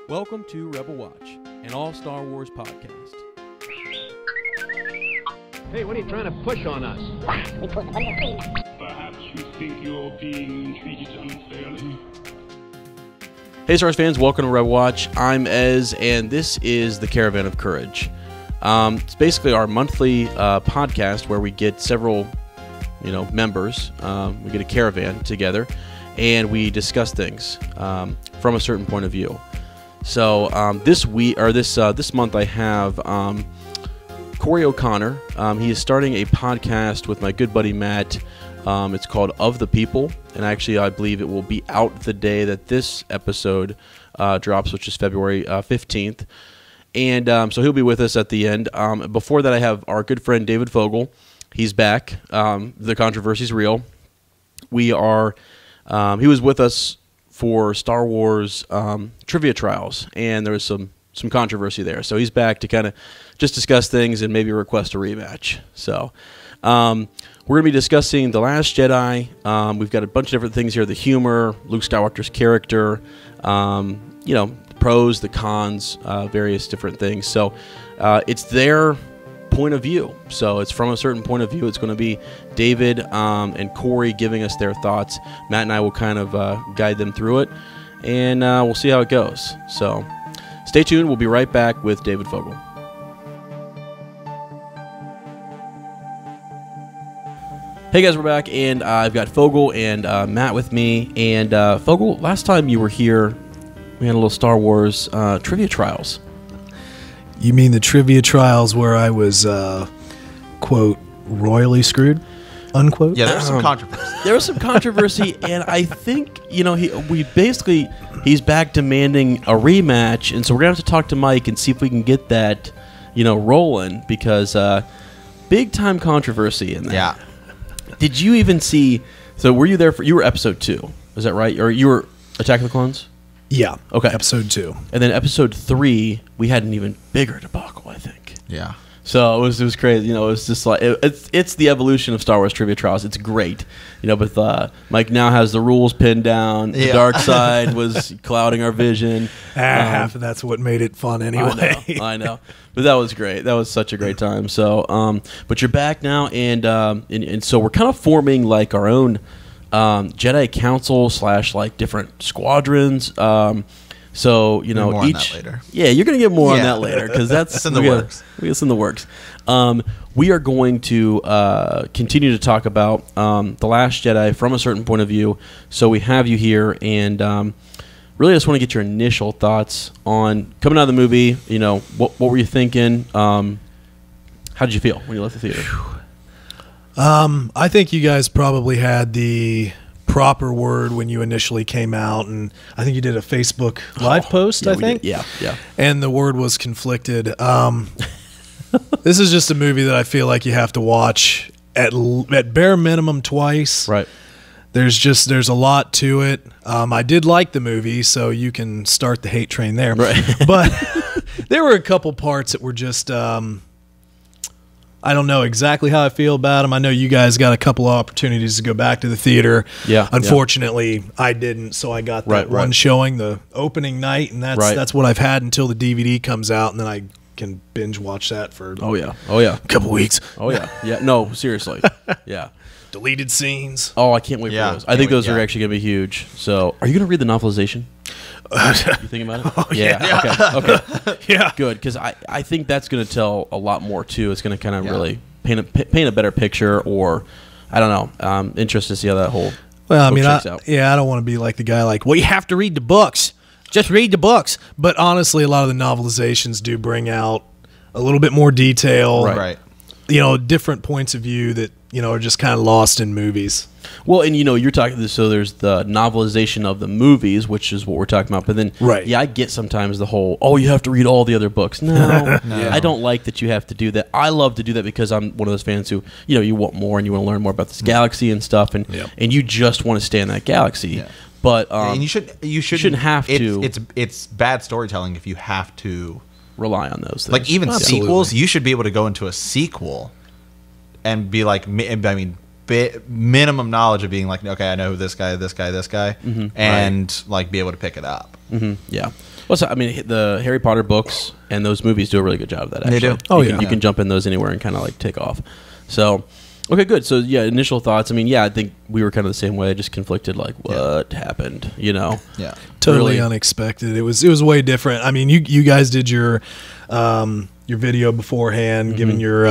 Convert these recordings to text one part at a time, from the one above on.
Welcome to Rebel Watch, an all-Star Wars podcast. Hey, what are you trying to push on us? Perhaps you think you're being treated unfairly. Hey, Star Wars fans, welcome to Rebel Watch. I'm Ez, and this is the Caravan of Courage. It's basically our monthly podcast where we get several, members. We get a caravan together, and we discuss things from a certain point of view. So this month I have Cory O'Connor. He is starting a podcast with my good buddy Matt. It's called Of the People, and actually I believe it will be out the day that this episode drops, which is February 15th. And so he'll be with us at the end. Before that, I have our good friend David Fogel. He's back. The controversy's real. He was with us for Star Wars trivia trials, and there was some controversy there. So he's back to kind of just discuss things and maybe request a rematch. So we're going to be discussing The Last Jedi. We've got a bunch of different things here: the humor, Luke Skywalker's character, the pros, the cons, various different things. So it's their point of view. So it's from a certain point of view. It's going to be David and Cory giving us their thoughts. Matt and I will kind of guide them through it, and we'll see how it goes. So stay tuned. We'll be right back with David Fogel. Hey guys, we're back, and I've got Fogel and Matt with me. And Fogel, last time you were here, we had a little Star Wars trivia trials. You mean the trivia trials where I was, quote, royally screwed, unquote? Yeah, there was some controversy. There was some controversy, and I think, he's back demanding a rematch, and so we're going to have to talk to Mike and see if we can get that, rolling, because big-time controversy in there. Yeah. Did you even see, so were you there you were episode 2, is that right? Or you were Attack of the Clones? Yeah. Okay. Episode 2. And then episode 3, we had an even bigger debacle, I think. Yeah. So it was crazy. It was just like it's the evolution of Star Wars trivia trials. It's great, but Mike now has the rules pinned down. The dark side was clouding our vision. Half of that's what made it fun anyway. I know. But that was great. That was such a great time. So, but you're back now, and so we're kind of forming like our own Jedi Council / like different squadrons. So more on that later. Yeah, you're gonna get more on that later because that's in the works. It's in the works. We are going to continue to talk about The Last Jedi from a certain point of view. So we have you here, and really just want to get your initial thoughts on coming out of the movie. What were you thinking? How did you feel when you left the theater? I think you guys probably had the proper word when you initially came out, and I think you did a Facebook Live post, yeah, I think. Yeah. And the word was conflicted. This is just a movie that I feel like you have to watch at bare minimum twice. Right. There's a lot to it. I did like the movie, so you can start the hate train there. Right. But there were a couple parts that were just I don't know exactly how I feel about them. I know you guys got a couple of opportunities to go back to the theater. Yeah. Unfortunately, I didn't, so I got that one showing the opening night, and that's what I've had until the DVD comes out, and then I can binge watch that for a couple weeks. Oh yeah. Yeah. No, seriously. Yeah. Deleted scenes. Oh, I can't wait for those. I think those are actually going to be huge. So, are you going to read the novelization? You thinking about it? Oh, yeah. Okay. Yeah. Good, because I think that's going to tell a lot more too. It's going to kind of really paint a better picture, or I don't know. Interested to see how that whole shakes out. I don't want to be like the guy like, well, you have to read the books. Just read the books. But honestly, a lot of the novelizations do bring out a little bit more detail. Right. Different points of view that are just kind of lost in movies. Well, and you're talking, so there's the novelization of the movies, which is what we're talking about. But then, I get sometimes the whole, you have to read all the other books. No, I don't like that you have to do that. I love to do that because I'm one of those fans who, you want more and you want to learn more about this galaxy and stuff, and you just want to stay in that galaxy. Yeah. But and you shouldn't have to. It's bad storytelling if you have to rely on those things. Like even sequels, you should be able to go into a sequel and be like, minimum knowledge of being like, okay, I know this guy, and like be able to pick it up. Yeah. Well, so, I mean, the Harry Potter books and those movies do a really good job of that. Actually. They do. Oh, You can jump in those anywhere and kind of like take off. So, okay, good. So, yeah, initial thoughts. I mean, yeah, I think we were kind of the same way. Just conflicted, like, what happened? You know? Yeah. Totally really unexpected. It was way different. I mean, you guys did your video beforehand, giving your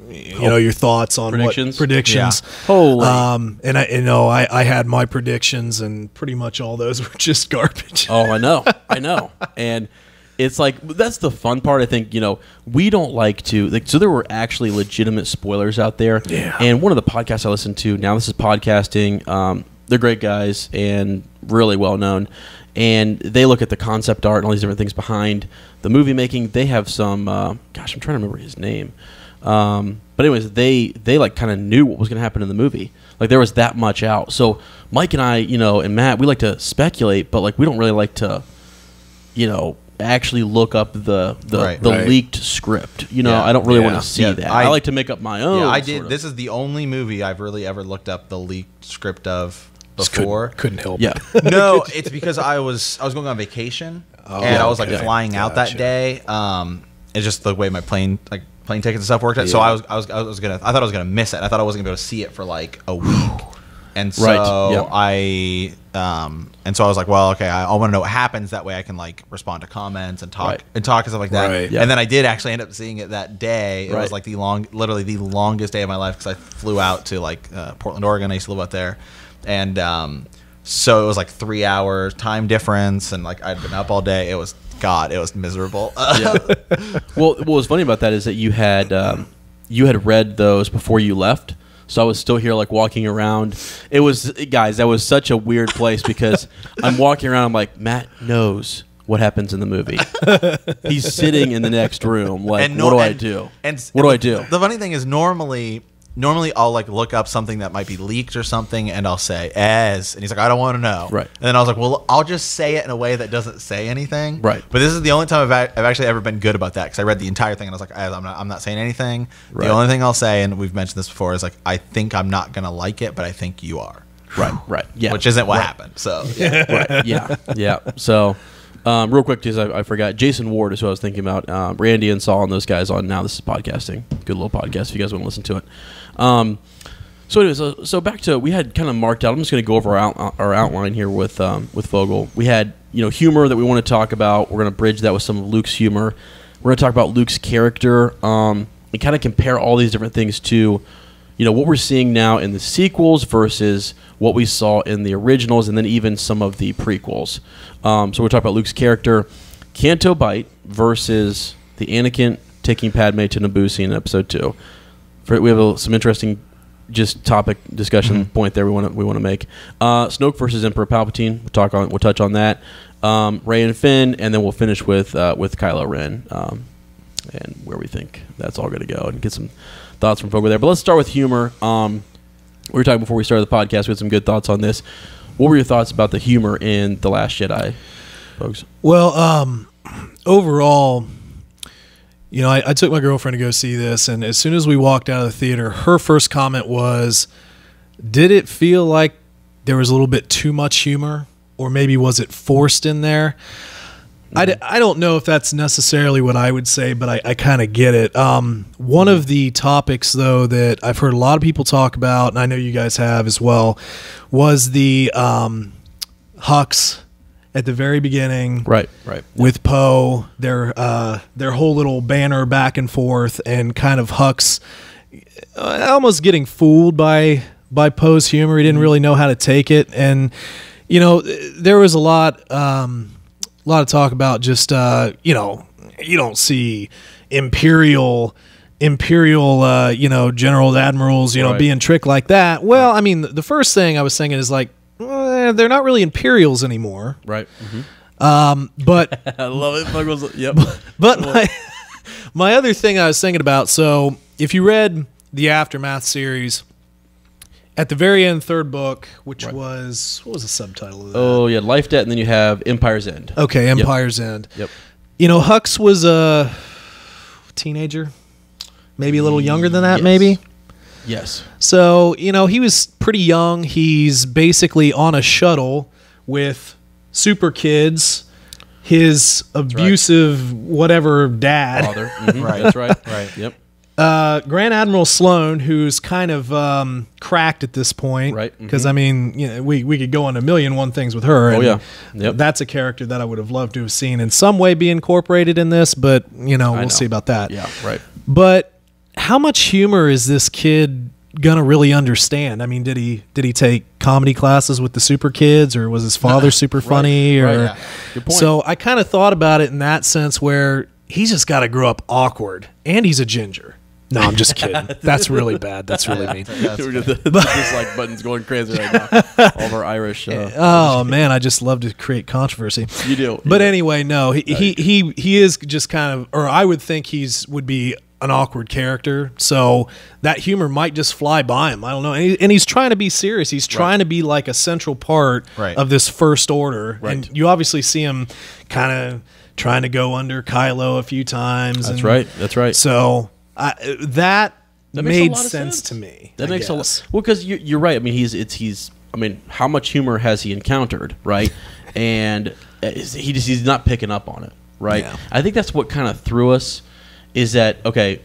your thoughts on predictions. Yeah. Holy. And I had my predictions, and pretty much all those were just garbage. Oh, I know. And it's like, that's the fun part. I think, we don't like to, like, so there were actually legitimate spoilers out there. Yeah. And one of the podcasts I listened to, Now This Is Podcasting, they're great guys and really well known. And they look at the concept art and all these different things behind the movie making. They have some, I'm trying to remember his name. But anyways, they like kind of knew what was going to happen in the movie. Like, there was that much out. So Mike and I, and Matt, we like to speculate, but like, we don't really like to, actually look up the leaked script. I don't really want to see that. I like to make up my own. Yeah, I did. This is the only movie I've really ever looked up the leaked script of before. Couldn't help it. No, it's because I was going on vacation and I was like flying out that day. It's just the way my plane tickets and stuff worked out. So I thought I was gonna miss it. I thought I wasn't gonna be able to see it for like a week. And so I was like, well, okay, I want to know what happens. That way I can like respond to comments and talk and stuff like that. Right. And then I did actually end up seeing it that day. It was like literally the longest day of my life because I flew out to like Portland, Oregon. I used to live out there. And so it was like 3 hours time difference, and like I'd been up all day. It was miserable. Well, what was funny about that is that you had read those before you left. So I was still here, like, walking around. It was, guys, that was such a weird place because I'm walking around. I'm like, Matt knows what happens in the movie. He's sitting in the next room. Like, what do I do? What do I do? The funny thing is, normally I'll like look up something that might be leaked or something, and I'll say and he's like, I don't want to know. Right. And then I was like, well, I'll just say it in a way that doesn't say anything. Right. But this is the only time I've actually ever been good about that because I read the entire thing and I was like, I'm not saying anything. Right. The only thing I'll say, and we've mentioned this before, is like, I think I'm not gonna like it, but I think you are. Right. Yeah. Which isn't what happened. So. Right. Yeah. So. Real quick, because I forgot, Jason Ward is who I was thinking about. Randy and Saul and those guys on Now This Is Podcasting. Good little podcast if you guys want to listen to it. So anyways, so back to, we had kind of marked out, I'm just going to go over our outline here with Vogel. We had, humor that we want to talk about. We're going to bridge that with some of Luke's humor. We're going to talk about Luke's character and kind of compare all these different things to, what we're seeing now in the sequels versus what we saw in the originals and then even some of the prequels. So we're talking about Luke's character, Canto Bight versus the Anakin taking Padme to Naboo scene in Episode 2. We have some interesting just topic discussion point there we want to make. Snoke versus Emperor Palpatine. We'll touch on that. Rey and Finn, and then we'll finish with Kylo Ren and where we think that's all going to go and get some thoughts from Vogel there. But let's start with humor. We were talking before we started the podcast. We had some good thoughts on this. What were your thoughts about the humor in The Last Jedi, folks? Well, overall, I took my girlfriend to go see this, and as soon as we walked out of the theater, her first comment was, did it feel like there was a little bit too much humor, or maybe was it forced in there? I don't know if that's necessarily what I would say, but I kind of get it. One of the topics, though, that I've heard a lot of people talk about, and I know you guys have as well, was the Hux at the very beginning, right, with Poe, their whole little banner back and forth, and kind of Hux almost getting fooled by Poe's humor. He didn't really know how to take it, and there was a lot of talk about just you don't see imperial general admirals being tricked like that. Well, I mean, the first thing I was thinking is like, they're not really Imperials anymore, right? But I love it. Yep. But my other thing I was thinking about. So if you read the Aftermath series, at the very end, third book, which was, what was the subtitle of that? Oh yeah, Life, Debt, and then you have Empire's End. Okay, Empire's End. Yep. Hux was a teenager, maybe a little younger than that, maybe. Yes. So, he was pretty young. He's basically on a shuttle with super kids his abusive whatever dad. Father. Right. That's right. Right. Yep. Grand Admiral Sloan, who's kind of cracked at this point, right? Because I mean, we could go on 1,000,001 things with her. Oh and yeah, that's a character that I would have loved to have seen in some way be incorporated in this, but we'll see about that. Yeah, right. But how much humor is this kid gonna really understand? I mean, did he take comedy classes with the Super Kids, or was his father super funny? Right, or yeah. Good point. So I kind of thought about it in that sense, where he's just got to grow up awkward, and he's a ginger. No, I'm just kidding. That's really bad. That's really mean. The dislike button's going crazy right now. All of our Irish. Oh man, I just love to create controversy. You do. But anyway, no, he is just kind of, or I would think would be an awkward character. So that humor might just fly by him. I don't know. And he's trying to be serious. He's trying to be like a central part of this First Order. Right. And you obviously see him kind of trying to go under Kylo a few times. That's right. That's right. So that made sense sense to me. That makes a lot. Well, because you're right. I mean, he's. I mean, how much humor has he encountered, right? And he's not picking up on it, right? Yeah. I think that's what kind of threw us. Is that okay?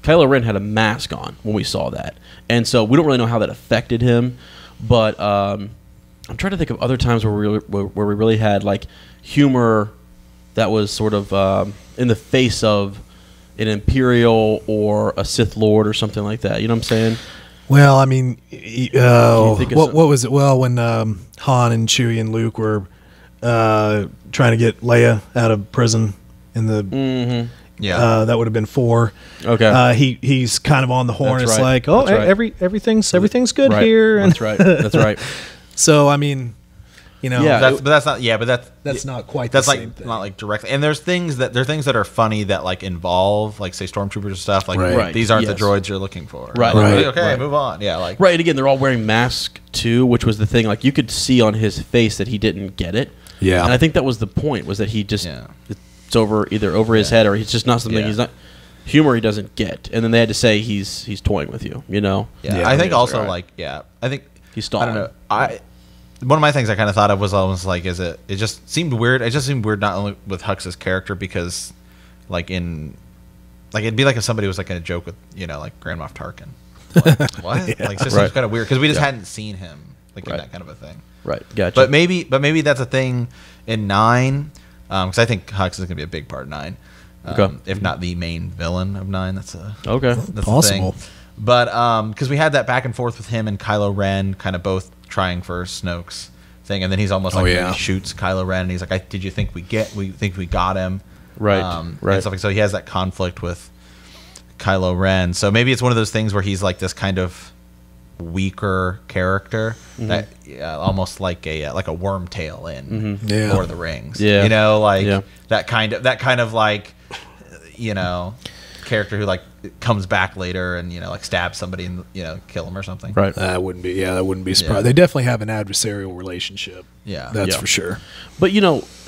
Kylo Ren had a mask on when we saw that, and so we don't really know how that affected him. But I'm trying to think of other times where we really had like humor that was sort of in the face of an Imperial or a Sith Lord or something like that. You know what I'm saying? Well, I mean, what was it? Well, when Han and Chewie and Luke were trying to get Leia out of prison in the that would have been 4. Okay, he's kind of on the horn. That's It's right. like, oh, That's right. everything's good right. here. And That's right. That's right. So I mean, that's not. Yeah, but that's not quite. That's the like same thing. not like directly. And there's things that are funny that like involve like say stormtroopers and stuff. Like Right. these aren't the Yes. droids you're looking for. Right. Like, Right. okay, Right. move on. Yeah, like Right, and again, they're all wearing masks too, which was the thing. Like you could see on his face that he didn't get it. Yeah. and I think that was the point. Was that he just Yeah. it's either over his head or he's just not something Yeah. he's not humor he doesn't get. And then they had to say he's toying with you. You know. Yeah, Yeah. I think also Right. like I think He's I stalling. don't know. One of my things I kind of thought of was almost like it just seemed weird. It just seemed weird not only with Hux's character because like it'd be like if somebody was like going to joke with like Grand Moff Tarkin. Like, what? Like it just seems kind of weird because we just hadn't seen him like in that kind of a thing. Right. Gotcha. But maybe that's a thing in 9 because I think Hux is going to be a big part of 9. Okay. If not the main villain of 9, that's okay. that's Possible. the thing. But because we had that back and forth with him and Kylo Ren, kind of both trying for Snoke's thing, and then he's almost like he shoots Kylo Ren, and he's like, "Did you think we think we got him?" Right. Right. And stuff like, so he has that conflict with Kylo Ren. So maybe it's one of those things where he's like this kind of weaker character that almost like a Wormtail in Lord of the Rings. Yeah. That kind of like character who like comes back later and like stabs somebody and kill him or something. Right. That wouldn't be surprised. Yeah. They definitely have an adversarial relationship. Yeah. That's for sure. But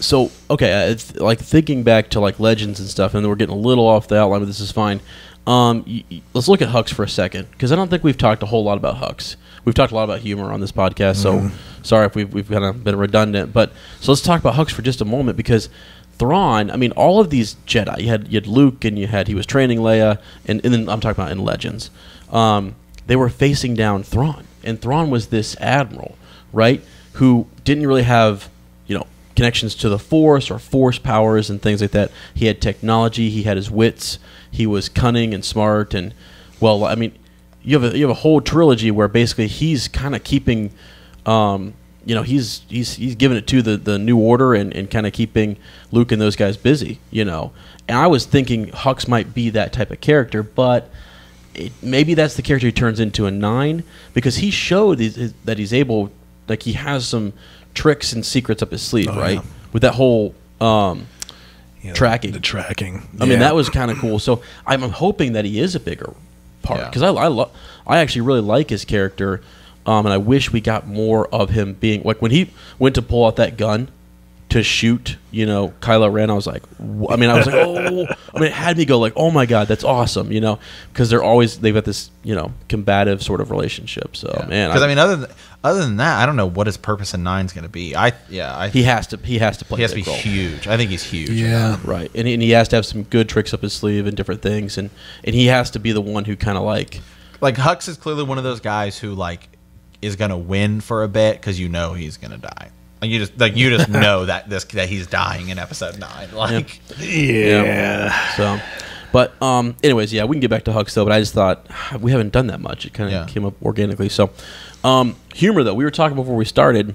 so okay, it's like thinking back to like Legends and stuff, and we're getting a little off the outline, but this is fine. Let's look at Hux for a second, because I don't think we've talked a whole lot about Hux. We've talked a lot about humor on this podcast, so sorry if we've kind of been redundant. But so let's talk about Hux for just a moment, because Thrawn, I mean, all of these Jedi, you had Luke, and he was training Leia, and then I'm talking about in Legends, they were facing down Thrawn, and Thrawn was this admiral, right, who didn't really have connections to the Force or Force powers and things like that. He had technology, he had his wits, he was cunning and smart, and well, I mean, you have a whole trilogy where basically he's kind of keeping, he's giving it to the New Order and kind of keeping Luke and those guys busy, And I was thinking Hux might be that type of character, but maybe that's the character he turns into in 9, because he showed that he's able, like he has some tricks and secrets up his sleeve, right? Yeah. With that whole tracking. The tracking. I mean, that was kind of cool. So I'm hoping that he is a bigger part, because I actually really like his character, and I wish we got more of him being like when he went to pull out that gun to shoot, Kylo Ren, I was like, oh, it had me go like, oh my God, that's awesome, because they've got this, combative sort of relationship. So man, because other than that, I don't know what his purpose in 9's going to be. He has to play. He has to be role. huge. I think he's huge. Yeah, right. And he has to have some good tricks up his sleeve and different things, and he has to be the one who kind of like Hux is clearly one of those guys who is going to win for a bit because he's going to die. You just know that he's dying in episode 9. Yeah. So, but anyways, yeah, we can get back to Hux though. But I just thought we haven't done that much. It kind of came up organically. So, humor though, we were talking before we started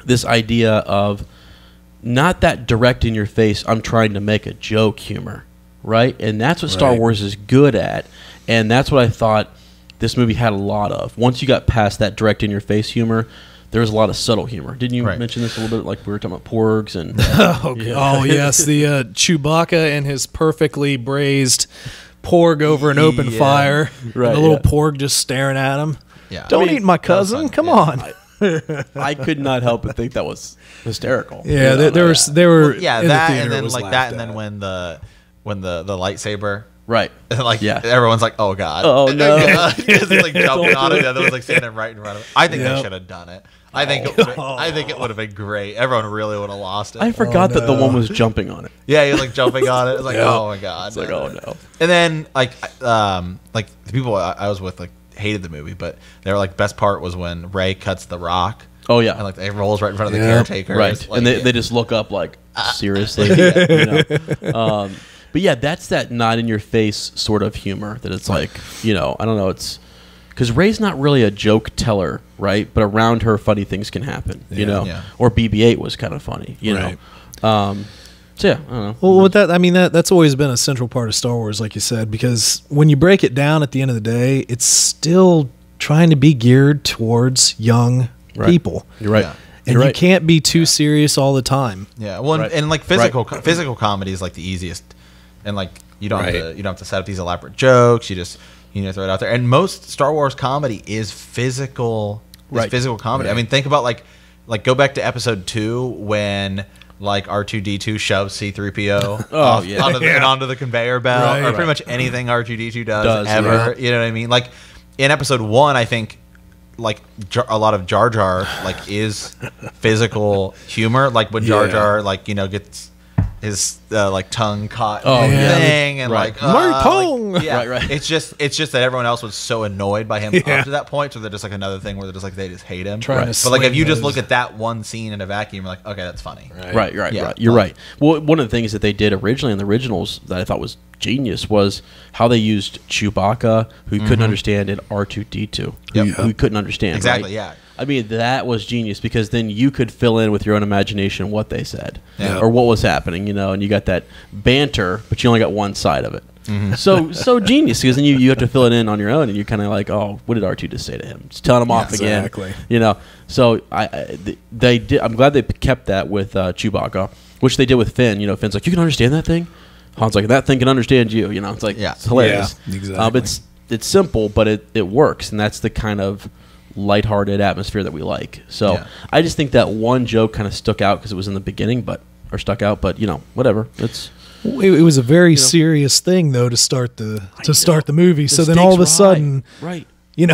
this idea of not that direct in your face. I'm trying to make a joke humor, right? And that's what Star Wars is good at, and that's what I thought this movie had a lot of. Once you got past that direct in your face humor, there was a lot of subtle humor. Didn't you mention this a little bit? Like we were talking about porgs and oh yes, the Chewbacca and his perfectly braised porg over an open fire, right? And the little porg just staring at him. Yeah, don't eat my cousin. Come on. I could not help but think that was hysterical. Yeah, they were. Yeah, in that the theater, and then was that, and then when the lightsaber. Right. Everyone's like, oh God. Oh no. Because it's jumping on it. The other one's standing right in front of it. I think they should have done it. I think it would have been great. Everyone really would have lost it. I forgot that the one was jumping on it. Yeah, he was jumping on it. It's like, oh my God. It's like, oh no. And then the people I was with hated the movie, but they were like, best part was when Rey cuts the rock. Oh yeah. And it rolls right in front of the caretaker. Right. And they just look up like seriously. But yeah, that's that not in your face sort of humor that it's like, I don't know, it's because Rey's not really a joke teller, right? But around her, funny things can happen, Yeah. Or BB-8 was kind of funny, know. So yeah, I don't know. Well, with that, that's always been a central part of Star Wars, like you said, because when you break it down at the end of the day, it's still trying to be geared towards young people. You're right. Yeah. And you can't be too serious all the time. Yeah. Well, and physical comedy is the easiest. And you don't have to set up these elaborate jokes. You just throw it out there. And most Star Wars comedy is physical. Physical comedy. Right. I mean, think about go back to episode 2 when R2D2 shoves C-3PO onto the conveyor belt, or pretty much anything R2D2 does ever. Yeah. You know what I mean? In episode 1, I think a lot of Jar Jar is physical humor. When Jar Jar gets his tongue caught thing and my tongue. Right. It's just that everyone else was so annoyed by him up to that point, so they're just another thing where they just hate him. But if you just look at that one scene in a vacuum, you're like, okay, that's funny. Right. You're right. Well, one of the things that they did originally in the originals that I thought was genius was how they used Chewbacca, who you couldn't understand, and R2D2, who you couldn't understand. Exactly. Right? Yeah. I mean, that was genius because then you could fill in with your own imagination what they said or what was happening, and you got that banter, but you only got one side of it. Mm-hmm. So genius because then you have to fill it in on your own, and you're kind of like, oh, what did R2 just say to him? Just telling him off again. Exactly. So they did. I'm glad they kept that with Chewbacca, which they did with Finn. Finn's like, you can understand that thing. Han's like, that thing can understand you. It's like it's hilarious. Yeah, exactly. It's simple, but it works, and that's the kind of lighthearted atmosphere that we like. So I just think that one joke kind of stuck out because it was in the beginning, but whatever. It was a very serious thing though to start the movie. So then all of a sudden, you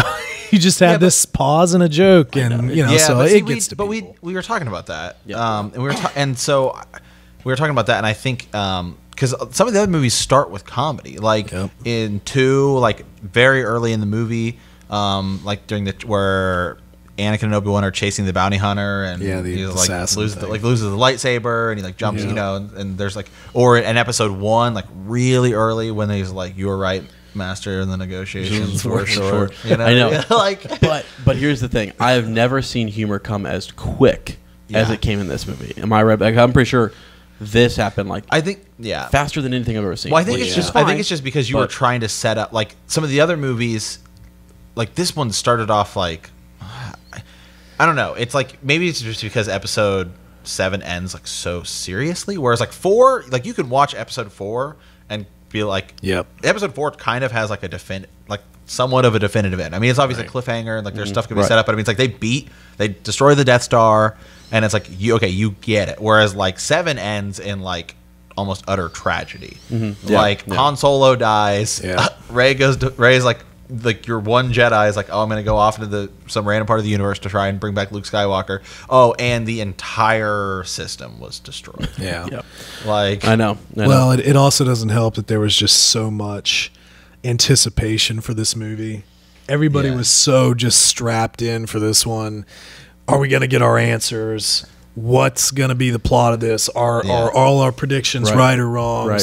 just had this pause and a joke, and so it gets to people. But we were talking about that, and so we were talking about that, and I think because some of the other movies start with comedy, in 2, very early in the movie. During where Anakin and Obi-Wan are chasing the bounty hunter, and he loses the lightsaber, and he jumps, and there's or in episode 1, really early when he's you were right, master, in the negotiations were short. I know, but here's the thing: I have never seen humor come as quick as it came in this movie. Am I right? I'm pretty sure this happened I think faster than anything I've ever seen. Well, I think it's just because you were trying to set up some of the other movies. This one started off I don't know. It's maybe it's just because episode 7 ends so seriously, whereas 4, you could watch episode 4 and be yep. Episode 4 kind of has a somewhat of a definitive end. I mean, it's obviously a cliffhanger, and like there's stuff can be set up, but I mean, it's like they destroy the Death Star, and it's like you get it. Whereas like 7 ends in like almost utter tragedy. Han Solo dies. Yeah. Rey's like your one Jedi is like, oh, I'm going to go off into some random part of the universe to try and bring back Luke Skywalker. Oh, and the entire system was destroyed. Yeah. Yep. Like, I know. Well, it also doesn't help that there was just so much anticipation for this movie. Everybody was so just strapped in for this one. Are we going to get our answers? What's going to be the plot of this? Are all our predictions right or wrong? Right.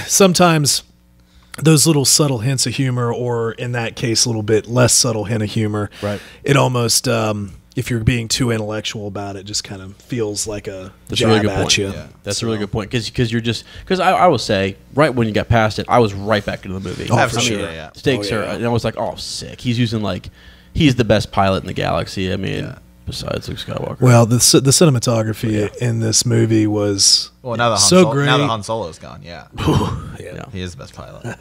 Sometimes those little subtle hints of humor, or in that case, a little bit less subtle hint of humor, it almost, if you're being too intellectual about it, just kind of feels like a jab at you. Yeah. That's a really good point, because I will say, right when you got past it, I was right back into the movie. Oh, for sure. Stakes are, and I was like, oh, sick. He's using he's the best pilot in the galaxy. I mean, besides Luke Skywalker. Well, the cinematography in this movie was now that great. Now that Han Solo's gone, he is the best pilot.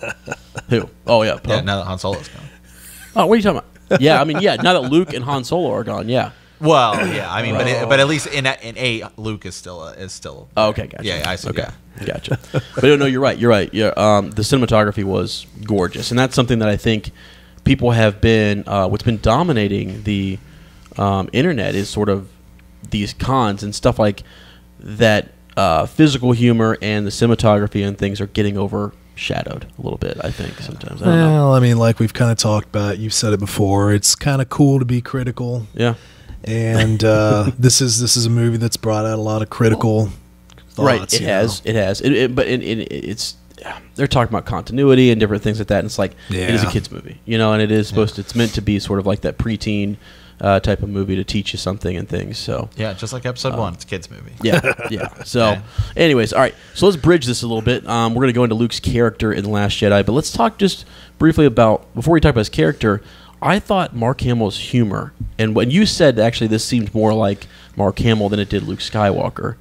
Who? Oh yeah, yeah. Now that Han Solo's gone. Oh, what are you talking about? Yeah, I mean, now that Luke and Han Solo are gone, Well, I mean, but at least in Luke is still. Oh, okay, gotcha. Yeah, I see. Okay, gotcha. But no, you're right. Yeah, the cinematography was gorgeous, and that's something that I think people have been. What's been dominating the internet is sort of these cons and stuff like that. Physical humor and the cinematography and things are getting overshadowed a little bit, I think, sometimes. I don't know. I mean, like we've kind of talked about, you've said it before, it's kind of cool to be critical. Yeah. And this is a movie that's brought out a lot of critical thoughts. Right, it has. But it's they're talking about continuity and different things like that, and it's like, it is a kid's movie, and it is supposed to, it's meant to be sort of like that preteen type of movie to teach you something and things. So just like episode 1, it's a kids movie. So anyways, all right, so let's bridge this a little bit. We're going to go into Luke's character in The Last Jedi, but let's talk just briefly about, before we talk about his character, I thought Mark Hamill's humor, and when you said actually this seemed more like Mark Hamill than it did Luke Skywalker,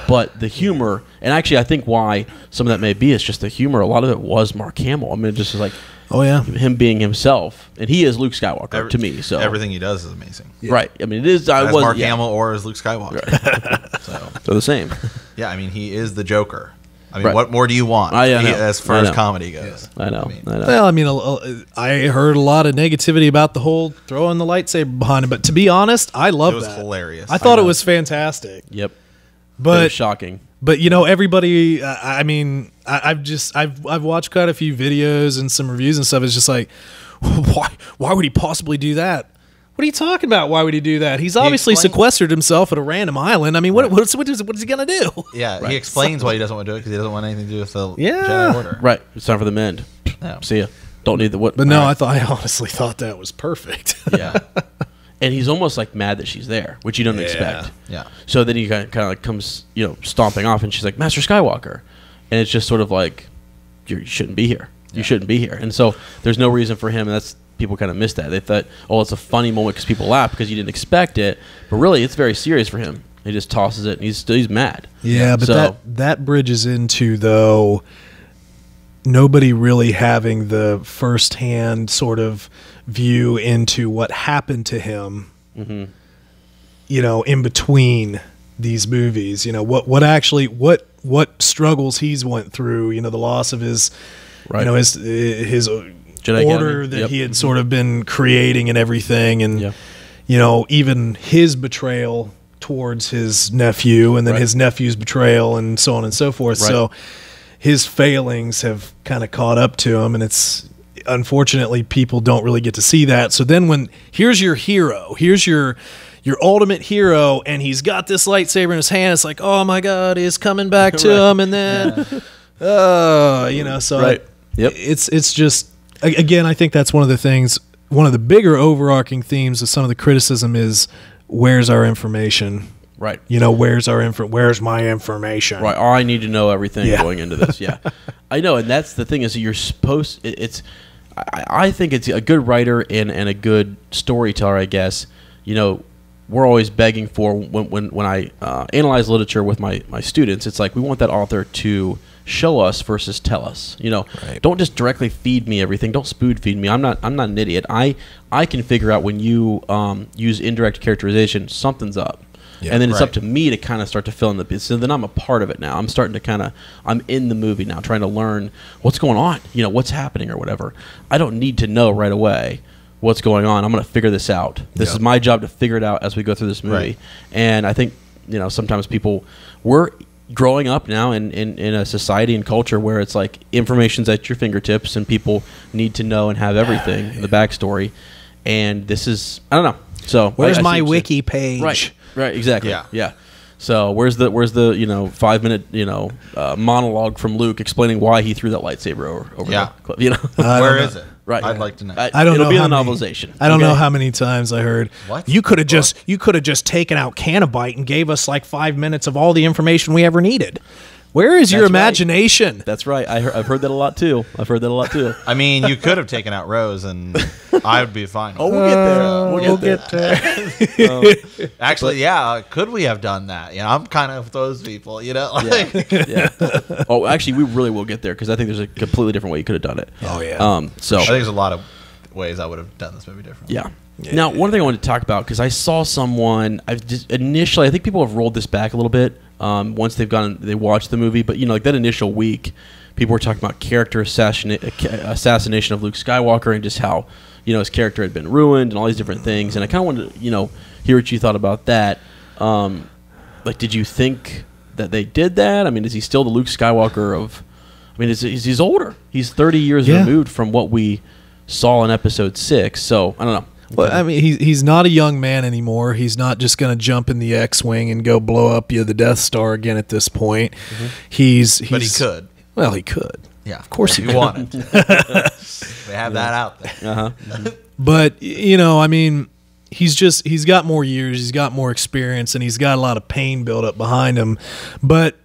but the humor, and actually I think why some of that may be is just the humor, a lot of it was Mark Hamill. I mean, it just was like, him being himself, and he is Luke Skywalker to me. So everything he does is amazing. Right. I mean, it is. As Mark Hamill or as Luke Skywalker. Right. So they're the same. Yeah, I mean, he is the Joker. I mean, what more do you want? As far as comedy goes. I know. Well, I mean, I heard a lot of negativity about the whole throwing the lightsaber behind him, but to be honest, I loved that. It was hilarious. I thought it was fantastic. Yep. But it was shocking. But everybody. I mean, I've watched quite a few videos and some reviews and stuff. It's just like, why would he possibly do that? What are you talking about? Why would he do that? He's obviously sequestered himself at a random island. I mean, what is he gonna do? Yeah, he explains why he doesn't want to do it because he doesn't want anything to do with the Jedi Order. Right. It's time for them to end. See ya. Don't need the what. But no, I honestly thought that was perfect. Yeah. And he's almost like mad that she's there, which you don't expect. Yeah. So then he kind of like comes, stomping off, and she's like, Master Skywalker. And it's just sort of like, you shouldn't be here. You shouldn't be here. And so there's no reason for him, and that's, people kind of miss that. They thought, it's a funny moment because people laugh because you didn't expect it. But really, it's very serious for him. He just tosses it, and he's mad. Yeah, but that bridges into, though, nobody really having the firsthand sort of view into what happened to him, in between these movies. What struggles he's went through. The loss of his, his Jedi order that he had sort of been creating and everything, and even his betrayal towards his nephew, and then his nephew's betrayal, and so on and so forth. So his failings have kind of caught up to him, and it's unfortunately people don't really get to see that. So then when here's your hero, here's your ultimate hero, and he's got this lightsaber in his hand, it's like, oh my God, he's coming back to him, and then so it's just, again, I think that's one of the things, one of the bigger overarching themes of some of the criticism is, where's our information? Right. Where's my information? Right. I need to know everything going into this. Yeah. I know. And that's the thing, is that you're supposed, I think it's a good writer and a good storyteller, I guess. We're always begging for, when I analyze literature with my students, it's like we want that author to show us versus tell us. You know, Right. don't just directly feed me everything. Don't spoon feed me. I'm not an idiot. I can figure out when you use indirect characterization, something's up. Yeah, and then it's up right. to me to kind of start to fill in the bits. So then I'm a part of it now. I'm starting to I'm in the movie now, trying to learn what's going on, you know, what's happening or whatever. I don't need to know right away what's going on. I'm going to figure this out. This is my job to figure it out as we go through this movie. Right. And I think, you know, sometimes we're growing up now in a society and culture where it's like information's at your fingertips and people need to know and have everything, the backstory. And this is, I don't know. So Where's I my see what you're saying. wiki page? Right, exactly. Yeah. Yeah. So where's the 5-minute monologue from Luke explaining why he threw that lightsaber over Yeah. the cliff? You know, Where is it? Right. I'd like to know. I don't It'll know be in how the many- novelization. I don't know Okay? how many times I heard. What? You could have just taken out Canabite and gave us like 5 minutes of all the information we ever needed. Where is your That's right. imagination? That's right. I've heard that a lot too. I mean, you could have taken out Rose, and I would be fine. Oh, we'll get there. We'll get there. Actually, yeah. Could we have done that? You know, I'm kind of those people. You know, like, Yeah. Oh, actually, we really will get there because I think there's a completely different way you could have done it. Oh, yeah. So I think there's a lot of ways I would have done this movie differently. yeah. Now, one thing I wanted to talk about because I saw someone. I think people have rolled this back a little bit once they watched the movie. But you know, like that initial week, people were talking about character assassination of Luke Skywalker and just how his character had been ruined and all these different things. And I kind of wanted to hear what you thought about that. Like, did you think that they did that? I mean, is he still the Luke Skywalker of? I mean, he's older. He's 30 years removed from what we saw in Episode 6. So I don't know. Well, I mean, he's not a young man anymore. He's not just going to jump in the X-wing and go blow up the Death Star again at this point. He's But he could. Well, he could. Yeah, Of course if he he wanted. They have that out there. But I mean, he's got more years, he's got more experience, and he's got a lot of pain built up behind him. But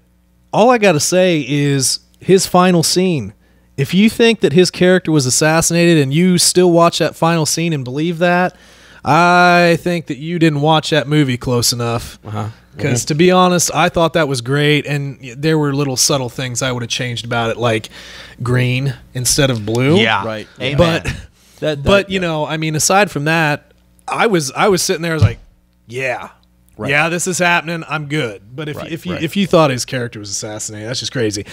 all I got to say is his final scene. If you think that his character was assassinated and you still watch that final scene and believe that, I think that you didn't watch that movie close enough. Because to be honest, I thought that was great, and there were little subtle things I would have changed about it, like green instead of blue. Yeah, Right. Amen. But I mean, aside from that, I was sitting there, I was like, yeah. Right. Yeah, this is happening. I'm good. But if Right. you thought his character was assassinated, that's just crazy.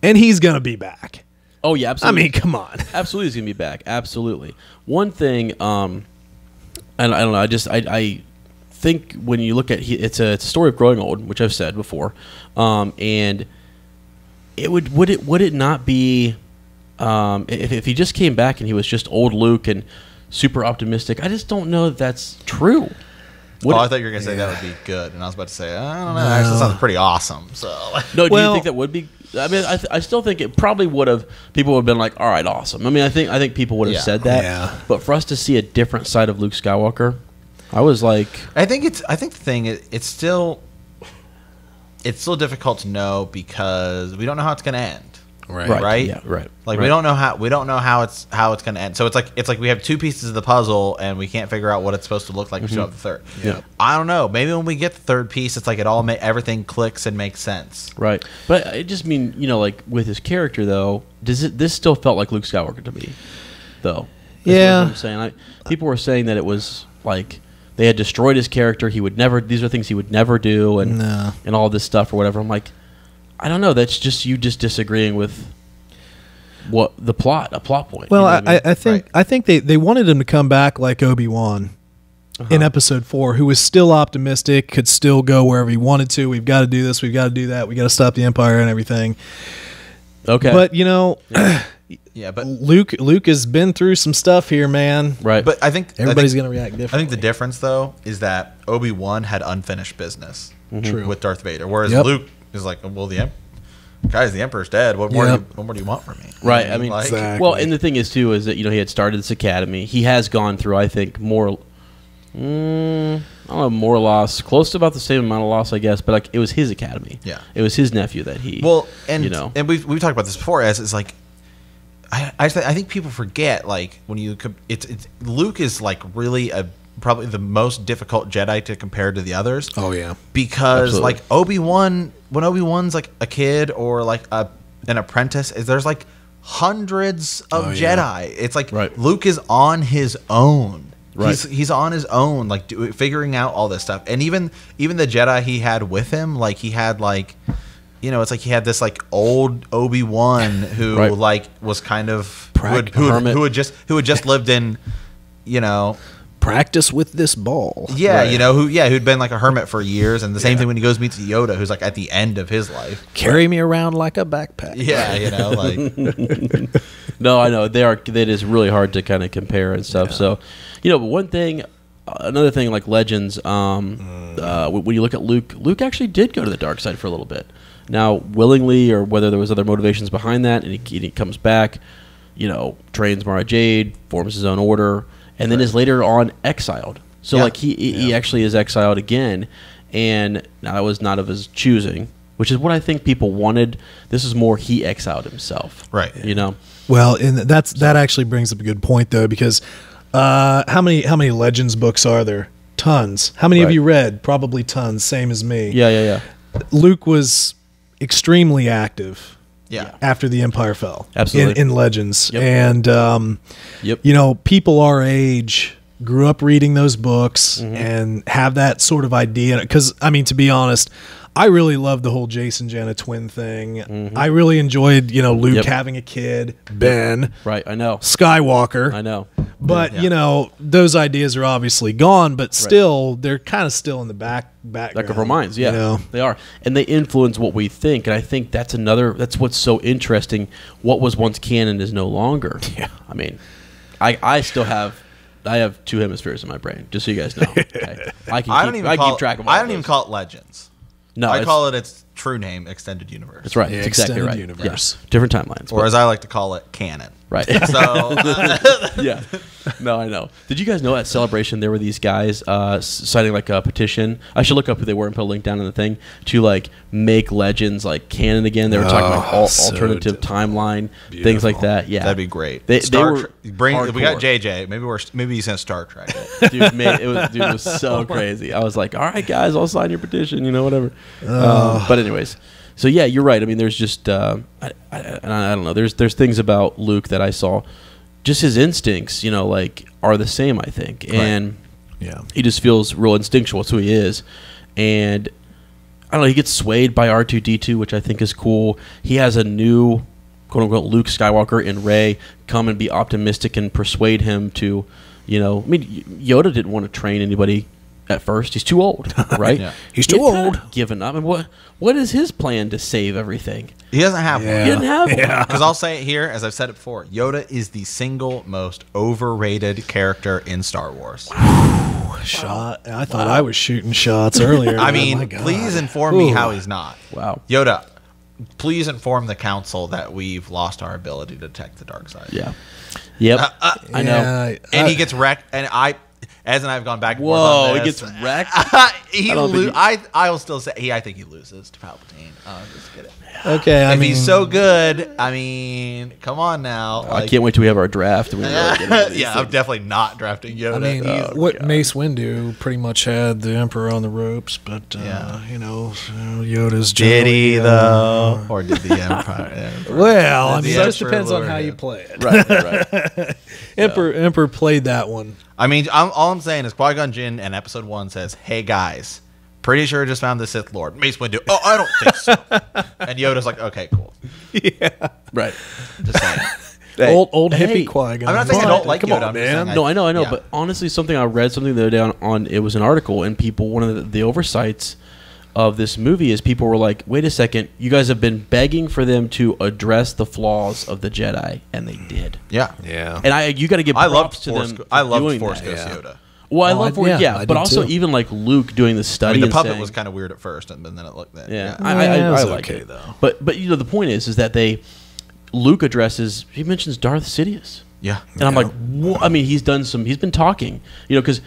And he's gonna be back. Oh yeah, I absolutely. mean, come on. Absolutely, he's gonna be back. Absolutely. One thing, and I don't know. I think when you look at it's a story of growing old, which I've said before, and it would it not be if he just came back and he was just old Luke and super optimistic? I just don't know that that's true. I thought you were going to say that would be good, and I was about to say, I don't know. Actually, that sounds pretty awesome. So, No, do Well- you think that would be? I mean, I still think it probably would have. People would have been like, "All right, awesome." I mean, I think people would have Yeah. said that. Yeah. But for us to see a different side of Luke Skywalker, I was like, I think the thing is, it's still difficult to know because we don't know how it's going to end. Right? Yeah, right. Like right. we don't know how it's going to end. So it's like we have two pieces of the puzzle and we can't figure out what it's supposed to look like. We still have the third. Yeah. I don't know. Maybe when we get the third piece, it's like everything clicks and makes sense. Right, but I just mean, like with his character though, this still felt like Luke Skywalker to me, though. That's Yeah. what I'm saying. People were saying that it was like they had destroyed his character. He would never. These are things he would never do, and No. and all this stuff or whatever. I'm like, I don't know. That's just you just disagreeing with what a plot point. Well, you know what I think Right. I think they wanted him to come back like Obi-Wan in Episode 4, who was still optimistic, could still go wherever he wanted to. We've got to do this. We've got to do that. We got to stop the Empire and everything. Okay, But Yeah, but Luke has been through some stuff here, man. right. but I think Everybody's going to react I differently. think the difference though is that Obi-Wan had unfinished business True. with Darth Vader, whereas Yep. Luke is like, well, the Emperor's dead. What more? Yep. What more do you want from me? Right. I mean, like, Exactly. well, and the thing is too is that he had started this academy. He has gone through, I think, more. I don't know, more loss, close to about the same amount of loss, I guess. But like, it was his academy. Yeah. it was his nephew that he. Well, and and we've talked about this before. As it's like, I think people forget like when it's Luke is like really probably the most difficult Jedi to compare to the others. Oh yeah. Because Absolutely. like Obi-Wan, when Obi-Wan's like a kid or like a an apprentice. There's like hundreds of Jedi. It's like Right. Luke is on his own. Right. He's on his own, like figuring out all this stuff. And even the Jedi he had with him, like he had like, you know, it's like he had this like old Obi-Wan who Right. like was kind of hermit. who had just lived in, you know. Practice with this ball. Yeah, Right. you know, who'd been like a hermit for years, and the same thing when he goes meets Yoda, who's like at the end of his life. Carry me around like a backpack. Yeah, you know, like No, I know it is really hard to kind of compare and stuff. So, you know, but another thing like Legends, when you look at Luke actually did go to the dark side for a little bit. Now, willingly or whether there was other motivations behind that, and he comes back, you know, trains Mara Jade, forms his own order, and then is later on exiled. So like he actually is exiled again, and now that was not of his choosing, which is what I think people wanted. This is more he exiled himself, Right. You know. Well, and that actually brings up a good point though, because how many Legends books are there? Tons. How many have Right. you read? Probably tons. Same as me. Yeah. Luke was extremely active. yeah. After the Empire fell, Absolutely. in Legends, Yep. and Yep. you know, people our age grew up reading those books Mm-hmm. and have that sort of idea. Because I mean, to be honest, I really loved the whole Jason Jenna twin thing. I really enjoyed, you know, Luke Mm-hmm. Yep. having a kid, Ben Right. I know. Skywalker. I know. But you know, those ideas are obviously gone, but still, they're kind of still in the background. Back of our minds, yeah, you know? they are, and they influence what we think. And I think that's what's so interesting. What was once canon is no longer. Yeah, I mean, I still have 2 hemispheres in my brain, just so you guys know. Okay? I keep track of. All I don't those. even call it Legends. No, I call it its true name, Extended Universe. That's right. Yeah, It's exactly extended right. universe. Yeah. Different timelines, Or as I like to call it, canon. right? So Yeah. No, I know. Did you guys know at Celebration there were these guys citing like a petition? I should look up who they were and put a link down in the thing to like make Legends like canon again. They were talking about so alternative timeline, things like that. Yeah, that'd be great. They Star were Trek- we got hardcore. JJ. Maybe he's gonna Star Trek it. Dude, it was so crazy. I was like, all right, guys, I'll sign your petition, you know, whatever. But anyways, so yeah, you're right. I mean, there's just I don't know. There's things about Luke that I saw, just his instincts, you know, like are the same, I think, and Yeah. he just feels real instinctual. That's who he is, and I don't know. He gets swayed by R2D2, which I think is cool. He has a new quote unquote Luke Skywalker and Rey come and be optimistic and persuade him to, you know, I mean, Yoda didn't want to train anybody at first. He's too old, right? Yeah. He's too He'd kinda old. given up. And what is his plan to save everything? He doesn't have Yeah. He didn't have one. Because I'll say it here, as I've said it before, Yoda is the single most overrated character in Star Wars. Shot. I thought I was shooting shots earlier. I Oh, mean, my God. please inform me how he's not. Wow. Yoda, please inform the council that we've lost our ability to detect the dark side. Yeah. Yep. I know. Yeah, And he gets wrecked. And Ez and I have gone back and forth Whoa, on he this. gets wrecked. He I don't think I will still say I think he loses to Palpatine. Just kidding. Okay, I If mean, he's so good, I mean, come on now. I can't wait till we have our draft. And we really get into these yeah, I'm things. definitely not drafting Yoda. I mean, He's- what Mace Windu pretty much had the Emperor on the ropes, but Yeah. you know, Yoda's did he generally, though, or did the Empire? Well, I mean, The it just Emperor depends on Lord, how yeah. you play it. Right. Emperor played that one. I mean, all I'm saying is Qui-Gon Jinn in Episode 1 says, "Hey guys, pretty sure I just found the Sith Lord." Mace Windu, "Oh, I don't think so." And Yoda's like, "Okay, cool." Right. Just saying. Hey, Old hey, hippie Qui-Gon. I'm not saying I don't like Come Yoda. on, I'm just man. saying No, I know. yeah. But honestly, something I read something the other day on it was an article, and people, one of the oversights of this movie is people were like, wait a second, you guys have been begging for them to address the flaws of the Jedi, and they did. Yeah. Yeah. And you got to give I loved props to Force. them. I for loved doing Force that. Ghost yeah. Yoda. Well, I Oh, love I yeah, did but also too. even like Luke doing the I study. mean, the and puppet saying, was kind of weird at first, and then it looked. Yeah, it was I like okay, it though. But you know the point is that Luke addresses. He mentions Darth Sidious. Yeah. And I'm like, I mean, he's been talking, you know, because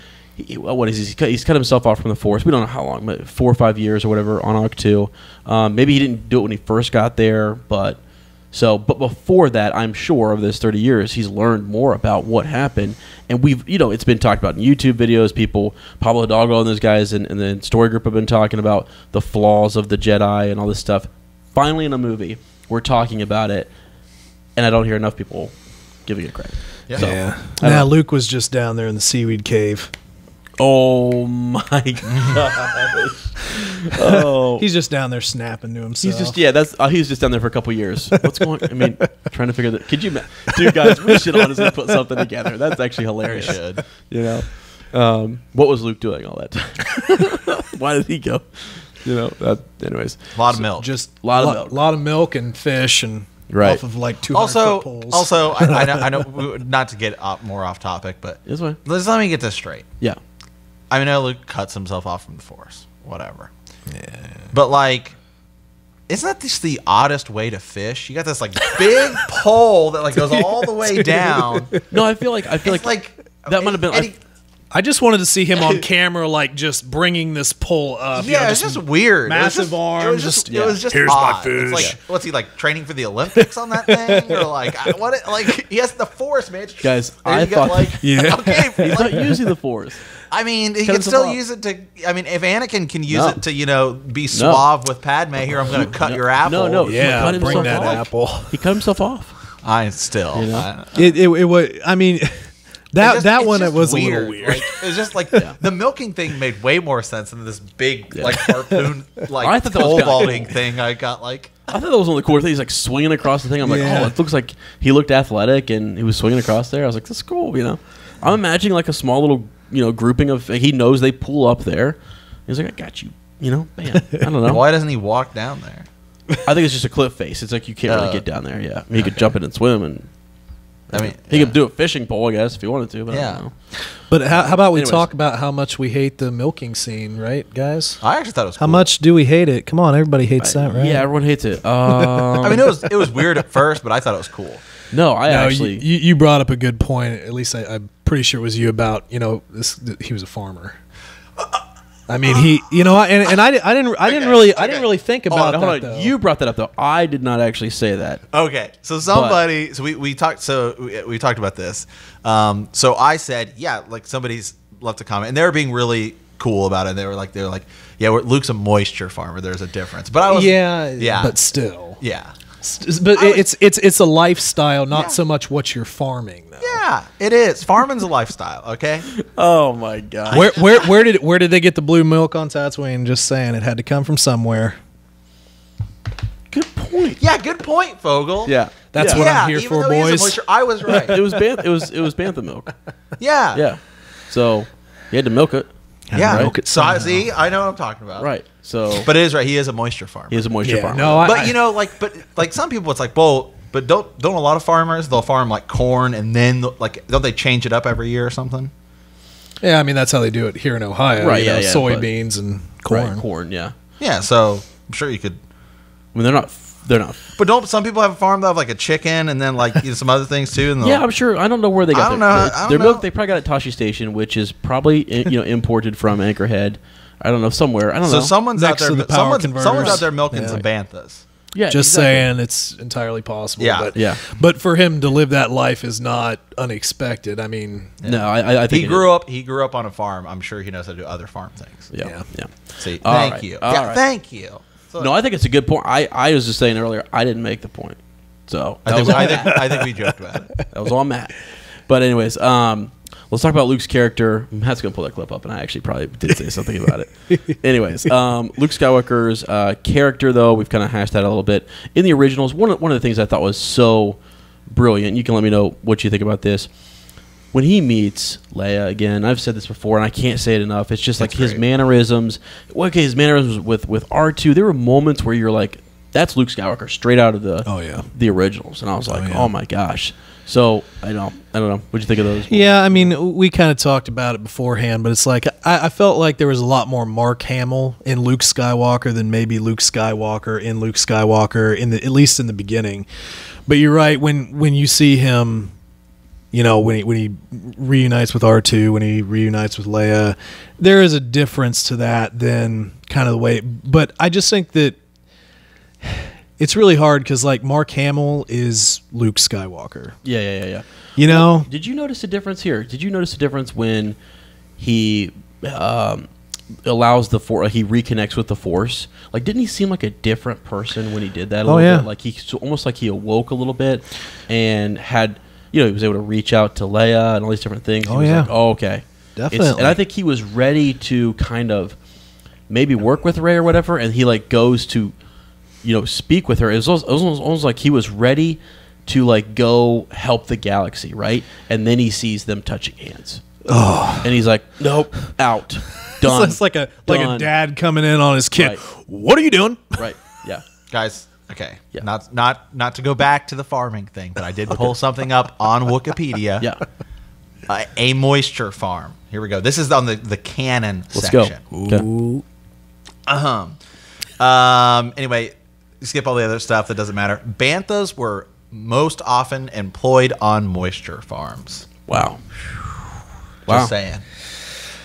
what is he? He's cut himself off from the Force. We don't know how long, but 4 or 5 years or whatever on Arc 2. Maybe he didn't do it when he first got there, but before that, I'm sure of this 30 years, he's learned more about what happened. And it's been talked about in YouTube videos. People, Pablo Hidalgo and those guys and the story group have been talking about the flaws of the Jedi and all this stuff. finally in a movie we're talking about it, and I don't hear enough people giving it credit. Yeah. So, Yeah. I don't know. Luke was just down there in the seaweed cave. Oh my gosh! Oh, He's just down there snapping to himself. he's just he's just down there for a couple years. What's going? I mean, trying to figure that. Could you, dude, guys? We should honestly put something together. That's actually hilarious. We should. You know, what was Luke doing all that time? Why did he go? You know. Anyways, A lot of milk. just Lot of milk. lot of milk and fish and Right. off of like 200 foot poles. Also, I know, not to get more off topic, but this way. let me get this straight. Yeah. I know Luke cuts himself off from the Force, whatever. Yeah. But like, isn't that just the oddest way to fish? You got this like big pole that like goes all the way down. No, I feel like that might have been. and he- I just wanted to see him on camera, like just bringing this pole up. yeah, it's just weird. massive it was arms, just, just- it was just Here's my odd. It's fish. like, what's he like training for the Olympics on that thing, or like what? Like he has the Force, man. Guys, There I you go, thought- like Yeah. okay. He's like, not using the Force. I mean, he Cut can himself still off. use it to. I mean, if Anakin can use No. it to, be suave with Padme, here I'm going to cut your apple. No, he Yeah, cut bring himself that off. apple. He cut himself off. I still. You know? I- It was. I mean, it's that it's one just it was a little weird. Like, it was just like the milking thing made way more sense than this big like harpoon like I thought that was pole kinda vaulting cool. thing. I got like I thought that was one of the cool things. He's like swinging across the thing. I'm like, Yeah. oh, it looks like he looked athletic and he was swinging across there. I was like, that's cool. You know, I'm imagining like a small little grouping of. He knows they pull up there. He's like, I got you. You know, man. I don't know. why doesn't he walk down there? I think it's just a cliff face. It's like you can't really get down there. Yeah, I mean, he could jump in and swim, and I mean, he could do a fishing pole, I guess, if he wanted to. But I Yeah. don't know. But how about we Anyways. talk about how much we hate the milking scene, right, guys? I actually thought it was How cool. much do we hate it? Come on, everybody hates that, right? Yeah, everyone hates it. I mean, it was weird at first, but I thought it was cool. no, I No, actually. you brought up a good point. At least I'm pretty sure it was you about he was a farmer. I mean, I didn't really think about Hold on, that. Though. you brought that up though. I did not actually say that. Okay, so we talked about this. So I said, yeah, like somebody's left a comment, and they were being really cool about it. They were like, yeah, Luke's a moisture farmer. There's a difference, but I was, yeah, but still, yeah, but it's a lifestyle, not Yeah. so much what you're farming, though. yeah, it is. Farming's a lifestyle. Okay, Oh my god. Where did they get the blue milk on Tatooine? Just saying, it had to come from somewhere. Good point. yeah, good point, Fogel. Yeah, That's yeah. what I'm here even for, though he is a boys. moisture- I was right. It was bantha milk. Yeah, Yeah, so you had to milk it. yeah. milk it So I somehow. see. I know what I'm talking about. Right. So, But it is right. He is a moisture farmer. he is a moisture Yeah, farmer. no, But but some people, it's like, well, but don't a lot of farmers, they'll farm like corn and then like don't they change it up every year or something? Yeah, I mean that's how they do it here in Ohio. Right, you know, yeah, soybeans and corn. Right, corn. Yeah. Yeah, so I'm sure you could. I mean, they're not. But don't some people have a farm that have like a chicken and then like some other things too? And Yeah, I'm sure. I don't know where they got I don't their, know. their, I don't their know. milk. They probably got it at Tashi Station, which is probably imported from Anchorhead. I don't know, somewhere. I don't so know. someone's Next out to there. the power Someone's converters. out there milking Yeah. some banthas. Yeah, Just exactly. saying, it's entirely possible. Yeah. but, Yeah. But for him to live that life is not unexpected. I mean, No, I think He grew up. He grew up on a farm. I'm sure he knows how to do other farm things. Yeah, yeah. See, All thank right, you. all Yeah, right. thank you. So No, I think it's a good point. I was just saying earlier, I didn't make the point. So that was all I think we joked about it. That was all Matt. But anyways, let's talk about Luke's character. Matt's gonna pull that clip up, and I actually probably did say something about it. Anyways, Luke Skywalker's character, though, we've kind of hashed that a little bit in the originals. One of the things I thought was so brilliant. You can let me know what you think about this. When he meets Leia again, I've said this before, and I can't say it enough. It's just like his mannerisms. Well, okay, his mannerisms with R2. There were moments where you're like, "That's Luke Skywalker straight out of the originals," and I was like, "Oh my gosh!" So I don't know. What'd you think of those? yeah, I mean, we kind of talked about it beforehand, but it's like I felt like there was a lot more Mark Hamill in Luke Skywalker than maybe Luke Skywalker in Luke Skywalker at least in the beginning. But you're right, when you see him, you know, when he reunites with R2, when he reunites with Leia, there is a difference to that than kind of the way. But I just think that it's really hard because like Mark Hamill is Luke Skywalker. Yeah. You know, Did you notice a difference here? Did you notice a difference when he allows the Force. He reconnects with the Force. Like, didn't he seem like a different person when he did that? Oh, yeah. Bit? Like almost like he awoke a little bit and had, he was able to reach out to Leia and all these different things. He was like, oh, okay, definitely. And I think he was ready to kind of maybe work with Rey or whatever. And he like goes to, speak with her. It was almost like he was ready to like go help the galaxy, right? And then he sees them touching hands. Oh, and he's like, nope, out. Done. It's like a dad coming in on his kid. Right. What are you doing? Right. Yeah. Guys, okay. Yeah. Not to go back to the farming thing, but I did pull something up on Wikipedia. Yeah. A moisture farm. Here we go. This is on the canon Let's section. go. Okay. Anyway, skip all the other stuff that doesn't matter. Banthas were most often employed on moisture farms. Wow. Just saying.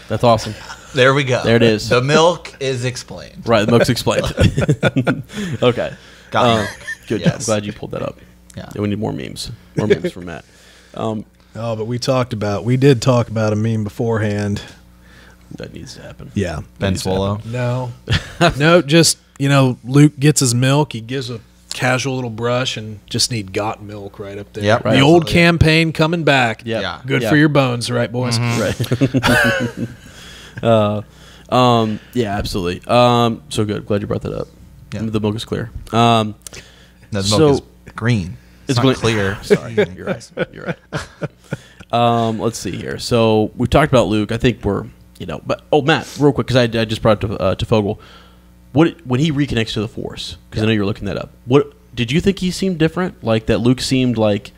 That's awesome. There we go. There it is. The milk is explained. Right, the milk's explained. Okay. Got milk. Good. Yes. I'm glad you pulled that up. Yeah. We need more memes. More memes from Matt. But we did talk about a meme beforehand. That needs to happen. Yeah. Ben Swallow. No. No, just, Luke gets his milk. He gives a casual little brush and just need got milk right up there. Yep. The Right. old campaign coming back. Yep. Yeah. Good Yeah. for your bones, right, boys? Right. Yeah, absolutely. So good. Glad you brought that up. Yeah. The milk is clear. No, the milk is green. It's not green. clear. Sorry. You're right. You're right. Let's see here. So we've talked about Luke. I think we're, but Matt, real quick, because I just brought it to Fogel. When he reconnects to the Force, because I know you're looking that up. What did you think he seemed different? Like that Luke seemed like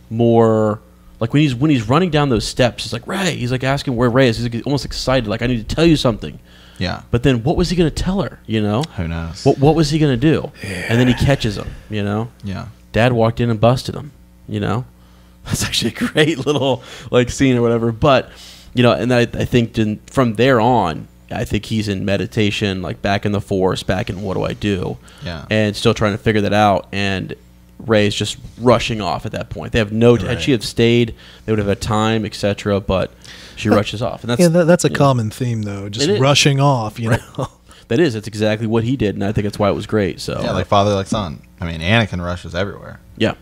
more like when he's running down those steps. It's like Rey. He's like asking where Rey is. He's like almost excited. Like I need to tell you something. Yeah. But then what was he going to tell her? Who knows? What was he going to do? Yeah. And then he catches him. Yeah. Dad walked in and busted him. That's actually a great little like scene or whatever. But and I think from there on, I think he's in meditation, like back in the Force, back in what do I do? Yeah. And still trying to figure that out. And Rey's just rushing off at that point. They have had she have stayed, they would have had time, etc. But she rushes off, and that's a common theme though. Just rushing off, you know. That is. That's exactly what he did, and I think that's why it was great. So yeah, like father, like son. I mean, Anakin rushes everywhere. Yeah.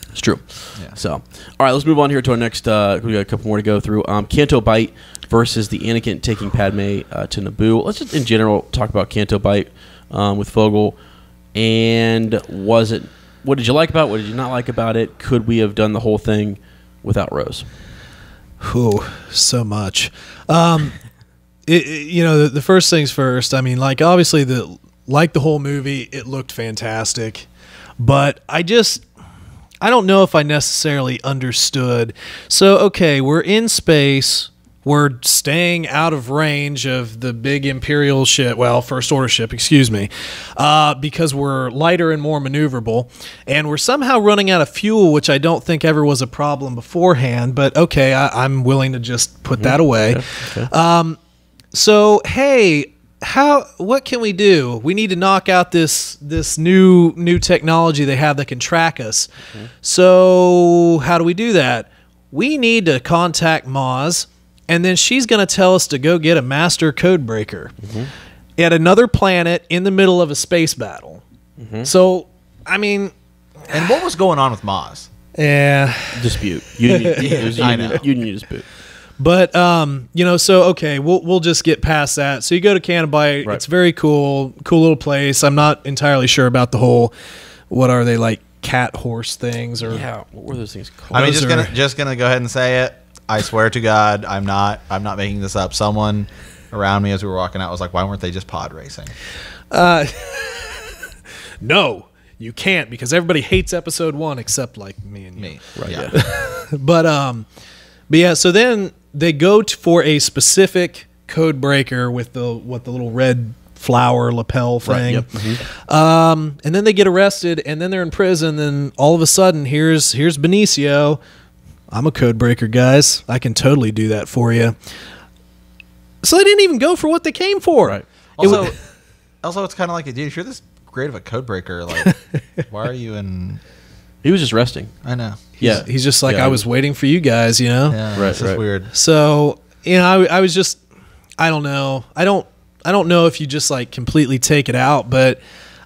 It's true. Yeah. So, all right, let's move on here to our next. We got a couple more to go through. Canto Bight versus the Anakin taking Padme to Naboo. Let's just in general talk about Canto Bight with Fogel. And what did you like about it? What did you not like about it? Could we have done the whole thing without Rose? Ooh, so much. The first things first. I mean, like obviously the whole movie, it looked fantastic, but I don't know if I necessarily understood. So, okay, we're in space. We're staying out of range of the big Imperial ship, First Order ship, excuse me, because we're lighter and more maneuverable. And we're somehow running out of fuel, which I don't think ever was a problem beforehand. But, okay, I'm willing to just put that away. Okay. So, hey, what can we do? We need to knock out this new technology they have that can track us. Mm-hmm. So how do we do that? We need to contact Maz, and then she's going to tell us to go get a master code breaker at another planet in the middle of a space battle. Mm-hmm. So, I mean... And what was going on with Maz? Yeah. Dispute. Union dispute. But so okay, we'll just get past that. So you go to Canobite. Right. It's very cool little place. I'm not entirely sure about the whole. What are they like? Cat horse things or what were those things called? I mean, just gonna go ahead and say it. I swear to God, I'm not making this up. Someone around me as we were walking out was like, "Why weren't they just pod racing?" No, you can't because everybody hates episode 1 except like me and you. Me, right? Yeah. But yeah. So then they go for a specific code breaker with the little red flower lapel thing. Right, yep. Mm-hmm. And then they get arrested, and then they're in prison. Then all of a sudden, here's Benicio. I'm a code breaker, guys. I can totally do that for you. So they didn't even go for what they came for. Right. Also, it's kind of like, dude, if you're this great of a code breaker, like, why are you in? He was just resting. I know. He's just like, I was waiting for you guys, Yeah, right. It's just weird. So, I was just, I don't know. I don't know if you just like completely take it out, but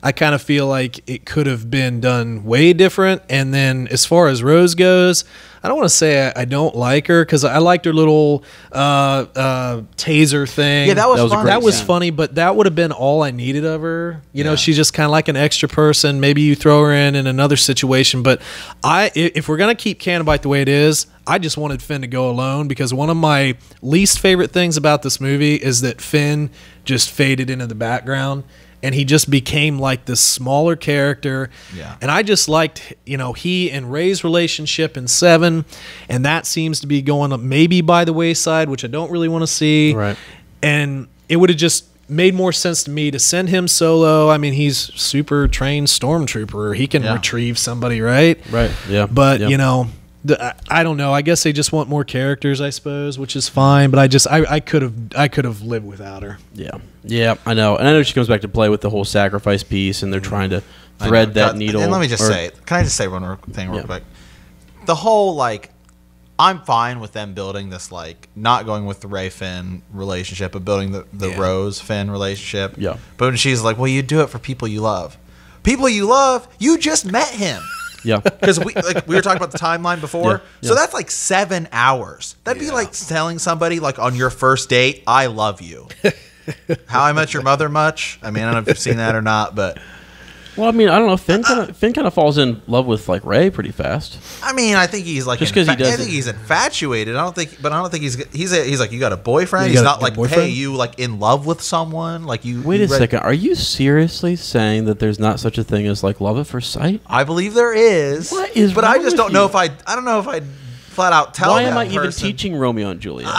I kind of feel like it could have been done way different. And then as far as Rose goes, I don't want to say I don't like her because I liked her little taser thing. Yeah, that was fun. That was funny, but that would have been all I needed of her. You know, she's just kind of like an extra person. Maybe you throw her in another situation. But if we're going to keep Canobite the way it is, I just wanted Finn to go alone because one of my least favorite things about this movie is that Finn just faded into the background. And he just became like this smaller character. Yeah. And I just liked, he and Rey's relationship in 7, and that seems to be going up maybe by the wayside, which I don't really want to see. Right. And it would have just made more sense to me to send him solo. I mean, he's super trained stormtrooper. He can retrieve somebody, right? Right. Yeah. But, I don't know. I guess they just want more characters, I suppose, which is fine. But I could have lived without her. Yeah, I know. And I know she comes back to play with the whole sacrifice piece, and they're trying to thread that needle. And let me just say, can I just say one more thing real quick? The whole I'm fine with them building this not going with the Rey Finn relationship, but building the Rose Finn relationship. Yeah. But when she's like, well, you do it for people you love. People you love, you just met him. Yeah, because we were talking about the timeline before, so that's 7 hours. That'd be like telling somebody on your first date, "I love you." How I Met Your Mother much? I mean, I don't know if you've seen that or not, but well, I mean, I don't know. Finn kind of falls in love with Rey pretty fast. I mean, I think he's just because he does. I think he's infatuated. I don't think he's like, you got a boyfriend. He's not hey, you in love with someone you. Wait a second. Are you seriously saying that there's not such a thing as love at first sight? I believe there is. What is? But I just don't know if I don't know if I flat out tell. Why am I even teaching Romeo and Juliet?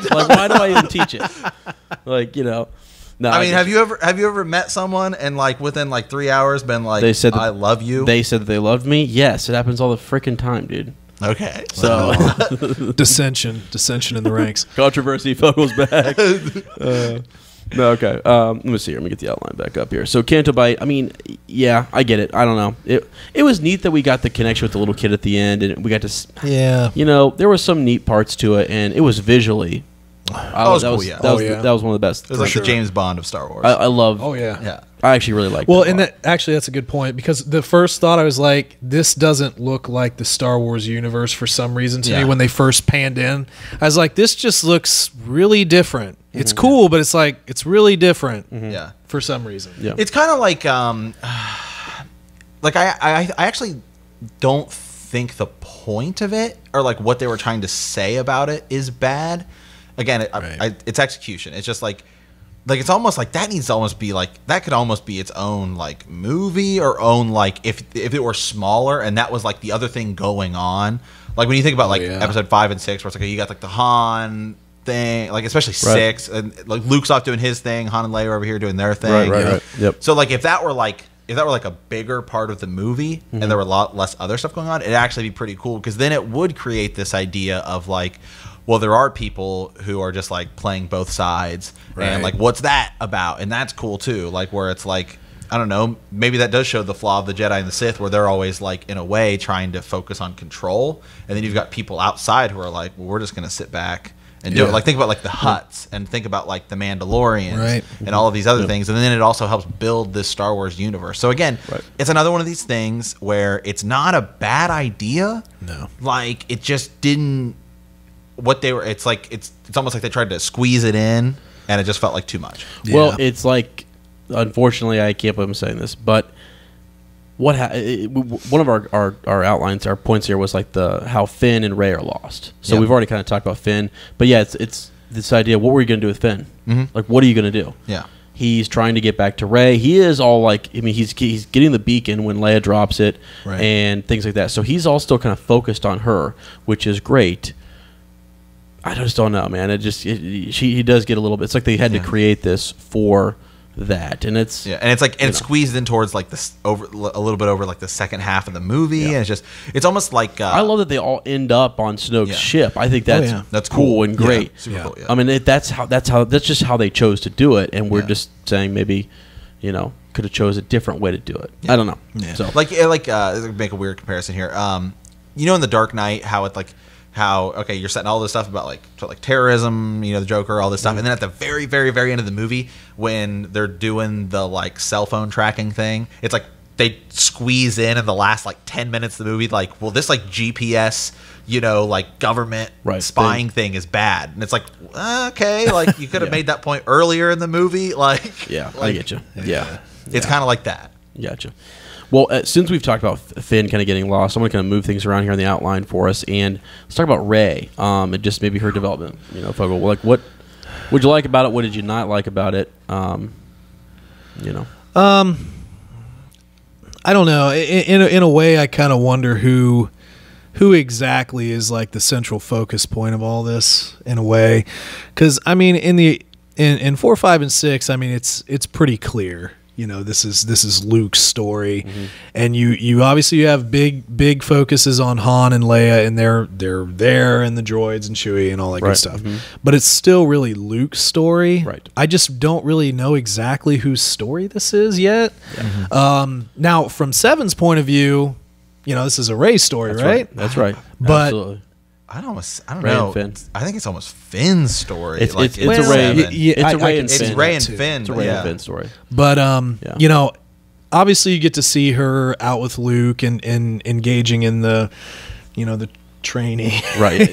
Why do I even teach it? No, I mean, have you ever met someone and within 3 hours been they said I love you? They said that they loved me. Yes, it happens all the freaking time, dude. Okay, so dissension in the ranks. Controversy goes back. No, okay. Let me see here. Let me get the outline back up here. So Canobite. I mean, yeah, I get it. I don't know. It was neat that we got the connection with the little kid at the end, and we got to. Yeah. There were some neat parts to it, and it was visually. That was cool. That was one of the best. It was the James Bond of Star Wars. I love. Oh yeah. I actually really liked it. Well, and that's a good point because the first thought I was like, this doesn't look like the Star Wars universe for some reason to me when they first panned in. I was like, this just looks really different. It's cool, but it's really different. Yeah. For some reason. Yeah. It's kind of I actually don't think the point of it or what they were trying to say about it is bad. Again, it's execution. It's just it's almost that needs to almost be that could almost be its own movie or own if it were smaller and that was the other thing going on. When you think about episode 5 and 6 where it's you got the Han thing, especially 6 and Luke's off doing his thing, Han and Leia over here doing their thing. Right. Yep. So if that were a bigger part of the movie and there were a lot less other stuff going on, it'd actually be pretty cool because then it would create this idea of well, there are people who are just playing both sides and what's that about? And that's cool too. Where it's I don't know, maybe that does show the flaw of the Jedi and the Sith where they're always in a way trying to focus on control. And then you've got people outside who are well, we're just going to sit back and do it. Think about the Hutts and think about the Mandalorians and all of these other things. And then it also helps build this Star Wars universe. So again, it's another one of these things where it's not a bad idea. No. It just didn't. What they were, it's almost like they tried to squeeze it in, and it just felt like too much. Yeah. Well, it's unfortunately, I can't believe I'm saying this, but one of our outlines, our points here was how Finn and Rey are lost. So we've already kind of talked about Finn, but yeah, it's this idea. What were you going to do with Finn? Mm-hmm. What are you going to do? Yeah. He's trying to get back to Rey. He is all he's getting the beacon when Leia drops it and things like that. So he's all still kind of focused on her, which is great. I just don't know, man. He does get a little bit. It's they had to create this for that, and it's it's squeezed in towards this over a little bit over the second half of the movie, and it's almost I love that they all end up on Snoke's ship. I think that's cool and great. Yeah, super cool. Yeah. I mean, that's just how they chose to do it, and we're just saying maybe, could have chose a different way to do it. I don't know. Yeah. So make a weird comparison here. In the Dark Knight, how it how okay, you're setting all this stuff about like terrorism, you know, the Joker, all this stuff, and then at the very, very, very end of the movie, when they're doing the like cell phone tracking thing, it's like they squeeze in the last like 10 minutes of the movie, like, well, this like GPS, you know, like government spying thing is bad, and it's like, okay, like you could have made that point earlier in the movie, like, I get you, it's kind of like that. Gotcha. Well, since we've talked about Finn kind of getting lost, I'm going to kind of move things around here on the outline for us, and let's talk about Rey, and just maybe her development. You know, Fogel, like what would you like about it? What did you not like about it? You know, I don't know. In a way, I kind of wonder who exactly is like the central focus point of all this. In a way, because I mean, in 4, 5, and 6, I mean, it's pretty clear. You know, this is Luke's story, and you obviously you have big focuses on Han and Leia, and they're there, and the droids and Chewie and all that good stuff. But it's still really Luke's story. Right. I just don't really know exactly whose story this is yet. Now, from Seven's point of view, you know, this is a Rey story, right? That's right. But absolutely. I don't Rey know. And Finn. I think it's almost Finn's story. It's like, a Rey. It's a Rey and Finn. It's Rey and Finn. It's a Rey and Finn story. But you know, obviously you get to see her out with Luke and engaging in the, you know, the training. Right.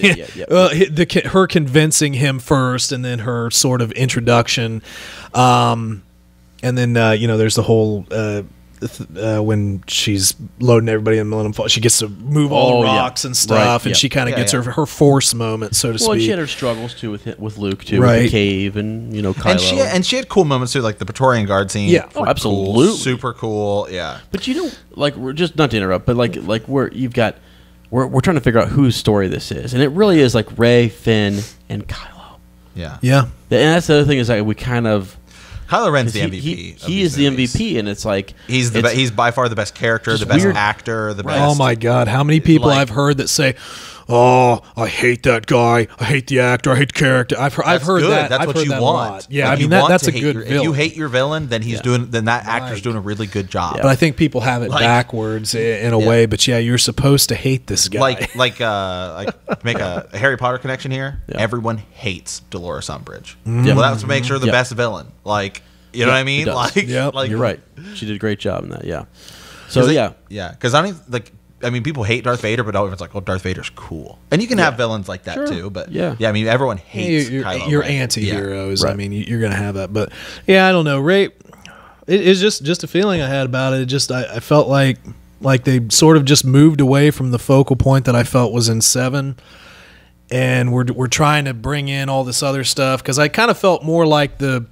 Her convincing him first, and then her sort of introduction, and then you know, there's the whole. When she's loading everybody in the Millennium Falcon, she gets to move all the rocks and stuff, and she kind of gets her force moment, so to speak. Well, and she had her struggles too with Luke too, with the cave, and you know, Kylo. And she had cool moments too, like the Praetorian Guard scene. Yeah, absolutely, cool, super cool. Yeah, but you know, like, we're just not to interrupt, but like we're trying to figure out whose story this is, and it really is like Rey, Finn, and Kylo. Yeah, and that's the other thing is that we kind of. Kylo Ren's the MVP. He is the MVP, and it's like he's by far the best character, the best actor, the best. Oh my God! How many people I've heard that say, "Oh, I hate that guy. I hate the actor. I hate the character." I've heard that. That's what you want. Yeah, I mean that's a good villain. If you hate your villain, then that actor's doing a really good job. But I think people have it backwards in a way. But yeah, you're supposed to hate this guy. Like make a Harry Potter connection here. Yeah. Everyone hates Dolores Umbridge. Well, that's what makes her the best villain. Like, you know what I mean? Like, you're right. She did a great job in that. Yeah. So because I mean, people hate Darth Vader, but everyone's like, "Well, Darth Vader's cool," and you can have villains like that too. But I mean, everyone hates your anti-heroes. I mean, you're gonna have that. But yeah, I don't know. Rey, it's just a feeling I had about it. I felt like they sort of just moved away from the focal point that I felt was in 7, and we're trying to bring in all this other stuff, because I kind of felt more like the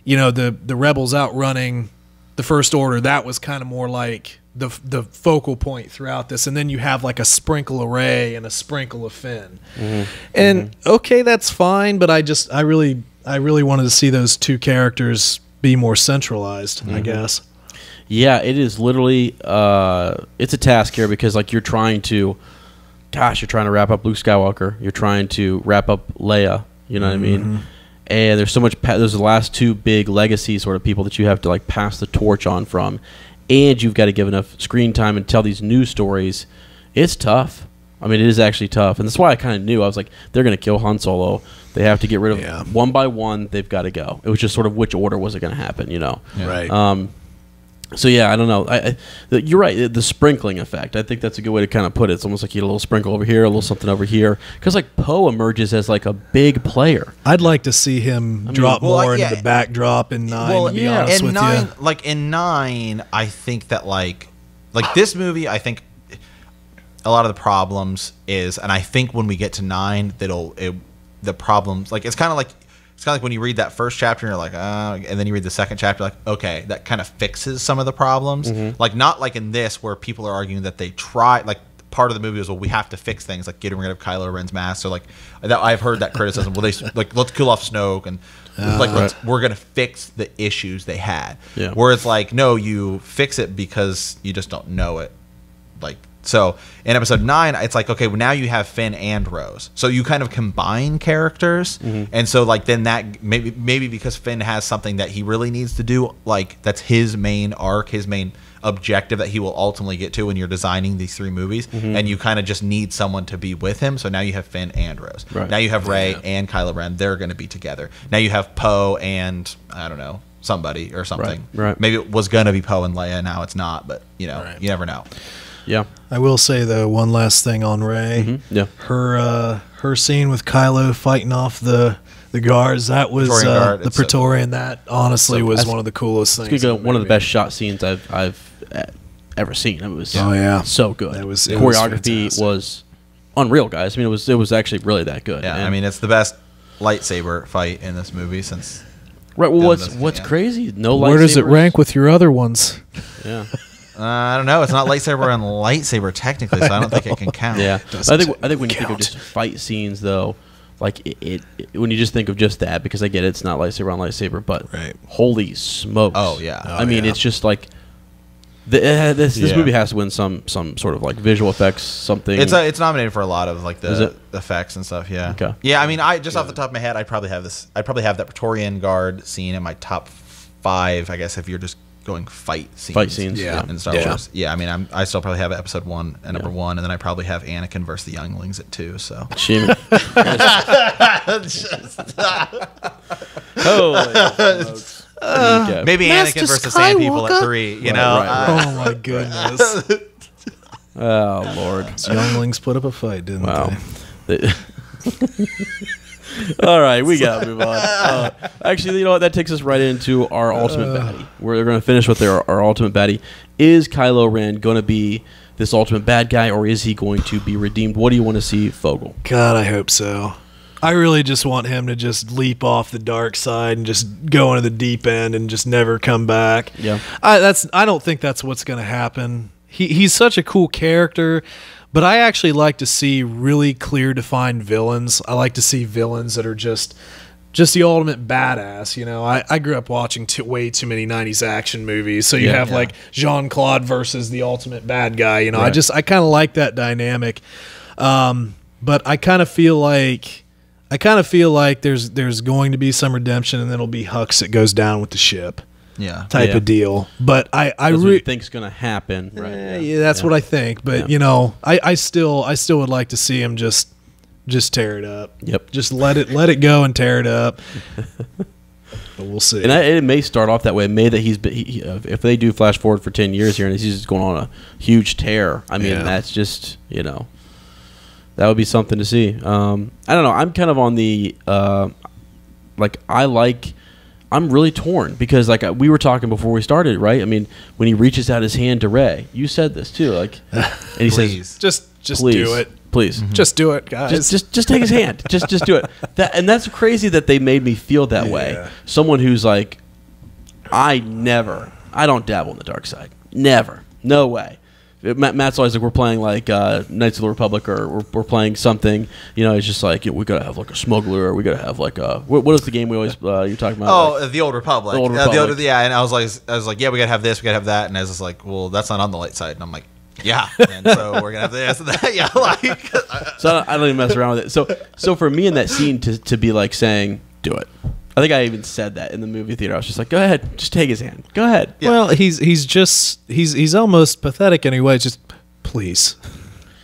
rebels outrunning the First Order. That was kind of more like the focal point throughout this, and then you have like a sprinkle of Rey and a sprinkle of Finn, and okay, that's fine, but I really wanted to see those two characters be more centralized, I guess. Yeah, it is literally it's a task here, because like you're trying to wrap up Luke Skywalker, you're trying to wrap up Leia, you know what I mean? And there's so much. There's the last two big legacy sort of people that you have to like pass the torch on from, and you've got to give enough screen time and tell these new stories. It's tough. I mean, it is actually tough, and that's why I kind of knew. I was like, they're going to kill Han Solo. They have to get rid of one by one. They've got to go. It was just sort of which order was it going to happen, you know? Right. So yeah, I don't know. You're right. The sprinkling effect. I think that's a good way to kind of put it. It's almost like you get a little sprinkle over here, a little something over here, because like Poe emerges as like a big player. I'd like to see him drop more into the backdrop in 9. Well, to be honest with you. Like in 9, I think that like this movie, I think a lot of the problems is, and I think when we get to 9, the problems, like it's kind of like when you read that first chapter and you're like, and then you read the second chapter, like, okay, that kind of fixes some of the problems. Like, not like in this where people are arguing that they try, like, part of the movie was, well, we have to fix things, like getting rid of Kylo Ren's mask. So, like, I've heard that criticism. Well, they, like, let's kill off Snoke, and, we're going to fix the issues they had. Yeah. Where it's like, no, you fix it because you just don't know it. Like, so in episode 9, it's like, okay, well, now you have Finn and Rose, so you kind of combine characters, and so like then that maybe because Finn has something that he really needs to do, like that's his main arc, his main objective that he will ultimately get to when you're designing these 3 movies, and you kind of just need someone to be with him. So now you have Finn and Rose. Right. Now you have Rey and Kylo Ren. They're going to be together. Now you have Poe and I don't know, somebody or something. Right. Maybe it was going to be Poe and Leia. Now it's not, but you never know. Yeah. I will say though, one last thing on Rey. Yeah. Her scene with Kylo fighting off the guards, that was Praetorian Guard, the Praetorian. That honestly was that's- one of the coolest things. One of the best shot scenes I've ever seen. It was so good. It was choreography fantastic. was unreal, guys. I mean, it was actually really that good. Yeah, And- I mean it's the best lightsaber fight in this movie since. right. Well, done what's this, crazy? No. Where does it lightsabers? rank with your other ones? Yeah. I don't know. It's not lightsaber and lightsaber technically, so I don't think it can count. Yeah. Doesn't I think when you think of count. just fight scenes, though, like it when you just think of just that, because I get it's not lightsaber on lightsaber, but Right. holy smokes! Oh, yeah. I mean, yeah. it's just like this Yeah. movie has to win some sort of like visual effects something. It's nominated for a lot of like Is the it? effects and stuff. Yeah. Okay. Yeah, I mean, I just off the top of my head, I'd probably have that Praetorian Guard scene in my top 5. I guess if you're just going fight scenes. Yeah. In Star Yeah. Wars. Yeah, I mean, I still probably have Episode 1 at number 1, and then I probably have Anakin versus the Younglings at 2. So. Shimmy. Holy smokes. Okay. Maybe Master Anakin versus Sand People at Skywalker? 3. You Right, know. right, Oh my goodness! Oh Lord. Younglings put up a fight, didn't Wow. they? All right, we gotta move on. Actually, you know what? That takes us right into our ultimate baddie. We're going to finish with our ultimate baddie. Is Kylo Ren going to be this ultimate bad guy, or is he going to be redeemed? What do you want to see, Fogel? God, I hope so. I really just want him to just leap off the dark side and just go into the deep end and just never come back. Yeah. I don't think that's what's going to happen. He's such a cool character, but I actually like to see really clear defined villains. I like to see villains that are just the ultimate badass. You know, I grew up watching way too many 90s action movies. So you have like Jean-Claude versus the ultimate bad guy. You know, Right. I kind of like that dynamic. But I kind of feel like there's going to be some redemption, and then it'll be Hux that goes down with the ship Yeah. type Yeah. of deal. But I That's what you really think's going to happen, right? yeah, that's what I think. But you know, I still would like to see him just tear it up. Yep. Just let it go and tear it up. But we'll see. And it may start off that way. It may that if they do flash forward for 10 years here and he's just going on a huge tear. I mean, Yeah. that's just that would be something to see. I don't know. I'm kind of on the I'm really torn because we were talking before we started, right? I mean, when he reaches out his hand to Rey, you said this too, and he says, just "Please, do it. please." Just do it, guys. Just take his hand. Just do it. That's crazy that they made me feel that way. Yeah. Someone who's like, I don't dabble in the dark side. Never. No way. Matt's always like, we're playing like Knights of the Republic, or we're playing something. It's just like we gotta have like a smuggler, or we gotta have like a what is the game we always you're talking about? Oh, like, the Old Republic. The Old Republic. And I was like, yeah, we gotta have this, we gotta have that, and I was like, well, that's not on the light side, and I'm like, yeah, and so we're gonna have this and that, yeah, like. So I don't even mess around with it. So for me in that scene to be like saying, do it. I think I even said that in the movie theater. I was just like, go ahead, just take his hand. Go ahead. Yeah. Well, he's almost pathetic anyway. Just please,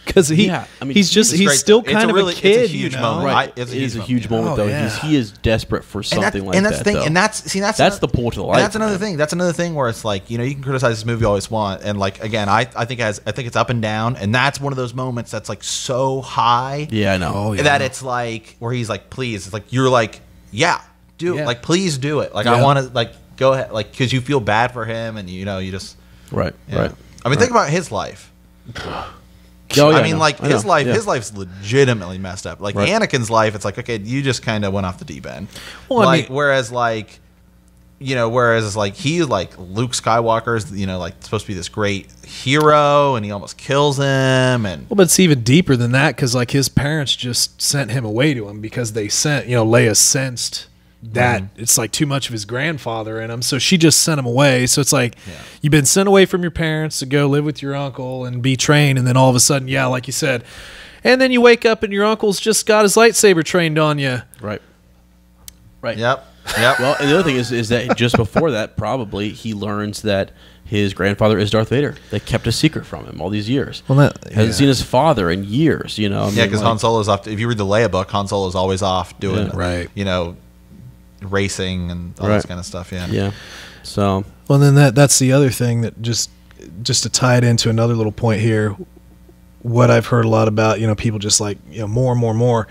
because he's great, still though. kind of a kid. It's a huge moment. Right. It's It is a huge moment, Oh, though. yeah. He is desperate for something like and that's that. the thing, though. and that's That's the pull to the light. And that's another man. thing. That's another thing where it's like, you can criticize this movie all you want, and like again, I think it's up and down, and that's one of those moments that's like so high. Yeah, I know. Oh, yeah. That it's like where he's like, please. It's like you're like, yeah, do Yeah. it. Like, please do it. Like, Yeah. I want to like go ahead, like because you feel bad for him, and you just Right. yeah. Right. I mean, think about his life. Oh, yeah, I mean, know. like I know. his life. Yeah. His life's legitimately messed up. Like Right. Anakin's life, it's like, okay, you just kind of went off the deep end. Well, I like mean- whereas he like Luke Skywalker's, like supposed to be this great hero, and he almost kills him, and Well, but it's even deeper than that because like his parents just sent him away to him because they Leia sensed that it's like too much of his grandfather in him, so she just sent him away. So it's like you've been sent away from your parents to go live with your uncle and be trained, and then all of a sudden, yeah, like you said, and then you wake up and your uncle's just got his lightsaber trained on you. Right. Right. yep. Yep. Well, and the other thing is that just before that, probably he learns that his grandfather is Darth Vader. They kept a secret from him all these years. Well, hasn't seen his father in years. You know, Yeah, because Han Solo's off. If you read the Leia book, Han Solo's always off doing, you know, racing and all this kind of stuff. Yeah. Yeah. So. Well, then that's the other thing that just to tie it into another little point here. What I've heard a lot about, you know, people just like, you know, more.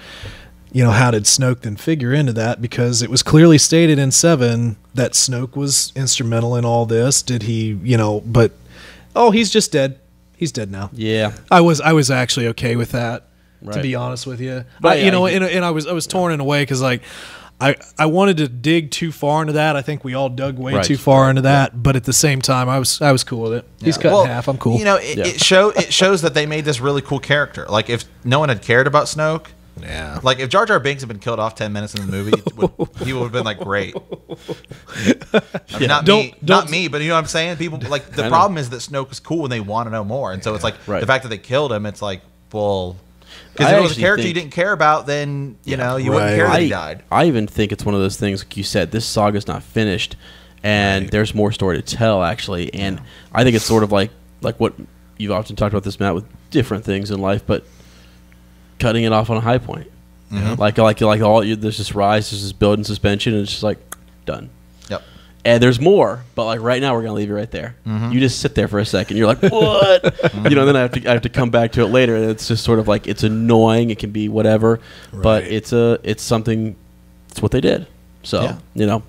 You know, how did Snoke then figure into that? Because it was clearly stated in 7 that Snoke was instrumental in all this. Did he, you know, but, he's just dead. He's dead now. Yeah. I was actually okay with that, Right. to be honest with you. But, and I was torn in a way because, like, I wanted to dig too far into that. I think we all dug way too far into that. But at the same time, I was cool with it. He's cut in half. I'm cool. You know, it shows that they made this really cool character. Like, if no one had cared about Snoke, yeah. Like, if Jar Jar Binks had been killed off 10 minutes in the movie, he would have been like, great. I mean, not me, but you know what I'm saying? People like the problem is that Snoke is cool and they want to know more, and so it's like the fact that they killed him. It's like, well, because if it was a character you didn't care about, then you know you wouldn't care that he died. I even think it's one of those things, like you said, this saga's not finished, and there's more story to tell actually. And I think it's sort of like what you've often talked about this, Matt, with different things in life, but cutting it off on a high point. Like there's this rise, there's this build and suspension, and it's just like done. Yep. And there's more, but like right now we're gonna leave you right there. You just sit there for a second. You're like, what? You know, then I have to come back to it later, and it's just sort of like it's annoying. It can be whatever, but it's something. It's what they did. So you know,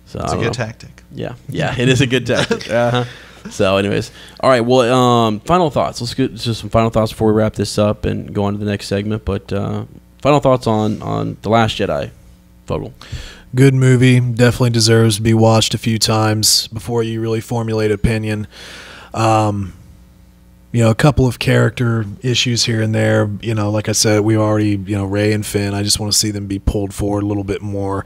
so it's a good tactic. Yeah, it is a good tactic. So, anyways, all right. Well, final thoughts. Let's get just some final thoughts before we wrap this up and go on to the next segment. But final thoughts on The Last Jedi, Vogel. Good movie. Definitely deserves to be watched a few times before you really formulate opinion. You know, a couple of character issues here and there. You know, like I said, we already, you know, Rey and Finn. I just want to see them be pulled forward a little bit more.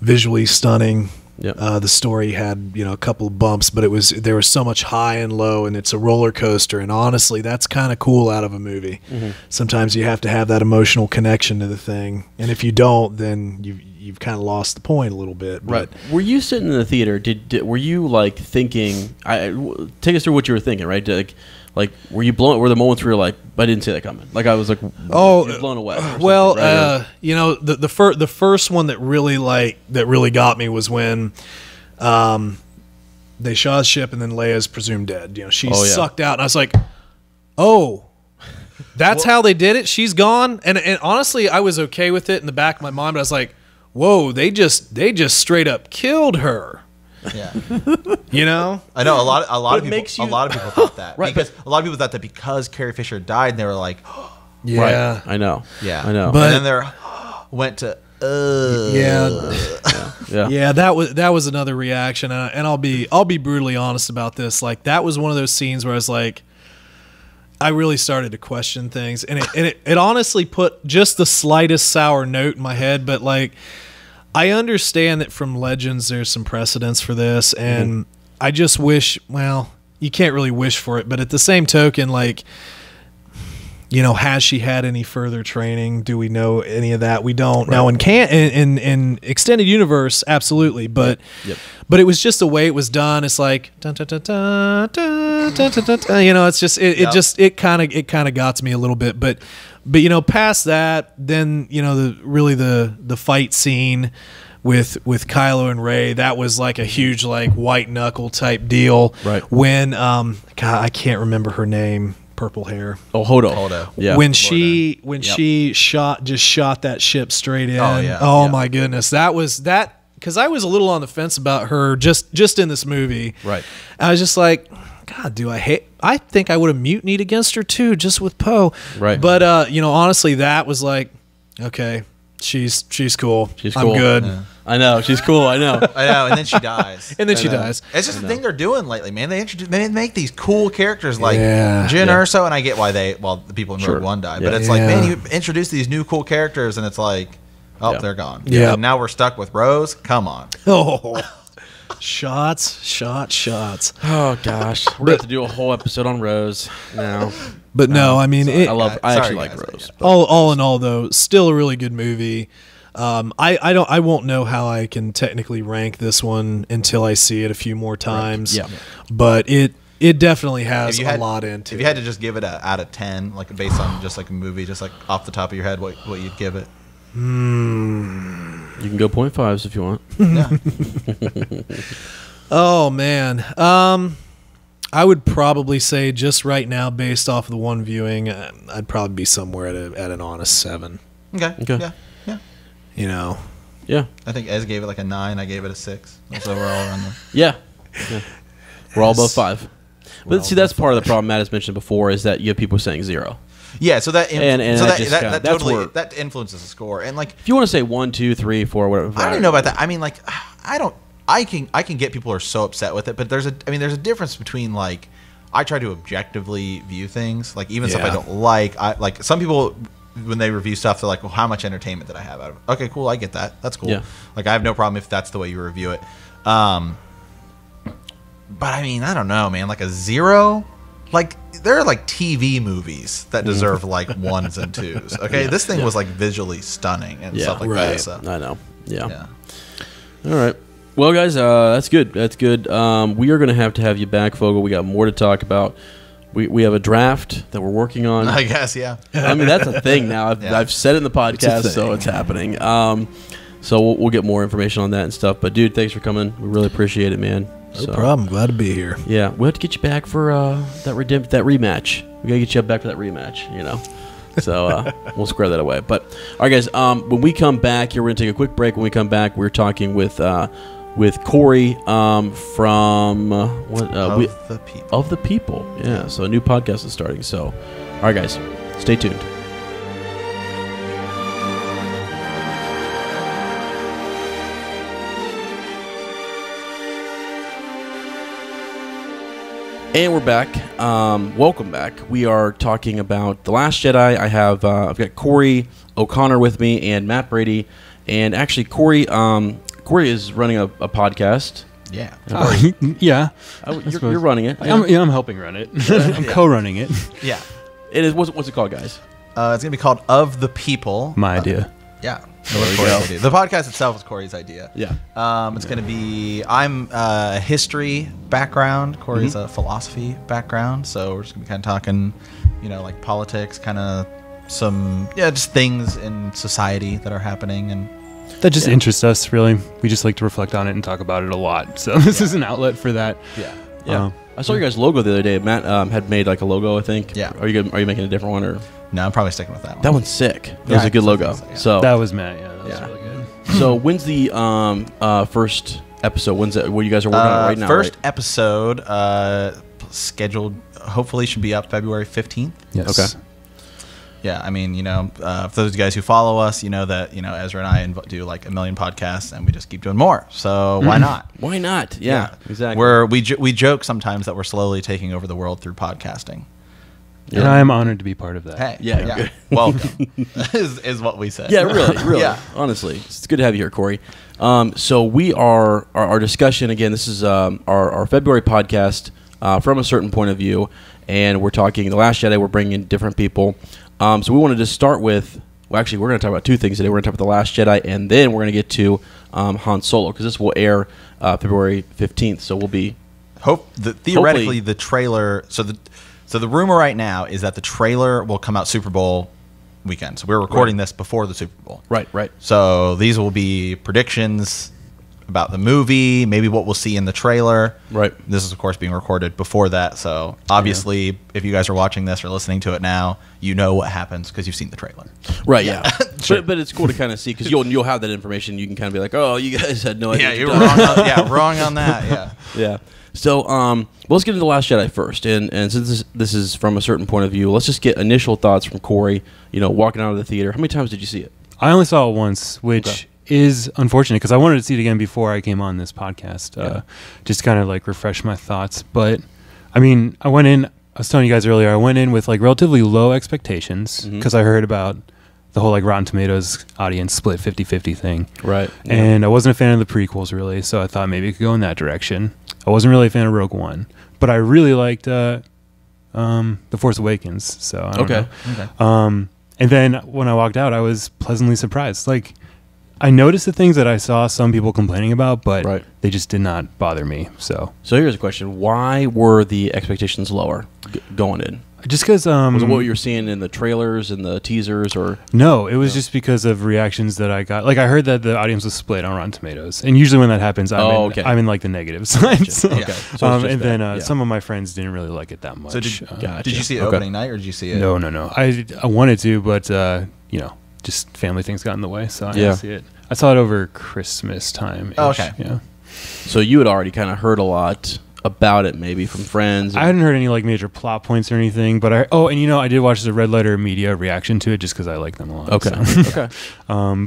Visually stunning. Yep. The story had, you know, a couple of bumps, but there was so much high and low, and it's a roller coaster. And honestly, that's kind of cool out of a movie. Sometimes you have to have that emotional connection to the thing, and if you don't, then you've kind of lost the point a little bit. But were you sitting in the theater? Were you like thinking? Take us through what you were thinking, right? Like, were you blown? Were the moments where you're like, I didn't see that coming? Like, I was like, you're blown away. Well, right? You know, the first one that really got me was when, they shot his ship and then Leia's presumed dead. You know, she's sucked out, and I was like, oh, that's how they did it. She's gone, and honestly, I was okay with it in the back of my mind, but I was like, whoa, they just straight up killed her. Yeah. You know, I know a lot of people. A lot of people thought that, because a lot of people thought that because Carrie Fisher died, they were like, yeah, I know, yeah, I know. But and then they went to, yeah. That was another reaction, and I'll be brutally honest about this. Like, that was one of those scenes where I was like, I really started to question things, and it honestly put just the slightest sour note in my head. But like, I understand that from Legends there's some precedence for this, and I just wish, well, you can't really wish for it, but at the same token, like, you know, has she had any further training? Do we know any of that? We don't. Now in extended universe, absolutely, but but it was just the way it was done. It's like dun, dun, dun, dun, dun, dun, dun, dun, you know, it's just it kind of got to me a little bit, but you know, past that, then you know, the fight scene with Kylo and Rey, that was like a huge like white knuckle type deal. Right. When God, I can't remember her name. Purple hair. Oh, Hodo. Yeah. When she shot that ship straight in. Oh yeah. Oh my goodness. That was that, because I was a little on the fence about her just in this movie. Right. I was just like, God, I think I would have mutinied against her too, just with Poe. Right. But you know, honestly, that was like, okay, she's cool. She's cool. I'm good. Yeah. I know, she's cool. I know. And then she dies. Dies. It's just the thing they're doing lately, man. They make these cool characters like Jyn Erso, and I get why the people in Rogue One died, but it's like, man, you introduce these new cool characters, and it's like, they're gone. Yeah. And now we're stuck with Rose. Come on. Oh. Shots. Oh gosh, we're going to do a whole episode on Rose now. But no, I mean, I actually like Rose. All in all, though, still a really good movie. I won't know how I can technically rank this one until I see it a few more times. Yeah. But it definitely has a lot into it. If you had to just give it a out of 10, like based on just like a movie, just like off the top of your head, what you'd give it? You can go 0.5s if you want. Yeah. Oh man. I would probably say just right now, based off of the one viewing, I'd probably be somewhere at an honest 7. Okay. Okay. Yeah. You know. Yeah. I think Ez gave it like a 9. I gave it a 6. That's overall on the. Yeah. We're all above 5. But see, that's part of the problem Matt has mentioned before is that you have people saying 0. Yeah, so that that's totally where- that influences the score. And like, If you want to say 1, 2, 3, 4, whatever. I don't know about that. I mean, like, I can get people who are so upset with it, but there's a difference between like, I try to objectively view things, like even stuff I don't like. I like some people when they review stuff, they're like, well, how much entertainment did I have out of it? Okay, cool, I get that. That's cool. Yeah. Like I have no problem if that's the way you review it. But I mean, I don't know, man. Like a 0. Like there are like TV movies that deserve like 1s and 2s. Okay, this thing was like visually stunning and stuff like that. So. I know. Yeah. Yeah. All right. Well, guys, that's good. That's good. We are going to have you back, Fogel. We got more to talk about. We have a draft that we're working on. I guess, yeah. I mean, that's a thing now. I've said it in the podcast, so it's happening. So we'll get more information on that and stuff. But, dude, thanks for coming. We really appreciate it, man. No problem. Glad to be here. Yeah, we'll have to get you back for that rematch. We got to get you back for that rematch, you know. So we'll square that away. But, all right, guys, when we come back here, we're going to take a quick break. When we come back, we're talking with Cory from Of the People. Yeah, so a new podcast is starting. So, all right, guys, stay tuned. And we're back. Welcome back. We are talking about The Last Jedi. I've got Cory O'Connor with me and Matt Brady. And actually, Cory is running a podcast. Yeah. Yeah. You're running it. I'm helping run it. I'm co-running it. Yeah. It is. What's it called, guys? It's going to be called Of the People. My idea. Yeah. Cory's idea. The podcast itself is Cory's idea. Yeah. It's going to be, I'm a history background. Cory's a philosophy background. So we're just going to be kind of talking, like politics, kind of just things in society that are happening. And that just interests us, really. We just like to reflect on it and talk about it a lot. So this is an outlet for that. Yeah. Yeah. I saw your guys' logo the other day. Matt had made like a logo, I think. Yeah. Are you making a different one or? No, I'm probably sticking with that one. That one's sick. That was a good logo. So that was Matt. Yeah, that was really good. So when's the first episode? When's it? What you guys are working on right now? First episode scheduled. Hopefully, should be up February 15th. Yes. Okay. Yeah, I mean, for those of you guys who follow us, you know that Ezra and I do like a million podcasts, and we just keep doing more. So why not? Why not? Yeah, exactly. We joke sometimes that we're slowly taking over the world through podcasting. Yeah. And I'm honored to be part of that. Hey, yeah. Welcome is what we said. Yeah, really. Yeah. Honestly, it's good to have you here, Cory. So we are our discussion again. This is our February podcast from a certain point of view, and we're talking The Last Jedi. We're bringing in different people. So we wanted to start with. Well, actually, we're going to talk about two things today. We're going to talk about The Last Jedi, and then we're going to get to Han Solo because this will air February 15th. So we'll be theoretically the trailer. So the rumor right now is that the trailer will come out Super Bowl weekend. So we're recording this before the Super Bowl. Right. So these will be predictions about the movie, maybe what we'll see in the trailer. Right. This is, of course, being recorded before that. So obviously, if you guys are watching this or listening to it now, you know what happens because you've seen the trailer. Right, yeah. Sure. But it's cool to kind of see because you'll have that information. You can kind of be like, oh, you guys had no idea. Yeah, you're wrong. Wrong on that. Yeah. Yeah. So, let's get into The Last Jedi first, and since this is from a certain point of view, let's just get initial thoughts from Cory. Walking out of the theater. How many times did you see it? I only saw it once, which is unfortunate because I wanted to see it again before I came on this podcast, just kind of like refresh my thoughts. But I mean, I was telling you guys earlier, I went in with like relatively low expectations because I heard about the whole like Rotten Tomatoes audience split 50-50 thing. Right. And I wasn't a fan of the prequels really, so I thought maybe it could go in that direction. I wasn't really a fan of Rogue One, but I really liked The Force Awakens. So I don't know. Okay. And then when I walked out, I was pleasantly surprised. Like I noticed the things that I saw some people complaining about, but Right. they just did not bother me. So here's a question: why were the expectations lower going in? just because Was it what you were seeing in the trailers and the teasers, or no, it was just because of reactions that I got. Like I heard that the audience was split on Rotten Tomatoes, and usually when that happens, I'm in like the negative side. So, Okay. So it's just and then that, yeah. some of my friends didn't really like it that much. So did Gotcha. you see it Okay. opening night, or did you see it? No. I wanted to, but just family things got in the way, so I didn't see it. I saw it over Christmas time. Oh, okay. Yeah. so you had already kind of heard a lot about it, maybe from friends. I hadn't heard any like major plot points or anything, but I did watch the Red Letter Media reaction to it just because I like them a lot. Okay. so. Okay.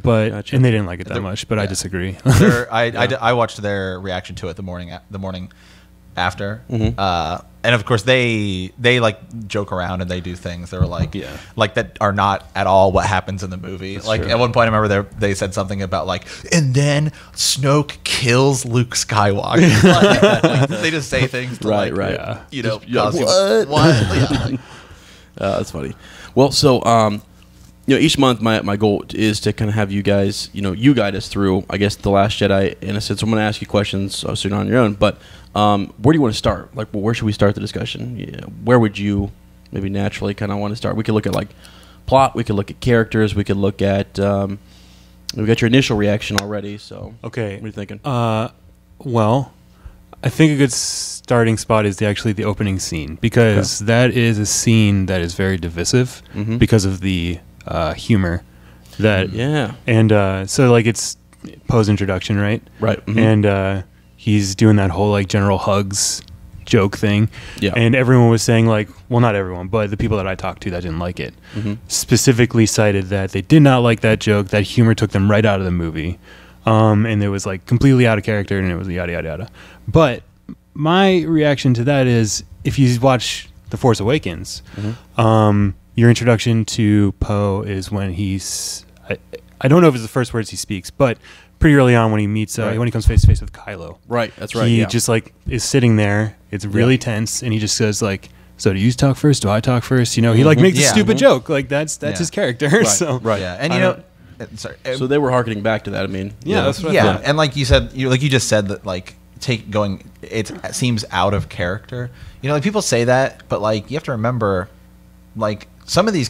But Gotcha. and they didn't like it that much, but I disagree. I watched their reaction to it the morning after, and of course they like joke around and they do things that are like that are not at all what happens in the movie. Like true. at one point, I remember they said something about like, and then Snoke kills Luke Skywalker. Like, they just say things to Right, like, right. Yeah. you know, Just, cause you- what? Yeah, like, That's funny. Well, so each month my goal is to kind of have you guys, you guide us through, I guess, The Last Jedi in a sense. I'm going to ask you questions, so you're not on your own. But where do you want to start? Like, where should we start the discussion? Where would you maybe naturally kind of want to start? We could look at like plot. We could look at characters. We could look at. We got your initial reaction already. So Okay. what are you thinking? Well, I think a good starting spot is actually the opening scene, because that is a scene that is very divisive because of the humor that and so like it's Poe's introduction, right? Right. And he's doing that whole like General Hugs joke thing, and everyone was saying like, well, not everyone, but the people that I talked to that didn't like it specifically cited that they did not like that joke. That humor took them right out of the movie, and it was like completely out of character, and it was yada yada yada. But my reaction to that is, if you watch The Force Awakens, your introduction to Poe is when he's I don't know if it's the first words he speaks, but pretty early on when he meets when he comes face to face with Kylo. Right, that's right. He just like is sitting there. It's really tense, and he just says like, "So do you talk first? Do I talk first?" He like makes a stupid joke. Like that's his character. Right, So right. yeah, and sorry. So they were harkening back to that. I mean, that's what I thought. And like you said, you just said that like it seems out of character. Like people say that, but like you have to remember, like some of these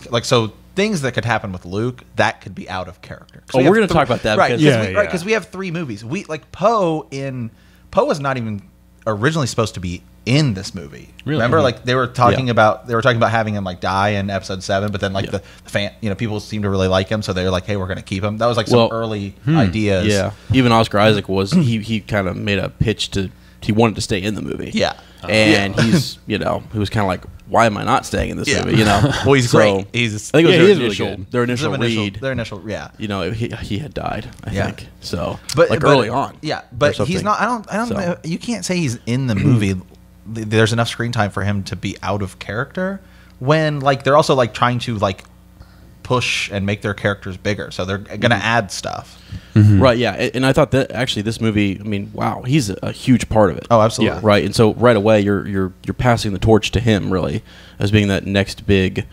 things that could happen with Luke that could be out of character. Oh, we're going to talk about that, right? because- Because we have 3 movies. We like Poe was not even originally supposed to be in this movie. Really? Remember, like they were talking about having him like die in Episode 7, but then like the fan, people seem to really like him, so they're like, hey, we're going to keep him. That was like some early ideas. Yeah, even Oscar Isaac was he kind of made a pitch to he wanted to stay in the movie. Yeah. And he's he was kind of like, why am I not staying in this movie? Well, he's great. He's I think it was he is their really initial good. read. Their initial yeah. He had died, I Yeah. think. So, But early on. Yeah, but or he's something. not. I don't. So- You can't say he's in the movie. There's enough screen time for him to be out of character when like they're also like trying to like push and make their characters bigger, so they're gonna add stuff. Right, yeah. And I thought that actually this movie, I mean, wow, he's a huge part of it. Oh, absolutely. Right. And so right away you're passing the torch to him really as being that next big,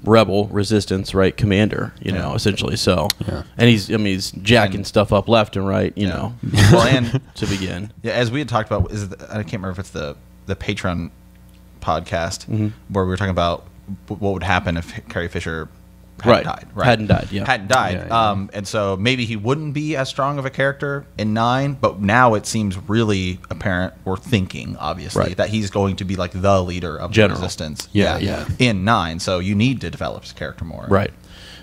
rebel resistance, right, commander, essentially. So and he's jacking stuff up left and right, Well, and to begin. yeah, as we had talked about, I can't remember if it's the Patreon podcast where we were talking about what would happen if Carrie Fisher hadn't died. Right. Hadn't died, yeah. Hadn't died. Yeah. And so maybe he wouldn't be as strong of a character in 9, but now it seems really apparent, or thinking, obviously, Right. that he's going to be like the leader of General. the resistance. Yeah. In 9, so you need to develop his character more. Right.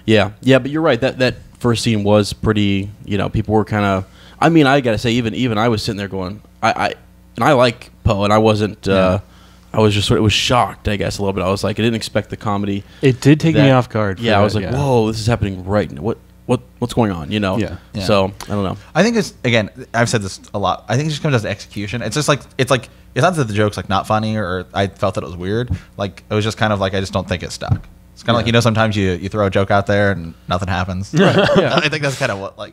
Yeah. Yeah, but you're right. That first scene was pretty, people were kind of, I mean, I got to say, even I was sitting there going, I like Poe, and I wasn't, I was just it was shocked, I guess, a little bit. I was like, I didn't expect the comedy. It did take me off guard. Yeah, I was like, whoa, this is happening right now. What's going on, Yeah. So, I don't know. I think it's, again, I've said this a lot. I think it just comes down to execution. It's just like, it's not that the joke's like not funny or I felt that it was weird. Like, it was just kind of like, I just don't think it stuck. It's kind of like, sometimes you throw a joke out there and nothing happens. Right, yeah. I think that's kind of what, like.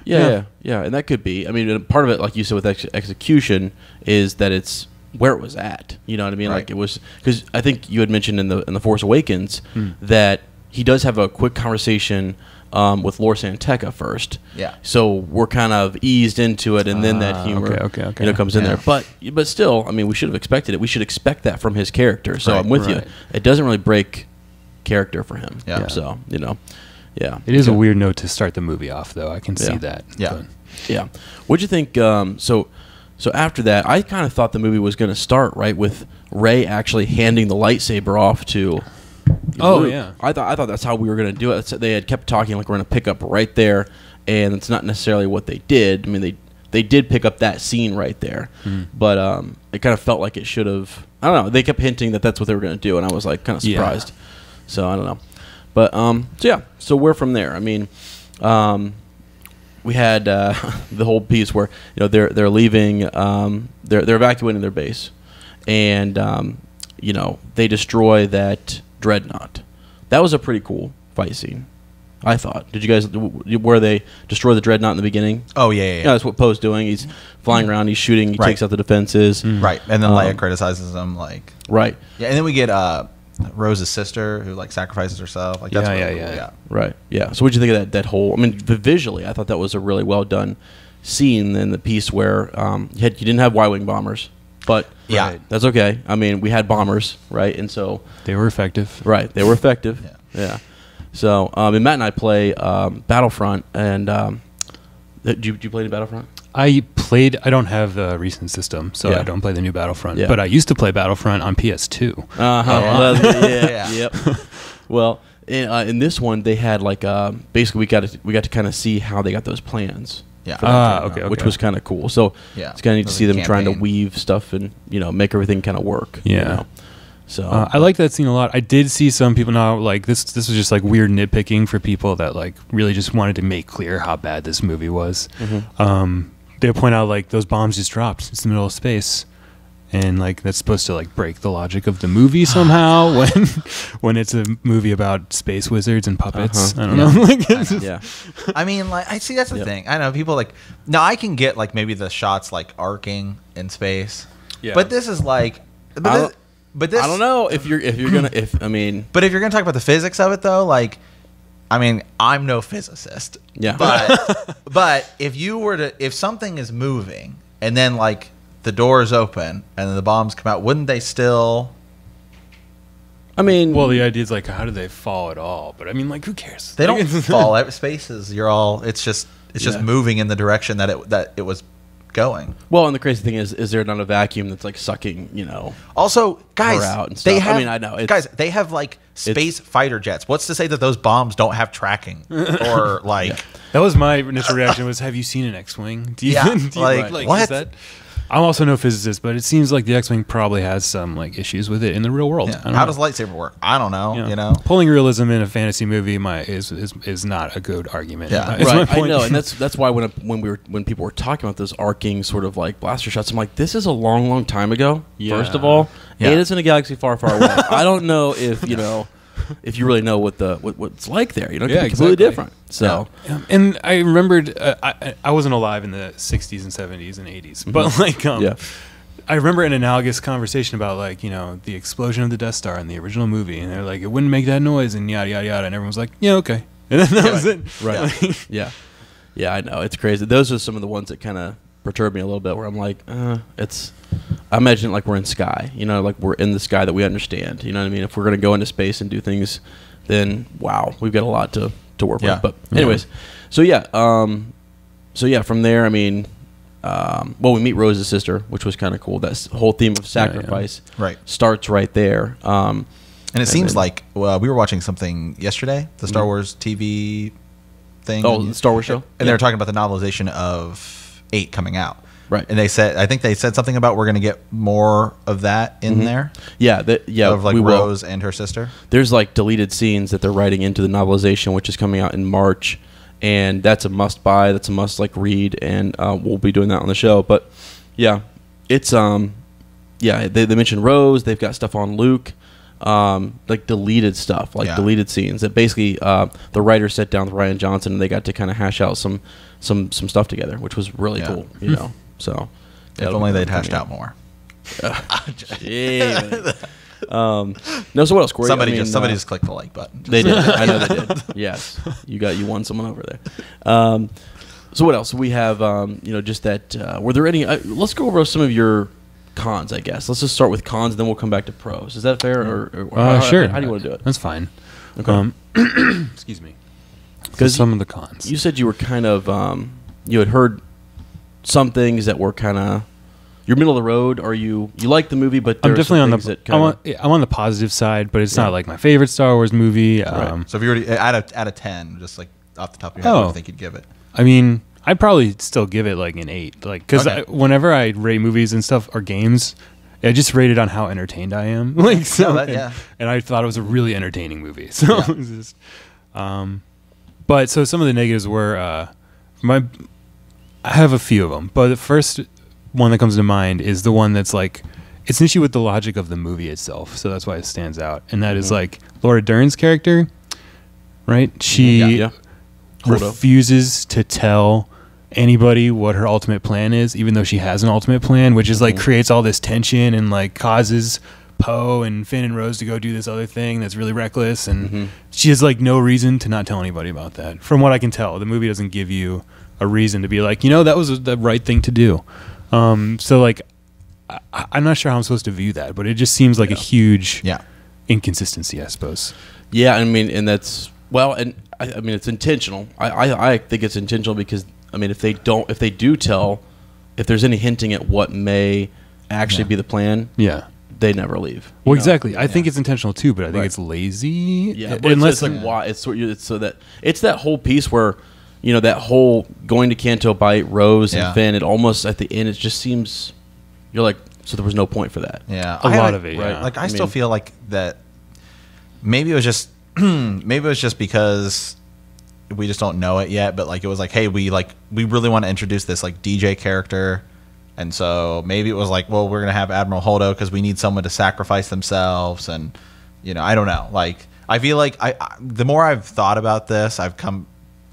Yeah, and that could be. I mean, part of it, like you said, with execution is that it's where it was at. You know what I mean? Right. Like it was, because I think you had mentioned in the Force Awakens that he does have a quick conversation with Lor Santeca first. Yeah. So we're kind of eased into it, and then that humor okay. you know, comes in there. But still, I mean, we should have expected it. We should expect that from his character. So I'm with you. It doesn't really break character for him. Yeah. So, you know, yeah. It is a weird note to start the movie off, though. I can see that. Yeah. But. Yeah. What'd you think? So after that, I kind of thought the movie was going to start right with Rey actually handing the lightsaber off to. Luke. Yeah. I thought that's how we were going to do it. They had kept talking like we're going to pick up right there, and it's not necessarily what they did. I mean, they did pick up that scene right there, but it kind of felt like it should have. I don't know. They kept hinting that that's what they were going to do, and I was like kind of surprised. Yeah. So I don't know, but so yeah. So we're from there. I mean, we had the whole piece where they're leaving, they're evacuating their base, and they destroy that dreadnought. That was a pretty cool fight scene, I thought. Did you guys where they destroy the dreadnought in the beginning? Oh yeah. That's what Poe's doing. He's flying around, he's shooting, he takes out the defenses, right, and then Leia criticizes him right. Yeah, and then we get Rose's sister who sacrifices herself. That's really cool. Yeah. Right. Yeah. So what did you think of that whole? I mean, visually, I thought that was a really well done scene in the piece where you didn't have Y-wing bombers, but that's okay. I mean, we had bombers, right? And so they were effective. Right. They were effective. Yeah. So and Matt and I play Battlefront, and do you play the Battlefront? I don't have the recent system, so I don't play the new Battlefront. Yeah. But I used to play Battlefront on PS2. Yep. Well, in this one, they had basically we got to kind of see how they got those plans. Yeah. Which was kind of cool. So it's kind of neat to see them trying to weave stuff and make everything kind of work. Yeah. So I like that scene a lot. I did see some people now this was just weird nitpicking for people that really just wanted to make clear how bad this movie was. Mm-hmm. They point out those bombs just dropped. It's the middle of space, and that's supposed to break the logic of the movie somehow when it's a movie about space wizards and puppets. I don't know. Yeah. I mean, I see that's the thing. I know people now I can get maybe the shots arcing in space. Yeah. But this is but this, I don't know if you're gonna But if you're gonna talk about the physics of it though, I mean, I'm no physicist. Yeah. But if something is moving and then the doors open and then the bombs come out, wouldn't they still? I mean, well, the idea is how do they fall at all? But I mean, who cares? They don't fall. Spaces, it's just moving in the direction that it was going. Well, and the crazy thing is there not a vacuum that's like sucking, Also, guys, her out and stuff. they have. I mean, I know, guys, they have like space fighter jets. What's to say that those bombs don't have tracking or like? Yeah. That was my initial reaction. Was, have you seen an X-wing? Do you, what? Is that? I'm also no physicist, but it seems like the X-wing probably has some like issues with it in the real world. Yeah. How does lightsaber work? I don't know. You know, pulling realism in a fantasy movie is not a good argument. Yeah, right. I know, and that's why when people were talking about those arcing sort of like blaster shots, I'm like, this is a long, long time ago. Yeah. First of all, and it's in a galaxy far, far away. I don't know if if you really know what's like there, it could be completely different. So, and I remembered I wasn't alive in the 60s and 70s and 80s, but I remember an analogous conversation about the explosion of the Death Star in the original movie, and they're like, it wouldn't make that noise, and yada yada yada, and everyone was like, yeah, okay, and then that was it. Right? Yeah, I know, it's crazy. Those are some of the ones that kind of perturb me a little bit, where I'm like, I imagine like we're in sky, like we're in the sky that we understand. You know what I mean? If we're going to go into space and do things, then wow, we've got a lot to work with. But anyways, from there, I mean, we meet Rose's sister, which was kind of cool. That whole theme of sacrifice starts right there. And it seems like we were watching something yesterday, the Star Wars TV thing. Oh, the Star Wars show? And they were talking about the novelization of 8 coming out. Right. And I think they said something about we're going to get more of that in there. Yeah. Of like Rose and her sister. There's like deleted scenes that they're writing into the novelization, which is coming out in March. And that's a must buy. That's a must read. And we'll be doing that on the show. But yeah, it's, they mentioned Rose. They've got stuff on Luke. Like deleted stuff, deleted scenes that basically the writer sat down with Rian Johnson and they got to kind of hash out some stuff together, which was really cool, So if only they'd hashed out more. No, so what else, Cory? Somebody just clicked the like button. They did. I know they did. Yes, you won someone over there. So what else? We have just that. Were there any? Let's go over some of your cons, I guess. Let's just start with cons, and then we'll come back to pros. Is that fair? Or sure. How do you want to do it? That's fine. Okay. Excuse me. Because some of the cons. You said you were kind of you had heard some things that were kind of you're middle of the road. Or you like the movie, but I'm definitely I'm on the positive side, but it's not like my favorite Star Wars movie. Right. So if you were out of 10, just like off the top of your head, what do you think you'd give it? I mean, I'd probably still give it like an 8, like because whenever I rate movies and stuff or games, I just rate it on how entertained I am. Like so, and I thought it was a really entertaining movie. So, it was just, but so some of the negatives were I have a few of them, but the first one that comes to mind is the one that's like it's an issue with the logic of the movie itself. So that's why it stands out, and that is like Laura Dern's character, right? She refuses to tell anybody what her ultimate plan is, even though she has an ultimate plan, which is like creates all this tension and like causes Poe and Finn and Rose to go do this other thing that's really reckless, and she has like no reason to not tell anybody about that. From what I can tell, the movie doesn't give you a reason to be like, that was the right thing to do. So like I'm not sure how I'm supposed to view that, but it just seems like a huge inconsistency, I suppose. Yeah, I mean, and that's and I mean it's intentional. I think it's intentional because I mean if they do tell, if there's any hinting at what may actually be the plan, they never leave. Well, exactly. I think it's intentional too, but I think it's lazy. Yeah, but unless it's like why it's so that it's that whole piece where that whole going to Canto Bight, Rose and Finn. It almost at the end it just seems you're like so there was no point for that. Yeah, a lot of it. Right. Like I still feel like that. Maybe it was just because we just don't know it yet. But like it was like, hey, we really want to introduce this like DJ character. And so maybe it was like, well, we're going to have Admiral Holdo because we need someone to sacrifice themselves. And, I don't know. Like, I feel like the more I've thought about this, I've come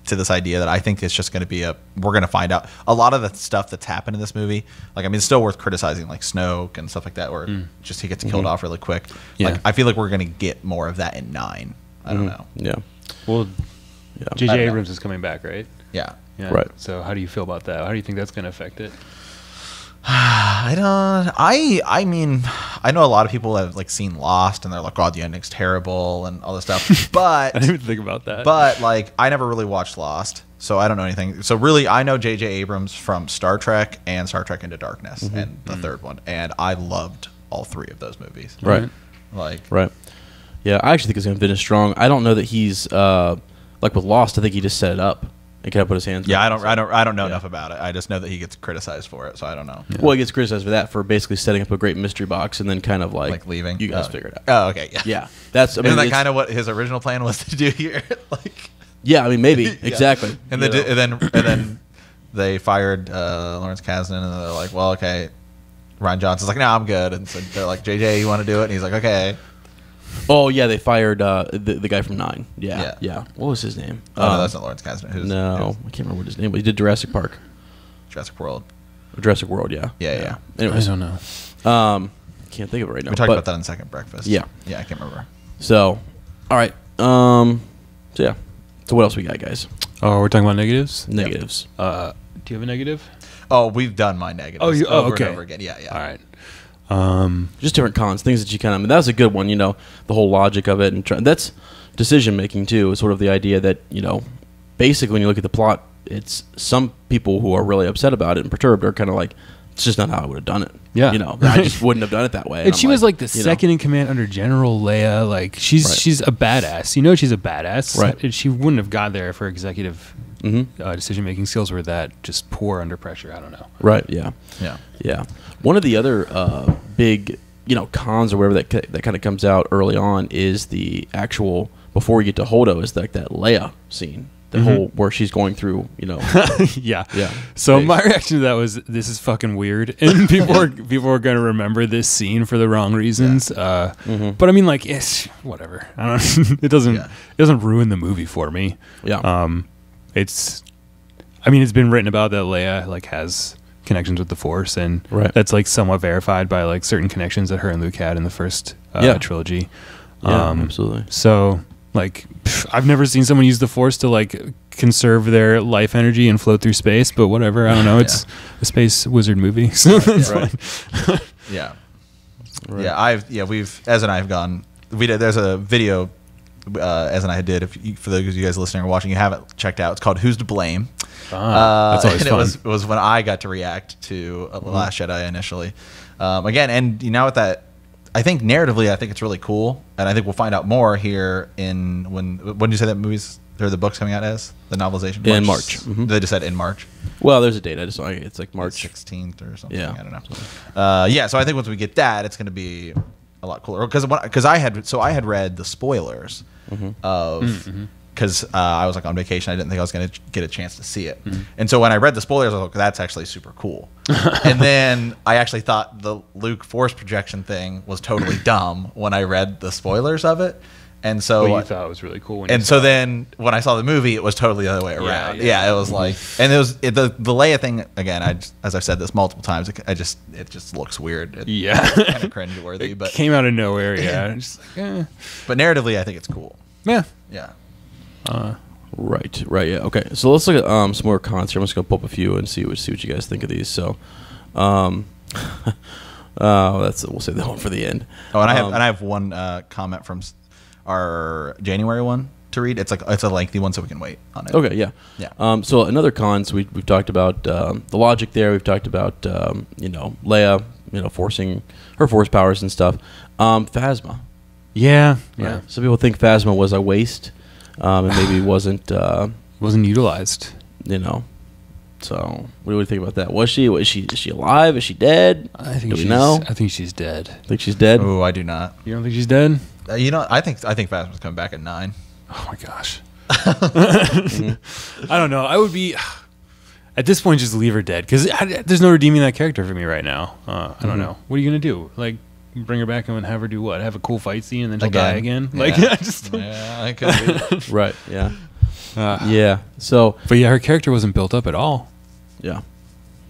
to this idea that I think it's just going to be we're going to find out a lot of the stuff that's happened in this movie. Like, I mean, it's still worth criticizing, like Snoke and stuff like that, where just he gets killed off really quick. Yeah. Like, I feel like we're going to get more of that in 9. I don't know. Yeah. Well, J.J. Abrams is coming back, right? Yeah. Right. So how do you feel about that? How do you think that's going to affect it? I mean, I know a lot of people have like seen Lost and they're like, God, the ending's terrible and all this stuff. But I didn't even think about that. But like, I never really watched Lost, so I don't know anything. So really, I know J.J. Abrams from Star Trek and Star Trek Into Darkness and the third one, and I loved all 3 of those movies. Right. Right. Yeah, I actually think it's going to finish strong. I don't know that he's like with Lost. I think he just set it up. He kind of put his hands. Yeah, I don't know enough about it. I just know that he gets criticized for it, so I don't know. Yeah. Well, he gets criticized for that, for basically setting up a great mystery box and then kind of like leaving. You guys figure it out. Oh, okay, yeah. Yeah, that's. I mean, isn't that kind of what his original plan was to do here? Like, yeah, I mean, maybe exactly. And then they fired Lawrence Kasdan, and they're like, well, okay. Ryan Johnson's like, no, I'm good, and so they're like, JJ, you want to do it? And he's like, okay. Oh yeah, they fired the guy from 9. Yeah. What was his name? Oh no, that's not Lawrence Kasdan. I can't remember what his name was. He did Jurassic Park. Jurassic World. Jurassic World, yeah. Yeah. Anyways, I don't know. Can't think of it right now. We talked about that in Second Breakfast. Yeah. Yeah, I can't remember. So, all right. So yeah. So what else we got, guys? Oh, we're talking about negatives. Negatives. Do you have a negative? Oh, we've done my negatives. Over and over again. Yeah. All right. Just different cons, things that you kind of. I mean, that was a good one. The whole logic of it, and that's decision making too. Is sort of the idea that basically when you look at the plot, it's some people who are really upset about it and perturbed are kind of like, it's just not how I would have done it. Yeah, I just wouldn't have done it that way. And she was like the second in command under General Leia. Like she's a badass. She's a badass. Right. And she wouldn't have got there if her executive decision making skills were that just poor under pressure. I don't know. Right. Yeah. One of the other big cons or whatever that kind of comes out early on is the actual, before we get to Holdo, is like that Leia scene. The whole where she's going through, yeah. So my reaction to that was, this is fucking weird, and people are going to remember this scene for the wrong reasons. But I mean, like, it's whatever. I don't. It doesn't ruin the movie for me. Yeah. It's been written about that Leia like has connections with the Force, and Right. that's like somewhat verified by like certain connections that her and Luke had in the first trilogy. Yeah, absolutely. So like, I've never seen someone use the Force to like conserve their life energy and float through space, but whatever. I don't know. It's a space wizard movie, so it's fine. Yeah. Right. We've Ez and I have gone. There's a video Ez and I did. For those of you guys listening or watching, you haven't checked out. It's called "Who's to Blame." That's always and fun. It was when I got to react to The Last Jedi initially. Again, and with that, I think narratively, I think it's really cool, and I think we'll find out more here when did you say that movies or the books coming out as the novelization In March. They just said in March. Well, there's a date. It's like March 16th or something. Yeah. I don't know. So I think once we get that, it's going to be a lot cooler. Because I had read the spoilers of because I was like on vacation. I didn't think I was going to get a chance to see it. And so when I read the spoilers, I was like, that's actually super cool. And then I actually thought the Luke Force projection thing was totally dumb when I read the spoilers of it. And so you thought it was really cool. Then when I saw the movie, it was totally the other way around. Yeah, it was like, and it was the Leia thing again. As I've said this multiple times, it just looks weird. Kind of cringeworthy, but came out of nowhere. Yeah, just like, but narratively, I think it's cool. Yeah. Right. Yeah. Okay. So let's look at some more cons here. I'm just gonna pull up a few and see what you guys think of these. So, we'll save that one for the end. Oh, and I have one comment from our January one to read. It's a lengthy one, so we can wait on it. Okay. Yeah. So another cons we've talked about the logic there. We've talked about Leia forcing her Force powers and stuff. Phasma. Yeah. Right. Some people think Phasma was a waste, and maybe wasn't utilized. So what do we think about that? Is she alive? Is she dead? I think we know? I think she's dead. Think she's dead? Oh, I do not. You don't think she's dead? I think Phasma's coming back at 9. Oh my gosh. I don't know. I would be at this point just leave her dead because there's no redeeming that character for me right now. I don't know. What are you gonna do? Like bring her back and have her do what? Have a cool fight scene and then she'll die again? Yeah. Like I just I could be. Right. Yeah. Yeah. So, but yeah, her character wasn't built up at all. Yeah.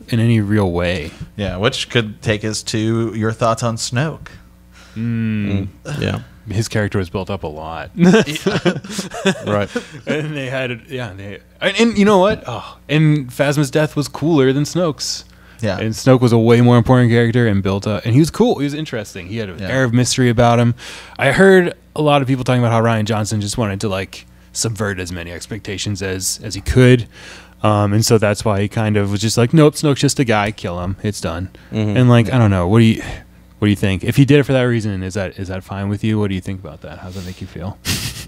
In any real way. Yeah, which could take us to your thoughts on Snoke. Yeah. His character was built up a lot. Right. And they had it. And you know what? And Phasma's death was cooler than Snoke's. Yeah. And Snoke was a way more important character and built up. And he was cool. He was interesting. He had an air of mystery about him. I heard a lot of people talking about how Rian Johnson just wanted to like subvert as many expectations as he could. And so that's why he kind of was just like, nope, Snoke's just a guy. Kill him. It's done. And like, I don't know. What do you think? If he did it for that reason, is that fine with you? What do you think about that? How does that make you feel?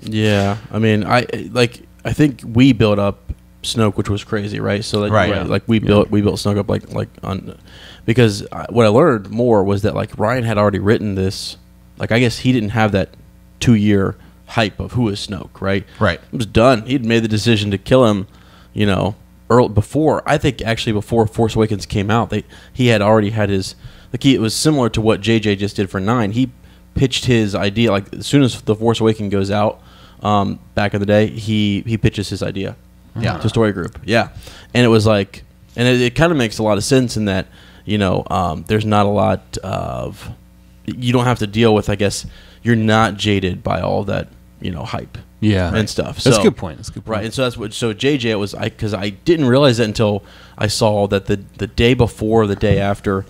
Yeah. I mean, I think we built up Snoke, which was crazy, right? So like we built Snoke up like on because what I learned more was that like Ryan had already written this. Like I guess he didn't have that 2-year hype of who is Snoke, right? Right. It was done. He'd made the decision to kill him, before Force Awakens came out. He had already had his it was similar to what JJ just did for 9. He pitched his idea like as soon as the Force Awakens goes out back in the day, he pitches his idea. Yeah. To story group. Yeah. And it was like and it kind of makes a lot of sense in that, there's not a lot of you don't have to deal with, I guess, you're not jaded by all that, hype. Yeah. And stuff. That's a good point. Right. And so JJ it was because I didn't realize that until I saw that the day before, the day after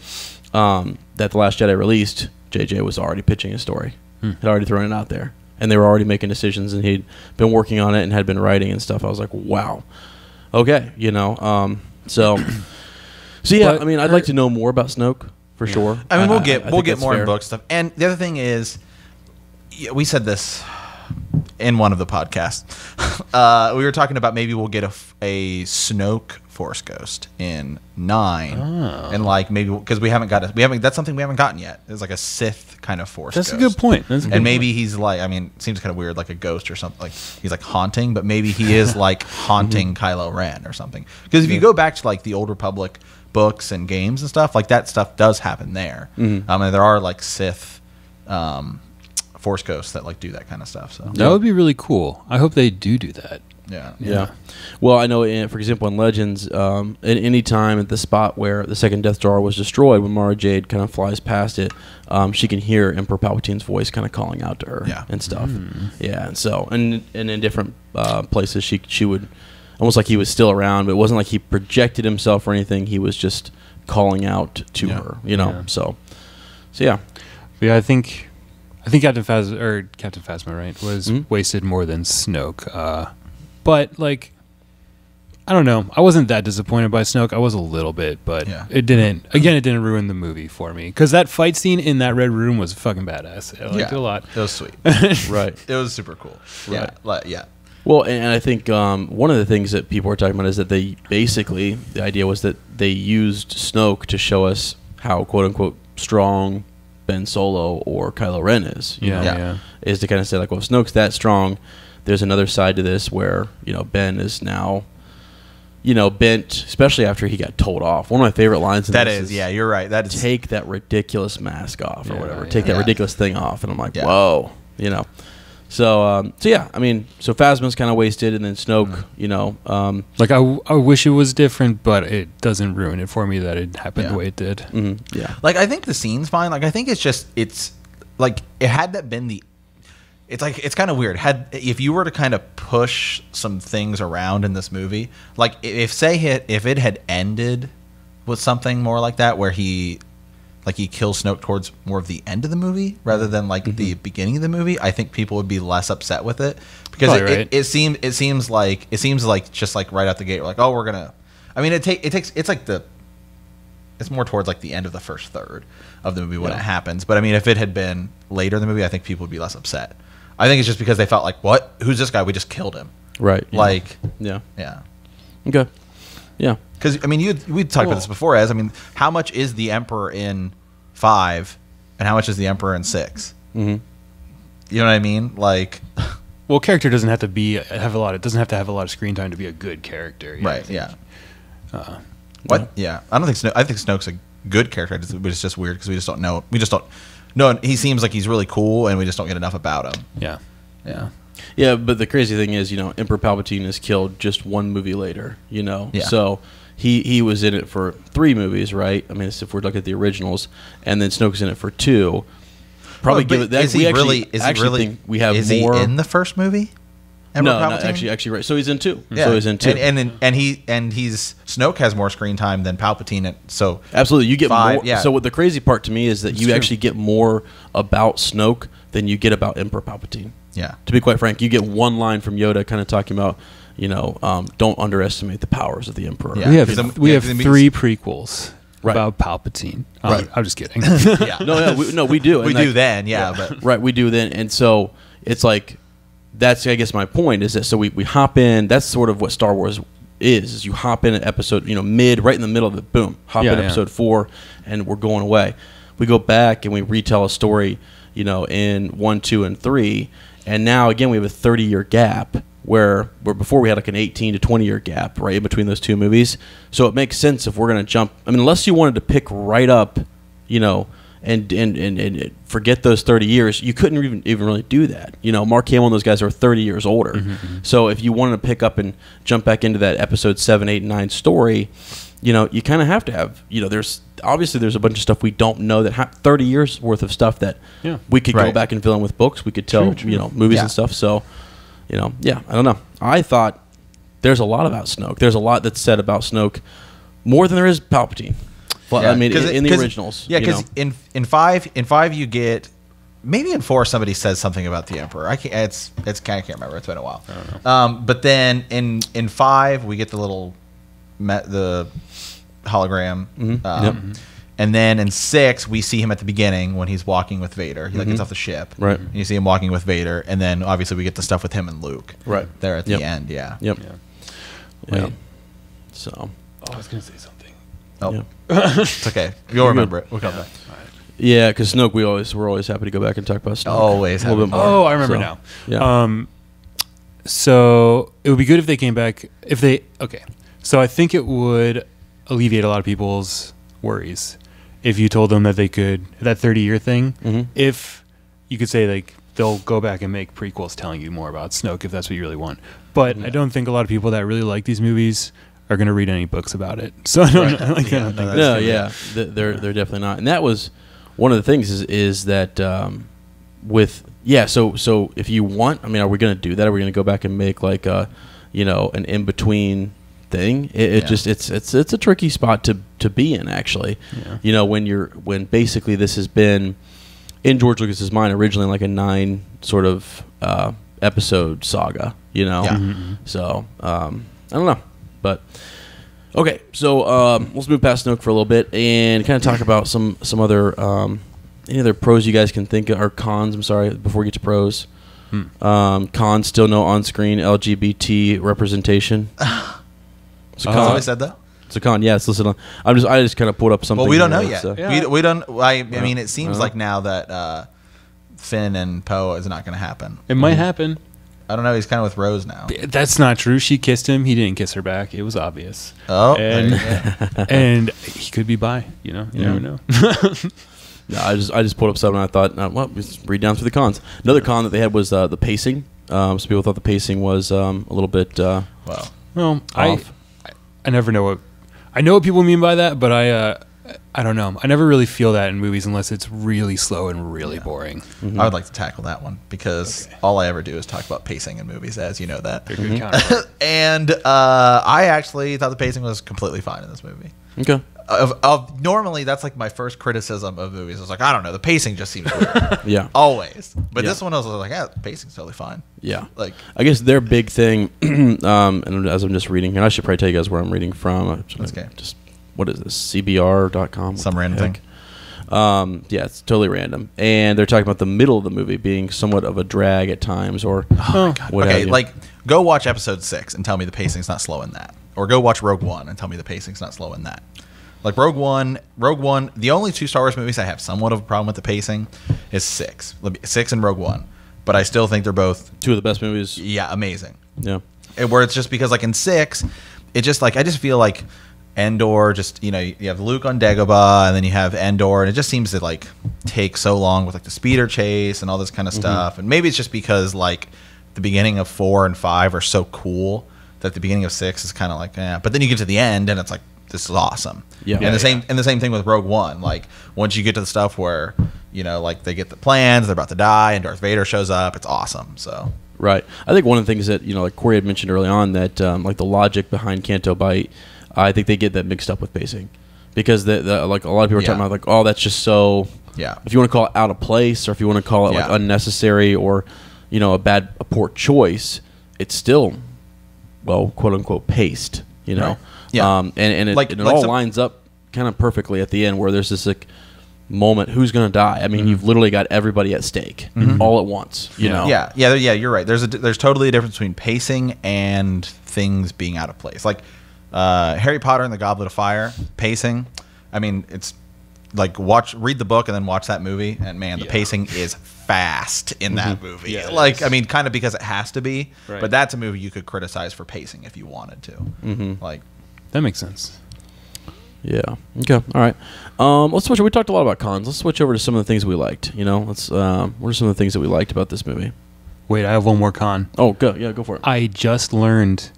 that The Last Jedi released, JJ was already pitching a story. Had already thrown it out there. And they were already making decisions, and he'd been working on it and had been writing and stuff. I was like, wow. Okay, So yeah, But I mean, I'd like to know more about Snoke for sure. I mean, we'll I get think more that's in book stuff. And the other thing is, we said this in one of the podcasts. We were talking about maybe we'll get a Snoke Force Ghost in 9, and like maybe because that's something we haven't gotten yet. It's like a Sith kind of Force. That's Ghost. a good point. And maybe he's like, I mean, it seems kind of weird, like a ghost or something. Like he's like haunting, but maybe he is like haunting Kylo Ren or something. Because if you go back to like the Old Republic books and games and stuff, like that stuff does happen there. And there are like Sith Force ghosts that like do that kind of stuff. So that would be really cool. I hope they do that. Yeah. Well, I know, for example, in Legends, at any time at the spot where the second Death Star was destroyed, when Mara Jade kind of flies past it, she can hear Emperor Palpatine's voice kind of calling out to her and stuff. Yeah, and so, and in different places, she would, almost like he was still around, but it wasn't like he projected himself or anything. He was just calling out to her, you know. So yeah. But yeah, I think Captain Phasma, right, was wasted more than Snoke. But like, I don't know. I wasn't that disappointed by Snoke. I was a little bit, but it didn't ruin the movie for me, because that fight scene in that red room was fucking badass. I liked it a lot. It was sweet. Right. It was super cool. Right. Yeah. Well, and I think one of the things that people were talking about is that they basically, the idea was that they used Snoke to show us how quote unquote strong Ben Solo or Kylo Ren is. You know? Is to kind of say like, well, if Snoke's that strong, there's another side to this where, you know, Ben is now, you know, bent, especially after he got told off. One of my favorite lines in this is, you're right. That is, take that ridiculous mask off or whatever. Take that ridiculous thing off. And I'm like, whoa, you know. So yeah, I mean, so Phasma's kind of wasted, and then Snoke, you know. Like, I wish it was different, but it doesn't ruin it for me that it happened the way it did. Yeah. Like, I think the scene's fine. Like, I think it's like, it had that been the, it's like, it's kind of weird. If you were to kind of push some things around in this movie, like if it had ended with something more like that, where he kills Snoke towards more of the end of the movie rather than like the beginning of the movie, I think people would be less upset with it, because it seems like just like right out the gate, we're like, oh, we're gonna. I mean, it's more towards like the end of the first third of the movie when it happens. But I mean, if it had been later in the movie, I think people would be less upset. I think it's just because they felt like, what? Who's this guy? We just killed him. Right. Like, yeah. Okay. Yeah. Because, I mean, we talked about this before, I mean, how much is the Emperor in 5 and how much is the Emperor in 6? You know what I mean? Like, well, character doesn't have to have a lot of screen time to be a good character. Right, yeah. What? Yeah. I think Snoke's a good character, but it's just weird because we just don't know. No, he seems like he's really cool, and we just don't get enough about him. Yeah, but the crazy thing is, you know, Emperor Palpatine is killed just one movie later, you know. So he was in it for 3 movies, right? I mean, if we're looking at the originals, and then Snoke's in it for 2. Probably give it that. Is he really in the first movie? No, actually, right. So he's in 2. Yeah. So he's in 2. And he's Snoke has more screen time than Palpatine. So absolutely, you get 5, more. Yeah. So what the crazy part to me is that you actually get more about Snoke than you get about Emperor Palpatine. Yeah. To be quite frank, you get one line from Yoda, kind of talking about, you know, don't underestimate the powers of the Emperor. Yeah. We have 3 prequels about Palpatine. I'm just kidding. We do. We do then, but right, we do then, and so it's like. That's, I guess, my point is that so we hop in. That's sort of what Star Wars is you hop in at episode, you know, right in the middle of it, boom, hop in episode 4, and we're going away. We go back and we retell a story, you know, in 1, 2, and 3, and now again we have a 30-year gap where before we had like an 18 to 20-year gap right in between those 2 movies. So it makes sense if we're going to jump. I mean, unless you wanted to pick right up, you know. And forget those 30 years, you couldn't even really do that. You know, Mark Hamill and those guys are 30 years older. So if you wanted to pick up and jump back into that episode 7, 8, and 9 story, you know, you kind of have to have, you know, there's a bunch of stuff we don't know that 30 years worth of stuff that we could go back and fill in with books. We could tell, you know, movies and stuff. So, you know, I don't know. I thought there's a lot about Snoke. There's a lot that's said about Snoke, more than there is Palpatine. Well, I mean, in the originals. Yeah, because in 5 you get, maybe in 4 somebody says something about the Emperor. I can't remember. It's been a while. I don't know. But then in 5 we get the hologram. And then in 6 we see him at the beginning when he's walking with Vader. He gets off the ship. Right. And you see him walking with Vader, and then obviously we get the stuff with him and Luke. Right. There at the end. Yeah. Yep. Wait. So. I was gonna say something. Oh, it's okay. You'll remember it. We'll come back. Yeah, because Snoke, we're always happy to go back and talk about Snoke. Always a little bit more. Oh, I remember now. Yeah. So it would be good if they came back. So I think it would alleviate a lot of people's worries if you told them that they could, that 30-year thing. If you could say, like, they'll go back and make prequels telling you more about Snoke if that's what you really want. But I don't think a lot of people that really like these movies are going to read any books about it. So I don't know. Like, I don't think No, yeah, they're definitely not. And that was one of the things is that So if you want, I mean, are we going to do that? Are we going to go back and make like a, an in between thing? It's a tricky spot to be in, actually. Yeah. When basically this has been in George Lucas's mind originally like a 9 sort of episode saga. So I don't know, but okay. So let's move past Snoke for a little bit and kind of talk about some other any other pros you guys can think of, or cons. I'm sorry, before we get to pros. Cons, still no on-screen LGBT representation. It's a con. I said that. It's a con. Yeah, it's listed on. I just kind of pulled up something. Well, we don't know here, yet. So. Yeah. We don't. I mean, it seems like now that Finn and Poe is not going to happen. it might happen. I don't know. He's kind of with Rose now. That's not true. She kissed him. He didn't kiss her back. It was obvious. Oh, and he could be bi. You never know. Yeah, I just pulled up something and I thought, well, let's read down through the cons. Another con that they had was the pacing. Some people thought the pacing was a little bit well, off. I never know what I know what people mean by that, but I don't know. I never really feel that in movies unless it's really slow and really boring. I would like to tackle that one because all I ever do is talk about pacing in movies, as you know that. They're good counterpart. And I actually thought the pacing was completely fine in this movie. Okay. Normally that's like my first criticism of movies. I was like, I don't know, the pacing just seems weird. Yeah. Always. But Yeah. this one I was like, yeah, the pacing's totally fine. Yeah. Like, I guess their big thing, and as I'm just reading, and I should probably tell you guys where I'm reading from. Okay. Just, what is this? CBR.com? Some random thing. Yeah, it's totally random. And they're talking about the middle of the movie being somewhat of a drag at times, or what have Okay, you. like go watch episode 6 and tell me the pacing's not slow in that. Or go watch Rogue One and tell me the pacing's not slow in that. Like Rogue One, the only 2 Star Wars movies I have somewhat of a problem with the pacing is 6 and Rogue One. But I still think they're both 2 of the best movies. yeah, amazing. Yeah. And where it's just because like in 6, it just like I just feel like Endor just you have Luke on Dagobah and then you have Endor and it just seems to like take so long with like the speeder chase and all this kind of stuff. And maybe it's just because like the beginning of 4 and 5 are so cool that the beginning of 6 is kind of like but then you get to the end and it's like this is awesome. Yeah. And the same thing with Rogue One. Like once you get to the stuff where like they get the plans, they're about to die, and Darth Vader shows up, it's awesome. So Right. I think one of the things that, like Cory had mentioned early on, that like the logic behind Canto Bight, I think they get that mixed up with pacing. Because like a lot of people are talking about like, oh, that's just so, if you want to call it out of place, or if you want to call it like unnecessary, or a poor choice, it's still, well, quote unquote paced, Right. Yeah. and it, Like- and it like all some- lines up kind of perfectly at the end, where there's this like moment, who's going to die? I mean, you've literally got everybody at stake all at once. You know. Yeah. You're right. There's totally a difference between pacing and things being out of place. Like Harry Potter and the Goblet of Fire, pacing. I mean, it's like read the book and then watch that movie, and man, the pacing is fast in that movie. Yeah, like, I mean, kind of because it has to be, Right. but that's a movie you could criticize for pacing if you wanted to. Like, That makes sense. Yeah. Okay. All right. Let's switch. We talked a lot about cons. Let's switch over to some of the things we liked. Let's. What are some of the things that we liked about this movie? Wait, I have one more con. Oh, go. Yeah, go for it. I just learned,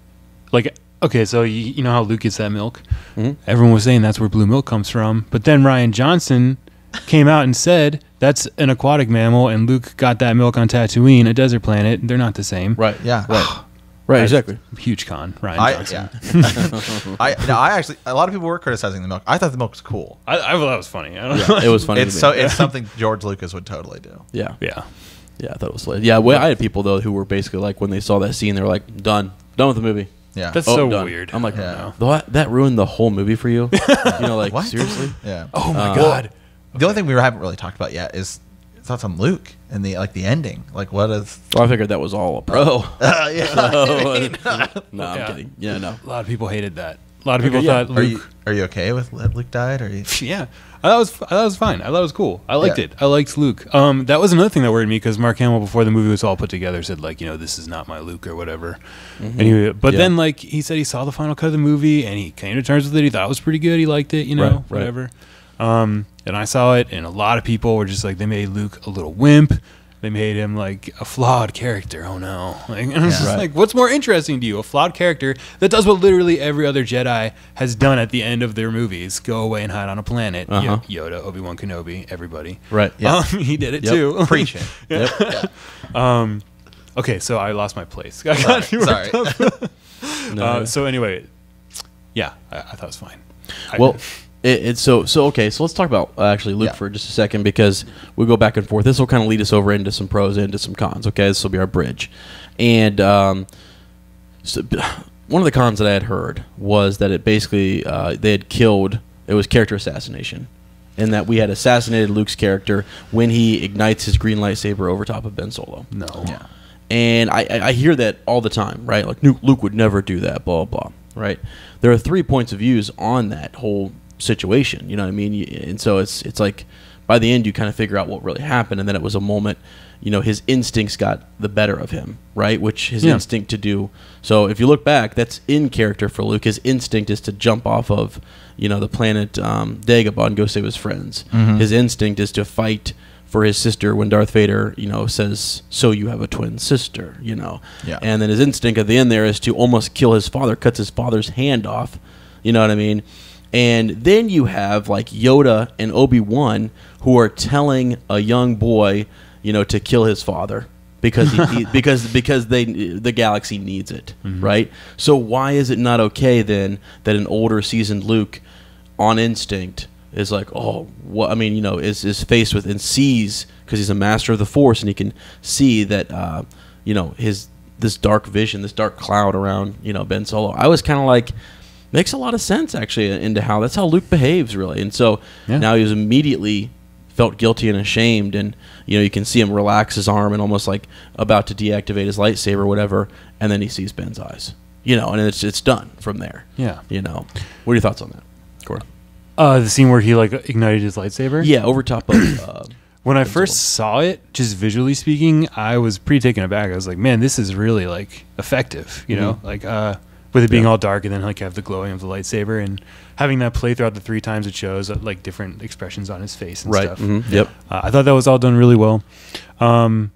like, okay, so you know how Luke gets that milk? Mhm. Everyone was saying that's where blue milk comes from. But then Ryan Johnson came out and said that's an aquatic mammal, and Luke got that milk on Tatooine, a desert planet. They're not the same. Right. yeah. Right. Exactly. Huge con, Ryan Johnson. I actually, a lot of people were criticizing the milk. I thought the milk was cool. I thought that was funny. I don't know. It was funny. It's to me. it's something George Lucas would totally do. Yeah. Yeah. Yeah. I thought it was lit. Yeah. Well, I had people though who were basically like, when they saw that scene, they were like, done with the movie. Yeah. That's Oh, so done. weird. I'm like, Yeah. that ruined the whole movie for you. Like What? seriously. Yeah. Oh my God. The only thing we haven't really talked about yet is thoughts on Luke and the ending. Like, what is? Well, I figured that was all a pro. No, I'm Yeah. kidding. Yeah, no. A lot of people hated that. A lot of people yeah. thought Are Luke. you okay with that Luke died? Or you? Yeah, I thought it was fine. I thought it was cool. I liked Yeah. it. I liked Luke. That was another thing that worried me because Mark Hamill, before the movie was all put together, said like, this is not my Luke or whatever. But Yeah. then like he said he saw the final cut of the movie and he came to terms with it. He thought it was pretty good. He liked it. Right. Whatever. And I saw it, and a lot of people were just like, they made Luke a little wimp. they made him like a flawed character. Oh no! Like, and it's just like, what's more interesting to you? A flawed character that does what literally every other Jedi has done at the end of their movies: go away and hide on a planet. Yoda, Obi-Wan Kenobi, everybody. Right. Yeah. He did it too. Preach it. Yeah. Okay, so I lost my place. I got sorry. So anyway, yeah, I thought it was fine. Well. So okay. So let's talk about actually Luke for just a second, because we go back and forth. This will kind of lead us over into some pros and into some cons. Okay, this will be our bridge. And so one of the cons that I had heard was that it basically they had killed. It was character assassination, and that we had assassinated Luke's character when he ignites his green lightsaber over top of Ben Solo. No. Yeah. And I hear that all the time, right? Like Luke would never do that. Blah blah. Right. There are 3 points of views on that whole situation, you know what I mean? And so it's like by the end you kind of figure out what really happened, and then it was a moment, you know, his instincts got the better of him, right? Which his instinct to do. So if you look back, that's in character for Luke. His instinct is to jump off of, you know, the planet Dagobah and go save his friends. His instinct is to fight for his sister when Darth Vader, you know, says, "So you have a twin sister," you know. Yeah. And then his instinct at the end there is to almost kill his father, cuts his father's hand off. You know what I mean? And then you have like Yoda and Obi-Wan who are telling a young boy, you know, to kill his father because because the galaxy needs it, right? So why is it not okay then that an older seasoned Luke on instinct is like, oh, what? I mean, you know, is faced with and sees, because he's a master of the Force and he can see that, you know, this dark vision, this dark cloud around, you know, Ben Solo. I was kind of like, makes a lot of sense actually into how that's how Luke behaves really. And so now he was immediately felt guilty and ashamed, and you know, you can see him relax his arm and almost like about to deactivate his lightsaber or whatever, and then he sees Ben's eyes, you know, and it's done from there. Yeah. You know, what are your thoughts on that, Cory? The scene where he like ignited his lightsaber? Yeah, over top of when I first saw it, just visually speaking, I was pretty taken aback. I was like, man, this is really like effective, you know? Like with it being all dark and then like have the glowing of the lightsaber and having that play throughout the 3 times it shows like different expressions on his face and stuff. Yep. I thought that was all done really well. I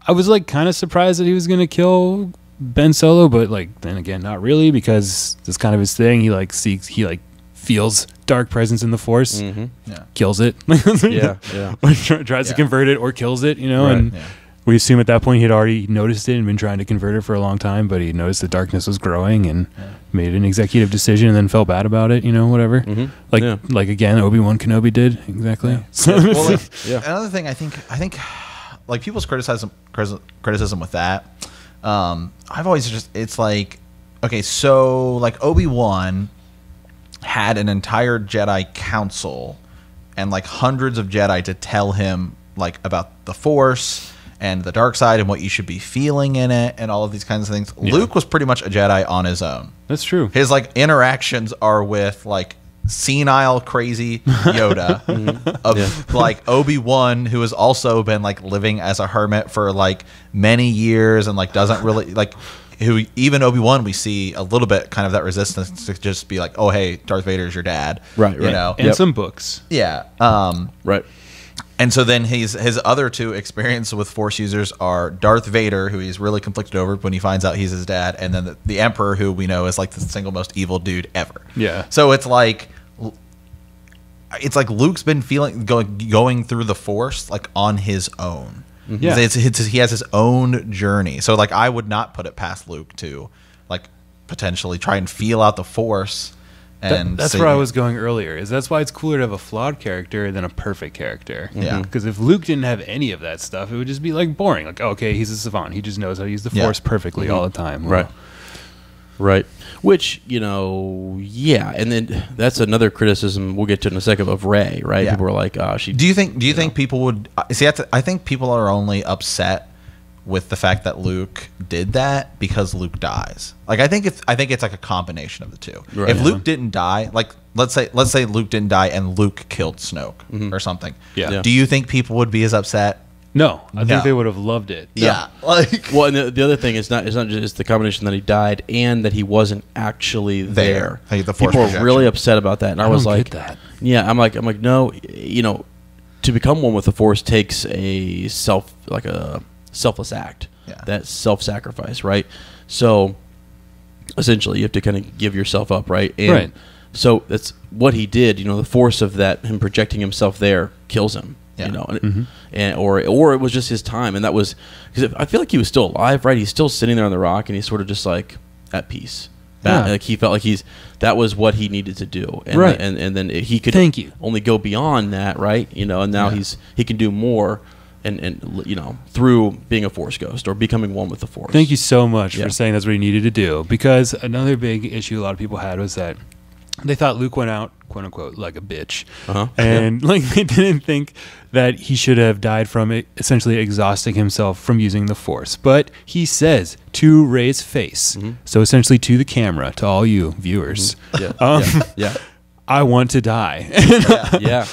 was like kind of surprised that he was going to kill Ben Solo, but like then again, not really, because that's kind of his thing. He like feels dark presence in the Force, kills it. Or tries to convert it or kills it, you know, and we assume at that point he'd already noticed it and been trying to convert it for a long time, but he noticed the darkness was growing and made an executive decision and then felt bad about it, you know, whatever. Like again, Obi-Wan Kenobi did exactly. Well, like, another thing I think like people's criticism with that, I've always just, it's like, okay, so like Obi-Wan had an entire Jedi council and like hundreds of Jedi to tell him like about the Force and the dark side and what you should be feeling in it and all of these kinds of things. Luke was pretty much a Jedi on his own. That's true. His like interactions are with like senile, crazy Yoda, of like Obi-Wan, who has also been like living as a hermit for like many years and like doesn't really like, who even Obi-Wan, we see a little bit kind of that resistance to just be like, oh, hey, Darth Vader's your dad. Right. You know? And some books. Yeah. Right. And so then his other 2 experiences with Force users are Darth Vader, who he's really conflicted over when he finds out he's his dad, and then the Emperor, who we know is like the single most evil dude ever. Yeah. So it's like Luke's been going through the Force like on his own. Yeah. He has his own journey. So like I would not put it past Luke to like potentially try and feel out the Force. And that's where I was going earlier. That's why it's cooler to have a flawed character than a perfect character. Yeah. Because if Luke didn't have any of that stuff, it would just be like boring. Like, okay, he's a savant. He just knows how to use the Force perfectly all the time. Well, Right. Which, you know, and then that's another criticism we'll get to in a second of Rey, right? Yeah. People are like, she. Do you think people would see? I think people are only upset with the fact that Luke did that because Luke dies. Like I think it's like a combination of the 2. Right. If Luke didn't die, like let's say Luke didn't die and Luke killed Snoke or something. Yeah. Do you think people would be as upset? No, I think they would have loved it. Yeah. Like, well, and the other thing is not just the combination that he died and that he wasn't actually there. Like the Force people projection. are really upset about that, and I was like, get that. Yeah, I'm like, no, you know. to become one with the Force takes a selfless act. Yeah. That self-sacrifice, right? So essentially, you have to kind of give yourself up, right? And Right. so that's what he did. The force of that, him projecting himself there, kills him. Yeah. And or it was just his time, and that was because I feel like he was still alive, right? He's still sitting there on the rock, and he's sort of just like at peace. Yeah. Like he felt like that was what he needed to do, and Right. and then he could Thank you. only go beyond that, right? And now he can do more, and through being a Force ghost or becoming one with the Force. Thank you so much Yeah. for saying that's what he needed to do, because another big issue a lot of people had was that they thought Luke went out, quote unquote, like a bitch, and like they didn't think that he should have died from essentially exhausting himself from using the Force. But he says to Rey's face, so essentially to the camera, to all you viewers, Yeah. I want to die. Yeah.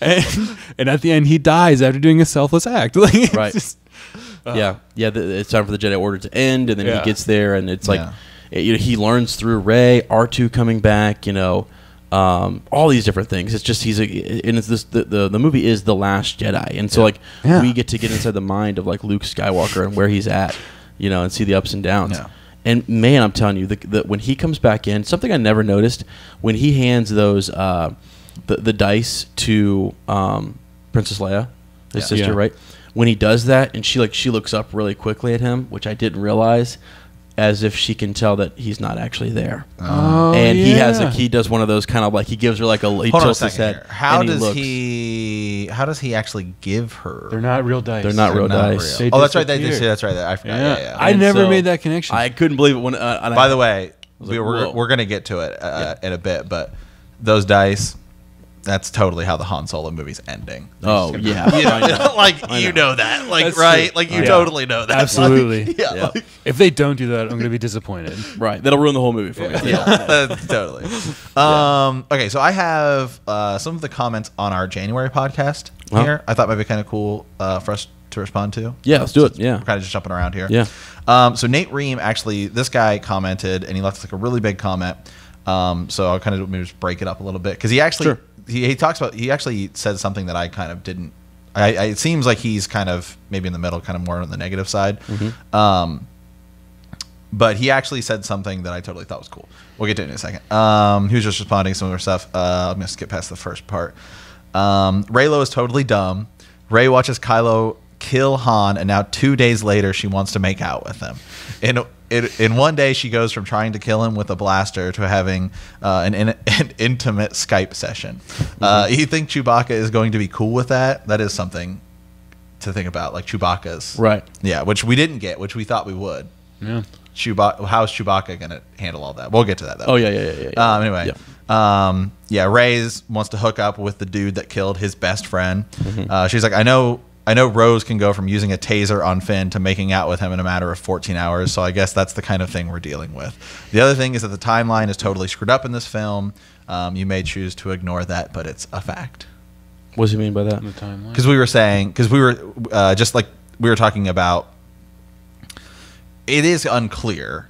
and at the end, he dies after doing a selfless act. Like, it's Right. just- It's time for the Jedi Order to end, and then Yeah. he gets there, and it's like he learns through Rey, R2 coming back, all these different things. It's just the movie is The Last Jedi, and so we get to get inside the mind of like Luke Skywalker and where he's at, and see the ups and downs. Yeah. And man, I'm telling you, when he comes back in, something I never noticed when he hands those the dice to Princess Leia, his sister, Yeah. right? When he does that, and she looks up really quickly at him, which I didn't realize, as if she can tell that he's not actually there. And he does one of those kind of like he gives her like he Hold on a tilts his second head. here. How and does he looks. how does he actually give her? They're not real dice. They're not real dice. They Oh, that's right. They disappeared. say that's right. I forgot. Yeah. I And never so made that connection. I couldn't believe it when. By the way, like, we're whoa. going to get to it in a bit, but those dice, that's totally how the Han Solo movie's ending. Oh yeah, I know. You know that, That's right? true. Like you Yeah. totally know that. Absolutely. Like, yeah. Yeah. like- If they don't do that, I'm going to be disappointed. Right, that'll ruin the whole movie for me. Totally. Okay, so I have some of the comments on our January podcast here. I thought might be kind of cool for us to respond to. Yeah, let's do it. Yeah. We're kind of just jumping around here. Yeah. So Nate Ream, actually, this guy commented, and he left us like a really big comment. So I'll kind of maybe just break it up a little bit, because he actually he actually said something that I kind of didn't. It seems like he's kind of maybe in the middle, kind of more on the negative side. But he actually said something that I totally thought was cool. We'll get to it in a second. He was just responding to some of our stuff. I'm going to skip past the first part. Reylo is totally dumb. Rey watches Kylo kill Han, and now 2 days later, she wants to make out with him. In one day, she goes from trying to kill him with a blaster to having an intimate Skype session. You think Chewbacca is going to be cool with that? That is something to think about, like Chewbacca's. Right. Yeah, which we didn't get, which we thought we would. Yeah. How's Chewbacca going to handle all that? We'll get to that, though. Oh yeah. Anyway, Yeah. Rey wants to hook up with the dude that killed his best friend. She's like, I know Rose can go from using a taser on Finn to making out with him in a matter of 14 hours, so I guess that's the kind of thing we're dealing with. The other thing is that the timeline is totally screwed up in this film. You may choose to ignore that, but it's a fact. What does he mean by that? The timeline. Because we were just like we were talking about, it is unclear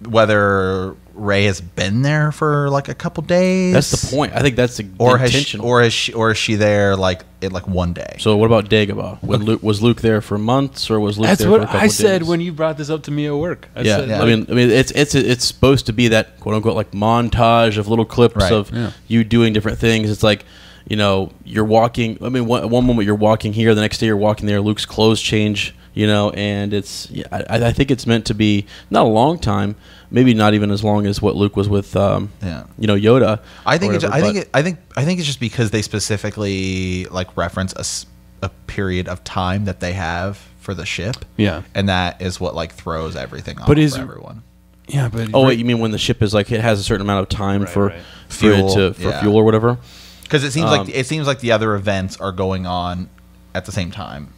whether Rey has been there for like a couple days. That's the point. I think that's the intention. Is she there like in like one day? So what about Dagobah? Was Luke there for months, or was Luke That's there for a what couple I said days? when you brought this up to me at work. I Yeah, said, I mean, it's supposed to be that quote unquote like montage of little clips Right. of you doing different things. It's like, you're walking. I mean, one moment you're walking here, the next day you're walking there. Luke's clothes change, and it's. Yeah, I think it's meant to be not a long time, maybe not even as long as what Luke was with, Yoda. I think or whatever, I think it's just because they specifically like reference a period of time that they have for the ship. Yeah. And that is what like throws everything off But for everyone. Yeah, but Oh wait, you mean when the ship is like it has a certain amount of time Right, for right. Fuel, fuel or whatever? Because it seems like the other events are going on at the same time.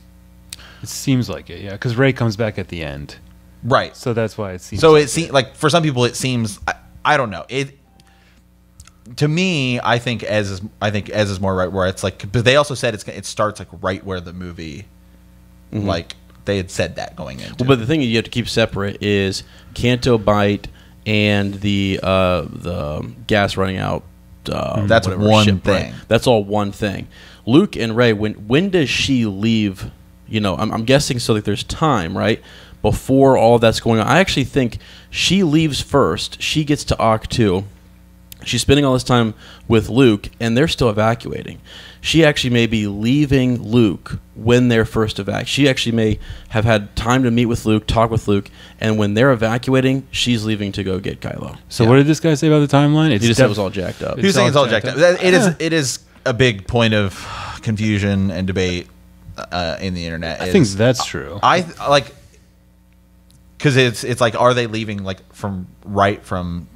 it seems like it. Yeah, because Rey comes back at the end, Right. so that's why it seems. So like it seems like for some people it seems I don't know. To me, I think Ez is more right where it's like, but they also said it starts like right where the movie like they had said that going into. Well, but the thing you have to keep separate is Canto Bite and the gas running out. That's whatever one ship, thing. Right? That's all one thing. Luke and Rey, when does she leave? You know, I'm guessing so that there's time, right? Before all that's going on. I actually think she leaves first. She gets to Ahch-To. She's spending all this time with Luke, and they're still evacuating. She actually may be leaving Luke when they're first evacuating. She actually may have had time to meet with Luke, talk with Luke, and when they're evacuating, she's leaving to go get Kylo. So what did this guy say about the timeline? He just said it was all jacked up. He was saying it's all jacked up. It is a big point of confusion and debate in the internet. I think that's true. I like because it's like, are they leaving like from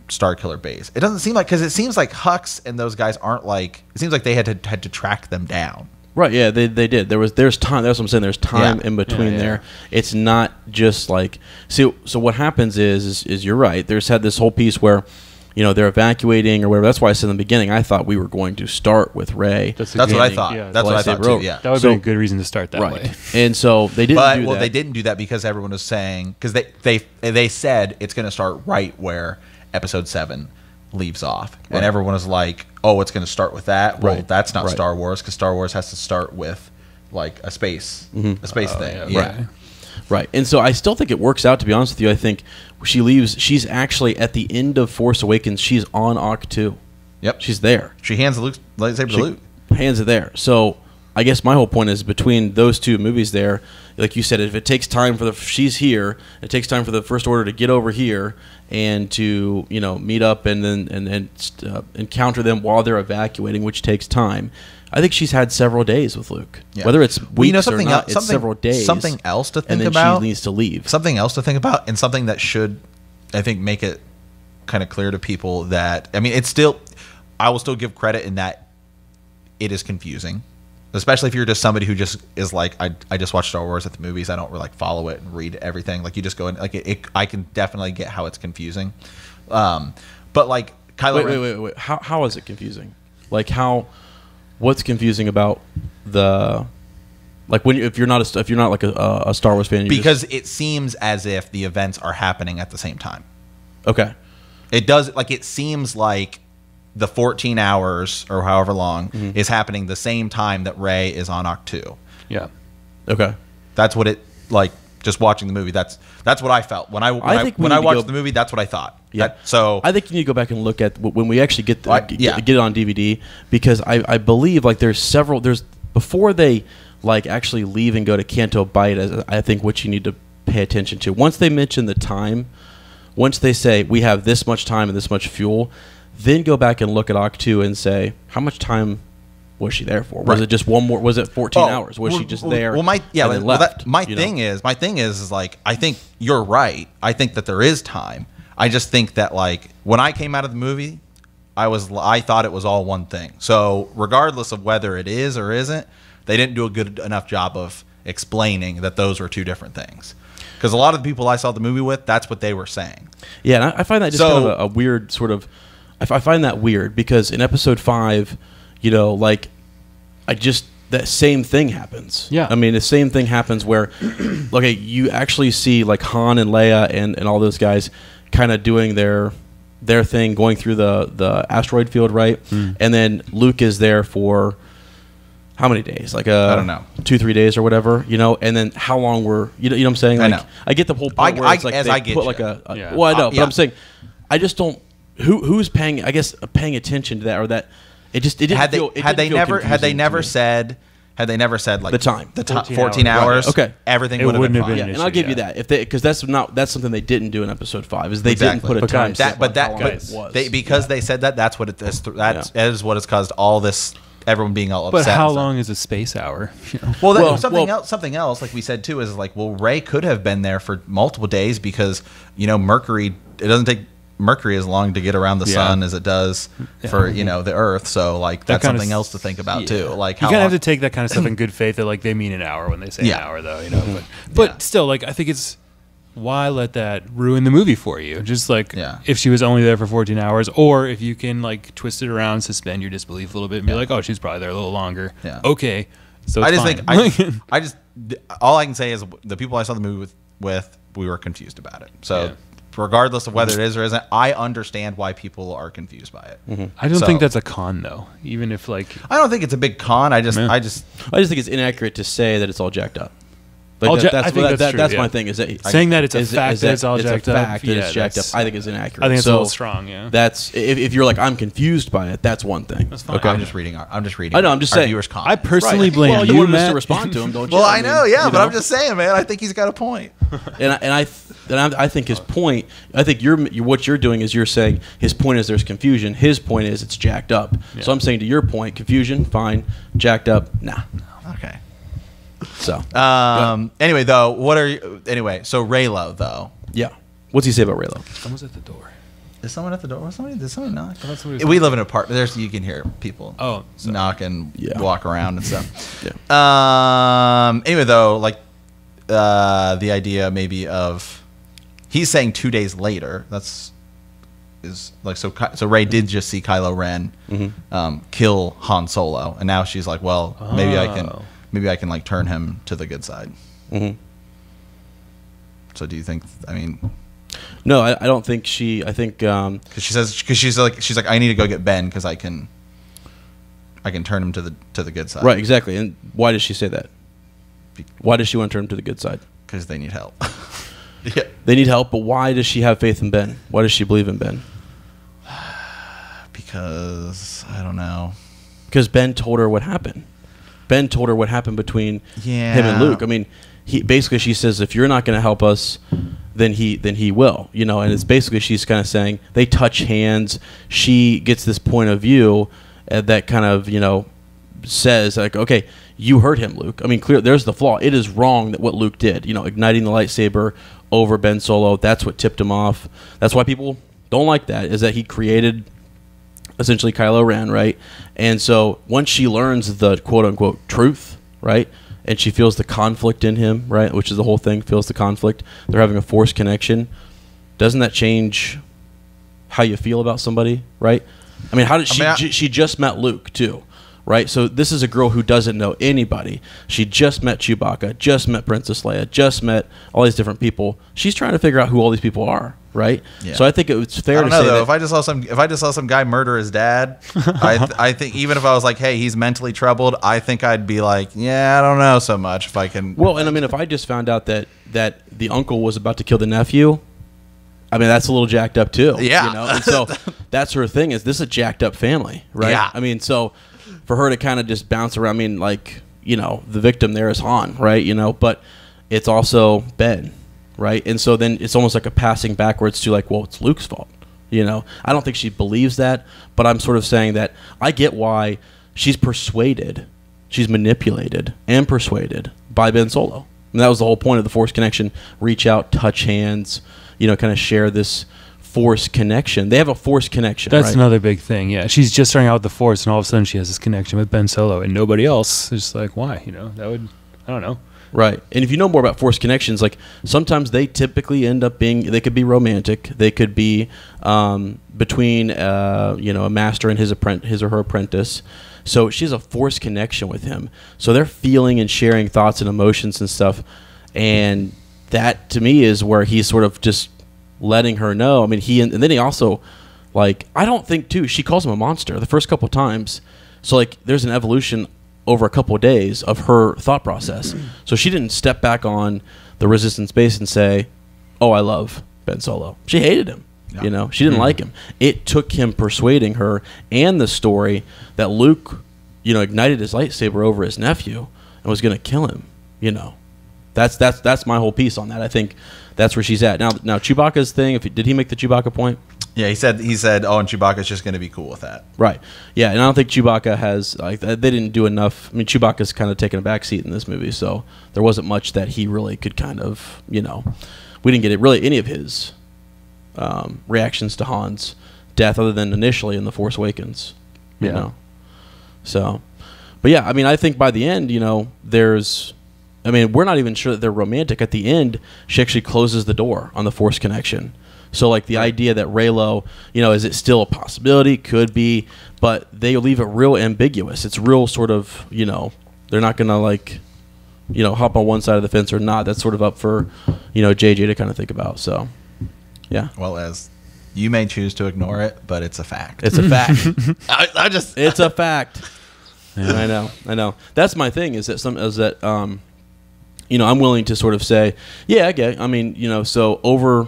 Starkiller Base? It doesn't seem like, because it seems like Hux and those guys aren't like. It seems like they had to track them down. Right, yeah, they did. There's time. That's what I'm saying. There's time in between there. It's not just like, see. So what happens is you're right. There's had this whole piece where, you know, they're evacuating or whatever. That's why I said in the beginning I thought we were going to start with Rey. That's what I thought. Yeah, that's what I thought too. Yeah, that would be a good reason to start that way. And so they didn't do that. Well, they didn't do that because everyone was saying, because they said it's going to start right where Episode 7 leaves off, and everyone was like, "Oh, it's going to start with that." Well, that's not Star Wars, because Star Wars has to start with like a space thing. Yeah. Right. And so I still think it works out, to be honest with you. I think she leaves. She's actually at the end of Force Awakens. She's on Ahch-To. Yep. She's there. She hands the lightsaber to Luke. Hands it there. So I guess my whole point is, between those two movies there, like you said, if it takes time for she's here, it takes time for the First Order to get over here and to, you know, meet up and then encounter them while they're evacuating, which takes time. I think she's had several days with Luke. Yeah. Whether it's weeks or not, it's several days. Something else to think about. And then she needs to leave. Something else to think about, and something that should, I think, make it kind of clear to people that, I mean, it's still, I will still give credit in that it is confusing. Especially if you're just somebody who just is like, I just watch Star Wars at the movies. I don't really like follow it and read everything. Like, you just go in, like, I can definitely get how it's confusing. But like Kylo Ren. Wait. How is it confusing? Like, what's confusing about the, like, when if you're not like a Star Wars fan? Because it seems as if the events are happening at the same time. Okay. It does, like, it seems like the 14 hours or however long is happening the same time that Rey is on Ahch-To. Yeah. Okay. That's what it, like, just watching the movie, that's what I felt when I watched the movie. That's what I thought. Yeah. So I think you need to go back and look at when we actually get it on DVD, because I believe, like, there's before they, like, actually leave and go to Canto Bight, I think what you need to pay attention to, once they mention the time, once they say we have this much time and this much fuel, then go back and look at Ahch-To and say, how much time was she there for? Was it just one more? Was it 14 hours? Was she just there? Well, my thing is like, I think you're right. I think that there is time. I just think that, like, when I came out of the movie, I thought it was all one thing. So regardless of whether it is or isn't, they didn't do a good enough job of explaining that those were two different things. Because a lot of the people I saw the movie with, that's what they were saying. Yeah, and I find that just kind of a weird sort of. I find that weird, because in Episode 5, you know, like, that same thing happens. Yeah. I mean, the same thing happens where, okay, you actually see, like, Han and Leia and all those guys kind of doing their thing, going through the asteroid field, right? And then Luke is there for how many days? Like, I don't know, 2-3 days or whatever, you know. And then how long you know what I'm saying? Like, I get the whole point where it's like they put like a well, I know, but I'm saying, I just don't. Who's paying attention to that, or that it didn't feel. Had they never said like the time 14 hours, right. Okay, everything would have been fine. Yeah, and I'll give you that, because that's something they didn't do in Episode 5, is they didn't put a time. They said that, that's what it is. That is what has caused all this. Everyone being all upset. But how long is a space hour? You know? Well, something else, like we said too, is like, well, Rey could have been there for multiple days, because, you know, Mercury. It doesn't take Mercury as long to get around the sun as it does for, you know, the Earth. So, like, that's something else to think about too. Like, you kind of have to take that kind of stuff in good faith, that, like, they mean an hour when they say an hour, though, you know. But still, like, I think it's, why let that ruin the movie for you? Just like, if she was only there for 14 hours, or if you can, like, twist it around, suspend your disbelief a little bit, and be like, oh, she's probably there a little longer. Yeah. Okay. So it's all I can say is, the people I saw the movie with, we were confused about it. So regardless of whether it is or isn't, I understand why people are confused by it. I don't think that's a con though. Even if like I don't think it's a big con. I just think it's inaccurate to say that it's all jacked up. I think that's true, my thing. Is that saying that it's a fact that it's all jacked up. That it's jacked up. I think is inaccurate. I think it's a little strong. Yeah. That's if you're like I'm confused by it. That's one thing. That's fine. Okay. I'm just reading. I know. I'm just saying. Viewers' I personally blame well, you, want us Matt. to respond to him, don't you? Well, I know. Yeah, but I'm just saying, man. I think he's got a point. And I think his point. I think what you're doing is you're saying his point is there's confusion. His point is it's jacked up. Yeah. So I'm saying to your point, confusion, fine. Jacked up, nah. Okay. So anyway, though, so Raylo though. Yeah. What's he say about Raylo? Someone's at the door. Is someone at the door? Did somebody knock? We live in an apartment. You can hear people knock and walk around and stuff. Yeah. Anyway, though, like the idea maybe of he's saying 2 days later. Is like so Rey did just see Kylo Ren kill Han Solo, and now she's like, well, maybe I can like turn him to the good side. Mm-hmm. So do you think? I mean, no, I don't think she. I think because she's like I need to go get Ben because I can turn him to the good side. Right, exactly. And why does she say that? Why does she want to turn him to the good side? Because they need help. Yeah, they need help. But why does she have faith in Ben? Why does she believe in Ben? Because I don't know. Because Ben told her what happened. Ben told her what happened between him and Luke. I mean, she says, if you're not going to help us, then he will. And it's basically she's kind of saying they touch hands. She gets this point of view that kind of says like, okay, you hurt him, Luke. I mean, clear. There's the flaw. It is wrong that what Luke did. Igniting the lightsaber over Ben Solo. That's what tipped him off. That's why people don't like that. Is that he created essentially Kylo Ren, right? And so once she learns the quote-unquote truth, right, and she feels the conflict in him, right, which is the whole thing, feels the conflict, they're having a forced connection, doesn't that change how you feel about somebody, right? I mean, how did she just met Luke, too, right? So this is a girl who doesn't know anybody. She just met Chewbacca, just met Princess Leia, just met all these different people. She's trying to figure out who all these people are. Right, yeah. So I think it's fair to say that if I just saw some guy murder his dad, I think even if I was like, hey, he's mentally troubled, I think I'd be like, yeah, I don't know so much if I can. Well, and I mean, if I just found out that the uncle was about to kill the nephew, I mean, that's a little jacked up too. Yeah, And so that's her thing. Is this a jacked up family? Right. Yeah. I mean, so for her to kind of just bounce around, I mean, like the victim there is Han, right? But it's also Ben. Right, and so then it's almost like a passing backwards to like, well, it's Luke's fault. I don't think she believes that, but I'm sort of saying that I get why she's manipulated and persuaded by Ben Solo. And that was the whole point of the Force connection: reach out, touch hands, kind of share this Force connection. They have a Force connection. That's right? Another big thing. Yeah, she's just starting out with the Force, and all of a sudden she has this connection with Ben Solo, and nobody else is like, why? That would, I don't know. Right. And if you know more about Force connections, like sometimes they typically end up they could be romantic. They could be between, a master and his or her apprentice. So she has a Force connection with him. So they're feeling and sharing thoughts and emotions and stuff. And that to me is where he's sort of just letting her know. I mean, and then he also, like, I don't think too, she calls him a monster the first couple of times. So like there's an evolution over a couple of days of her thought process. So she didn't step back on the Resistance base and say, oh, I love Ben Solo. She hated him. Yeah. She didn't like him. It took him persuading her and the story that Luke, ignited his lightsaber over his nephew and was going to kill him. That's my whole piece on that. I think that's where she's at. Now Chewbacca's thing, did he make the Chewbacca point? Yeah, he said, and Chewbacca's just going to be cool with that. Right. Yeah, and I don't think Chewbacca has, they didn't do enough. I mean, Chewbacca's kind of taken a back seat in this movie, so there wasn't much that he really could kind of, we didn't get really any of his reactions to Han's death other than initially in The Force Awakens, you know. So, but yeah, I mean, I think by the end, we're not even sure that they're romantic. At the end, she actually closes the door on the Force connection. So, like, the idea that Raylo, is it still a possibility? Could be, but they leave it real ambiguous. It's real sort of, they're not going to, like, hop on one side of the fence or not. That's sort of up for, JJ to kind of think about. So, Yeah. Well, as you may choose to ignore it, but it's a fact. It's a fact. It's a fact. Yeah. I know. That's my thing. I'm willing to sort of say, yeah, okay. I mean, so over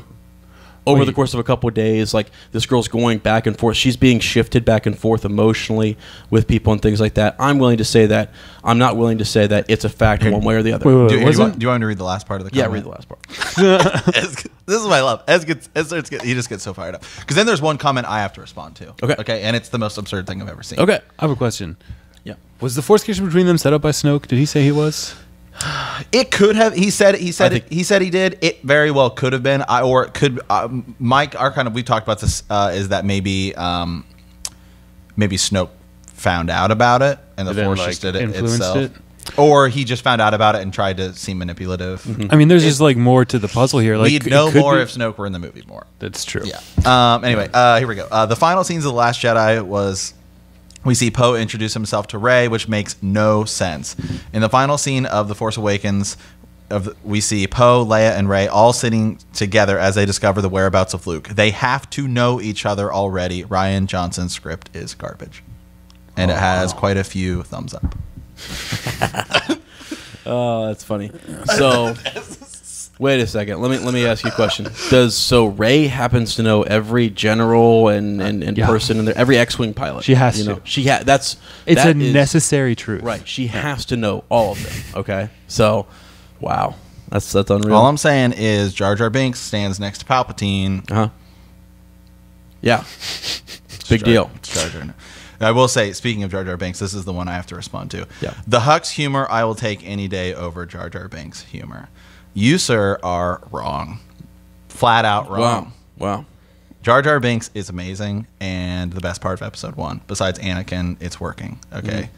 the course of a couple of days, like this girl's going back and forth. She's being shifted back and forth emotionally with people and things like that. I'm willing to say that. I'm not willing to say that it's a fact one way or the other. Wait, Do you want me to read the last part of the comment? Yeah, read the last part. This is what I love. He just gets so fired up. Because then there's one comment I have to respond to. Okay. And it's the most absurd thing I've ever seen. Okay. I have a question. Yeah. Was the force connection between them set up by Snoke? Did he say he was? It could have. He said he did. It very well could have been. Or it could. Mike, we talked about this. Is that maybe Snoke found out about it and the Force just did it itself, or he just found out about it and tried to seem manipulative. Mm-hmm. I mean, there's just like more to the puzzle here. Like, we'd know more if Snoke were in the movie more. That's true. Yeah. Anyway, here we go. The final scenes of The Last Jedi was. We see Poe introduce himself to Rey, which makes no sense. In the final scene of The Force Awakens, we see Poe, Leia, and Rey all sitting together as they discover the whereabouts of Luke. They have to know each other already. Rian Johnson's script is garbage. And it has quite a few thumbs up. Oh, that's funny. So, wait a second. Let me ask you a question. So Rey happens to know every general and person in there, every X-wing pilot. She has to. It's a necessary truth. Right. She has to know all of them. Okay. So, wow, that's unreal. All I'm saying is Jar Jar Binks stands next to Palpatine. Yeah. Big deal. Jar Jar. I will say, speaking of Jar Jar Binks, this is the one I have to respond to. Yeah. The Hux humor I will take any day over Jar Jar Binks humor. You, sir, are wrong. Flat out wrong. Wow. Jar Jar Binks is amazing and the best part of Episode 1. Besides Anakin, it's working. Okay?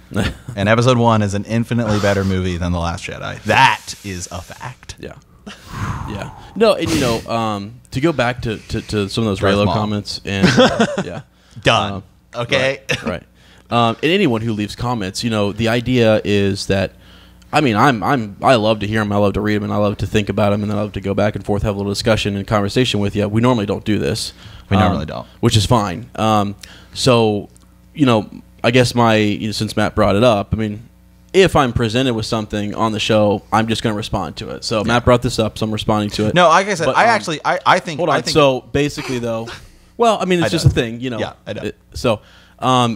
And Episode 1 is an infinitely better movie than The Last Jedi. That is a fact. Yeah. Yeah. No, and to go back to some of those Raylo comments and yeah. Done. Okay? Right. And anyone who leaves comments, the idea is that I mean, I love to hear them. I love to read them, and I love to think about them, and then I love to go back and forth, have a little discussion and conversation with you. We normally don't do this. We normally don't, which is fine. So, I guess since Matt brought it up, I mean, if I'm presented with something on the show, I'm just going to respond to it. So Matt brought this up, so I'm responding to it. No, like I said, I think. Hold on. So basically, though, well, I mean, it's just a thing, Yeah, I know. So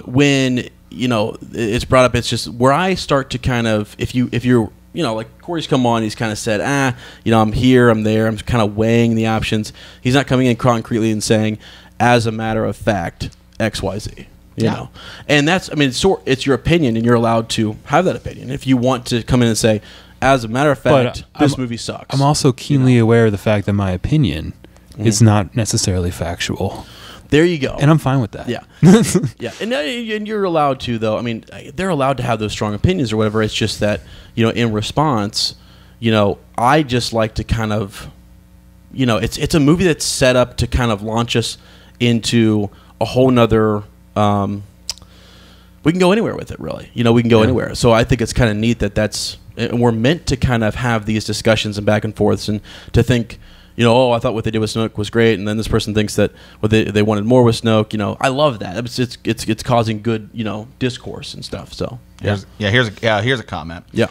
when it's brought up, it's just where I start to kind of, if you're like Cory's come on, he's kind of said, I'm here, I'm there, I'm kind of weighing the options. He's not coming in concretely and saying, as a matter of fact, X, Y, Z. You know, and that's, I mean, it's your opinion, and you're allowed to have that opinion. If you want to come in and say, as a matter of fact, this movie sucks. I'm also keenly aware of the fact that my opinion is not necessarily factual. There you go. And I'm fine with that. Yeah. Yeah. And you're allowed to, though. I mean, they're allowed to have those strong opinions or whatever. It's just that, in response, I just like to kind of, it's a movie that's set up to kind of launch us into a whole nother, we can go anywhere with it, really. We can go anywhere. So I think it's kind of neat and we're meant to kind of have these discussions and back and forths and to think, I thought what they did with Snoke was great, and then this person thinks that what they wanted more with Snoke. I love that. It's causing good, discourse and stuff. So here's a comment. Yeah.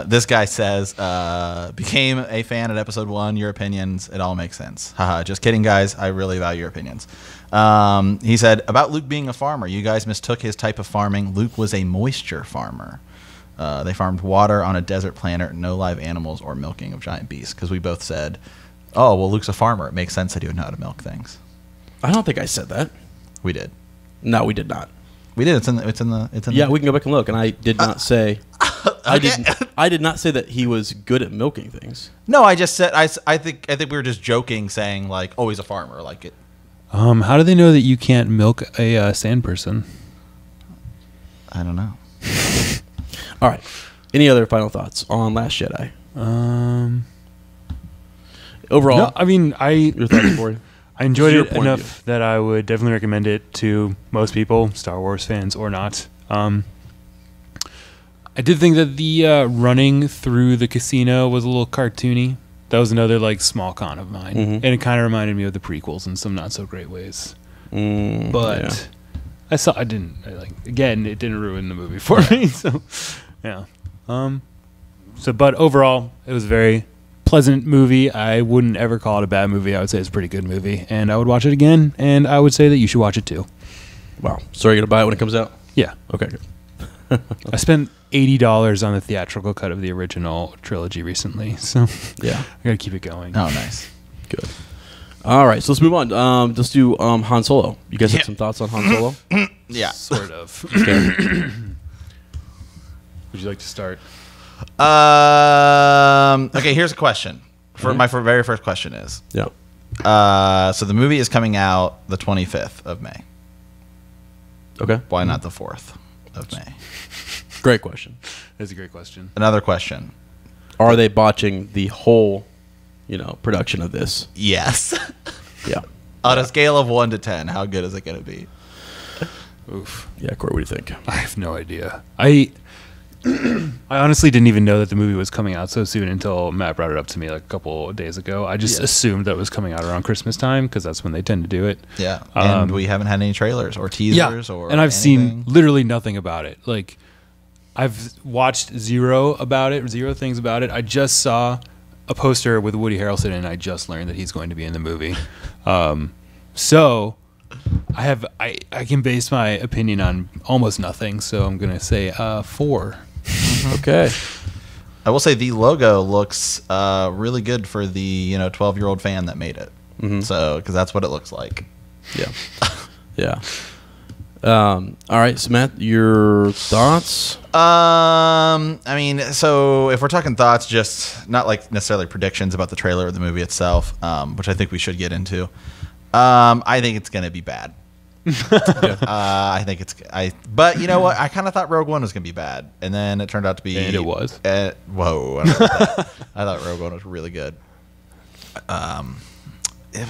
This guy says, became a fan at Episode 1. Your opinions, it all makes sense. Haha. Just kidding, guys. I really value your opinions. He said about Luke being a farmer. You guys mistook his type of farming. Luke was a moisture farmer. They farmed water on a desert planet, no live animals or milking of giant beasts. Because we both said, oh, well, Luke's a farmer. It makes sense that he would know how to milk things. I don't think I said that. We did. No, we did not. We did. It's in the. Yeah, we can go back and look. And I did not say. I did not say that he was good at milking things. No, I just said I think we were just joking, saying like, oh, he's a farmer, like it. How do they know that you can't milk a sand person? I don't know. All right. Any other final thoughts on Last Jedi? Overall, no, I mean, your thoughts, Cory? I enjoyed it enough that I would definitely recommend it to most people, Star Wars fans or not. I did think that the running through the casino was a little cartoony. That was another like small con of mine, Mhm. and it kind of reminded me of the prequels in some not so great ways. But I didn't again. It didn't ruin the movie for me. So yeah. But overall, it was a very pleasant movie. I wouldn't ever call it a bad movie. I would say it's a pretty good movie, and I would watch it again. And I would say that you should watch it too. Wow. So are you gonna buy it when it comes out? Yeah. Okay. Good. I spent $80 on the theatrical cut of the original trilogy recently, so Yeah. I gotta keep it going. Oh, nice. Good. All right. So let's move on. Let's do Han Solo. You guys have some thoughts on Han Solo? Yeah. Sort of. Okay. Would you like to start? Okay, here's a question. My very first question is, Yeah. so the movie is coming out the 25th of May. Okay. Why not the 4th of May? Great question. That's a great question. Another question. Are they botching the whole, production of this? Yes. Yeah. On a scale of 1 to 10, how good is it going to be? Oof. Yeah, Cory, what do you think? I have no idea. I honestly didn't even know that the movie was coming out so soon until Matt brought it up to me like a couple of days ago. I just assumed that it was coming out around Christmas time because that's when they tend to do it. Yeah. And we haven't had any trailers or teasers or and I've anything. seen literally nothing about it. Like, I've watched zero things about it. I just saw a poster with Woody Harrelson, and I just learned that he's going to be in the movie. So I can base my opinion on almost nothing. So I'm gonna say 4. Okay. I will say the logo looks really good for the 12-year-old fan that made it. Mhm. So because that's what it looks like. Yeah. Yeah. All right. So Matt, your thoughts? I mean, so if we're talking thoughts, just not like necessarily predictions about the trailer or the movie itself, which I think we should get into. I think it's gonna be bad. I think but you know what? I kind of thought Rogue One was gonna be bad, and then it turned out to be. And it was. Whoa! I don't know about that. I thought Rogue One was really good.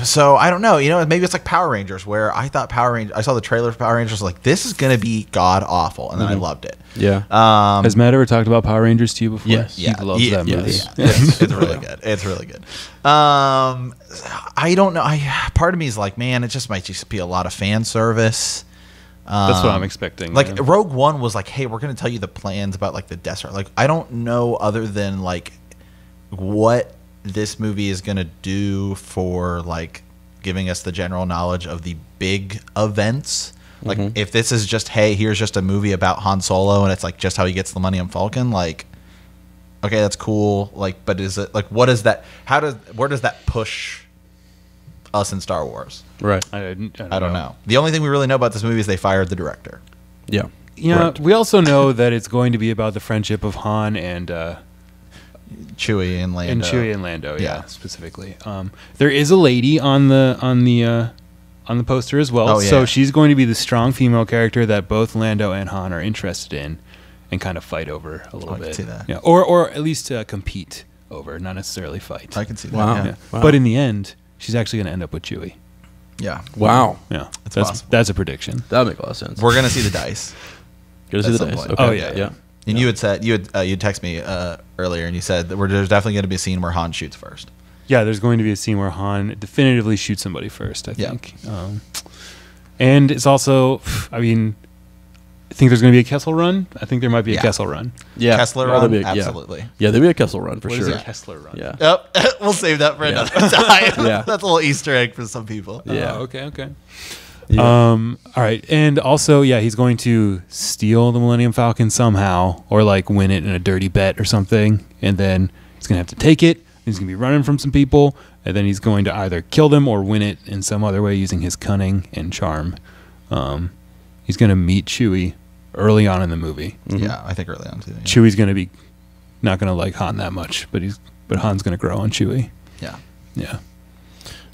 So I don't know. Maybe it's like Power Rangers, where I thought I saw the trailer for Power Rangers, like this is gonna be god awful, and then I loved it. Yeah. Has Matt ever talked about Power Rangers to you before? Yes. He loves that movie. Yeah. It's really good. It's really good. I don't know. Part of me is like, man, it just might just be a lot of fan service. That's what I'm expecting. Like yeah. Rogue One was like, hey, we're going to tell you the plans about like the Death Star. Like, I don't know other than like what this movie is going to do for like giving us the general knowledge of the big events. Like if this is just, hey, here's just a movie about Han Solo and it's like just how he gets the Millennium Falcon, like, okay, that's cool. Like, but is it like, what is that? Where does that push us in Star Wars? Right. I don't know. The only thing we really know about this movie is they fired the director. Yeah. Yeah. We also know that it's going to be about the friendship of Han and Chewie and Lando. Yeah, specifically. There is a lady on the poster as well. Oh, yeah. So she's going to be the strong female character that both Lando and Han are interested in and kind of fight over a little I bit. can see that. Yeah. Or at least compete over, not necessarily fight. I can see that. Wow. Yeah. Yeah. Wow. But in the end, she's actually going to end up with Chewie. Yeah. Wow. Yeah. It's that's possible. that's a prediction. That would make a lot of sense. We're gonna see the dice. Good to see at the some dice. point. Okay. Oh, yeah. Yeah. And you had said you'd text me earlier, and you said that there's definitely going to be a scene where Han shoots first. Yeah, there's going to be a scene where Han definitively shoots somebody first, I Yeah. think. And it's also, I mean, I think there's going to be a Kessel Run. I think there might be a Yeah. Kessel Run. Yeah. Kessler Yeah, run, there'll be a- absolutely. Yeah, there'll be a Kessel Run for What is sure. a Kessler Run? Yeah. Yep, we'll save that for another time. Yeah. That's a little Easter egg for some people. Yeah. Okay. Yeah. All right. And also, yeah, he's going to steal the Millennium Falcon somehow or like win it in a dirty bet or something. And then he's going to have to take it. He's going to be running from some people. And then he's going to either kill them or win it in some other way using his cunning and charm. He's going to meet Chewie early on in the movie. Yeah, I think early on too. Yeah. Chewie's going to be not going to like Han that much, but Han's going to grow on Chewie. Yeah. Yeah.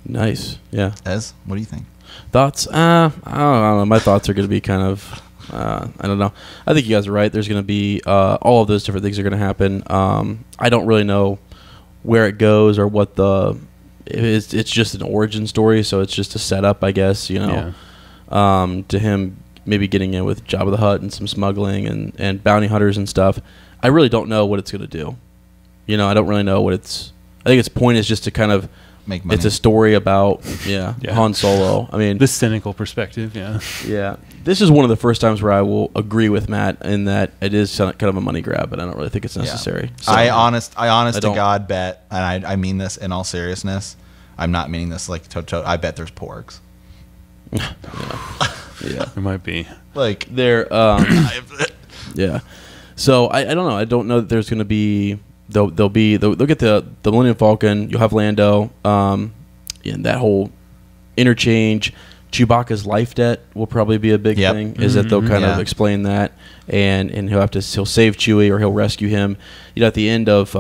Nice. Yeah. Ez, what do you think? Thoughts? I don't know. My thoughts are going to be kind of, I don't know. I think you guys are right. There's going to be all of those different things are going to happen. I don't really know where it goes or what it's just an origin story, so it's just a setup, I guess, to him maybe getting in with Jabba the Hutt and some smuggling and bounty hunters and stuff. I really don't know what it's going to do. I don't really know what it's I think its point is just to kind of Make money. It's a story about Yeah. Han Solo. I mean, The cynical perspective, yeah. yeah, this is one of the first times where I will agree with Matt in that it is kind of a money grab, but I don't really think it's necessary. Yeah. So, I honest to don't- God bet, and I mean this in all seriousness. I'm not meaning this like I bet there's porgs. yeah, It might be. Like they're yeah. So I don't know. I don't know that there's going to be they'll get the Millennium Falcon. You'll have Lando. And that whole interchange. Chewbacca's life debt will probably be a big thing. Is that they'll kind of explain that, and he'll save Chewie or he'll rescue him. At the end of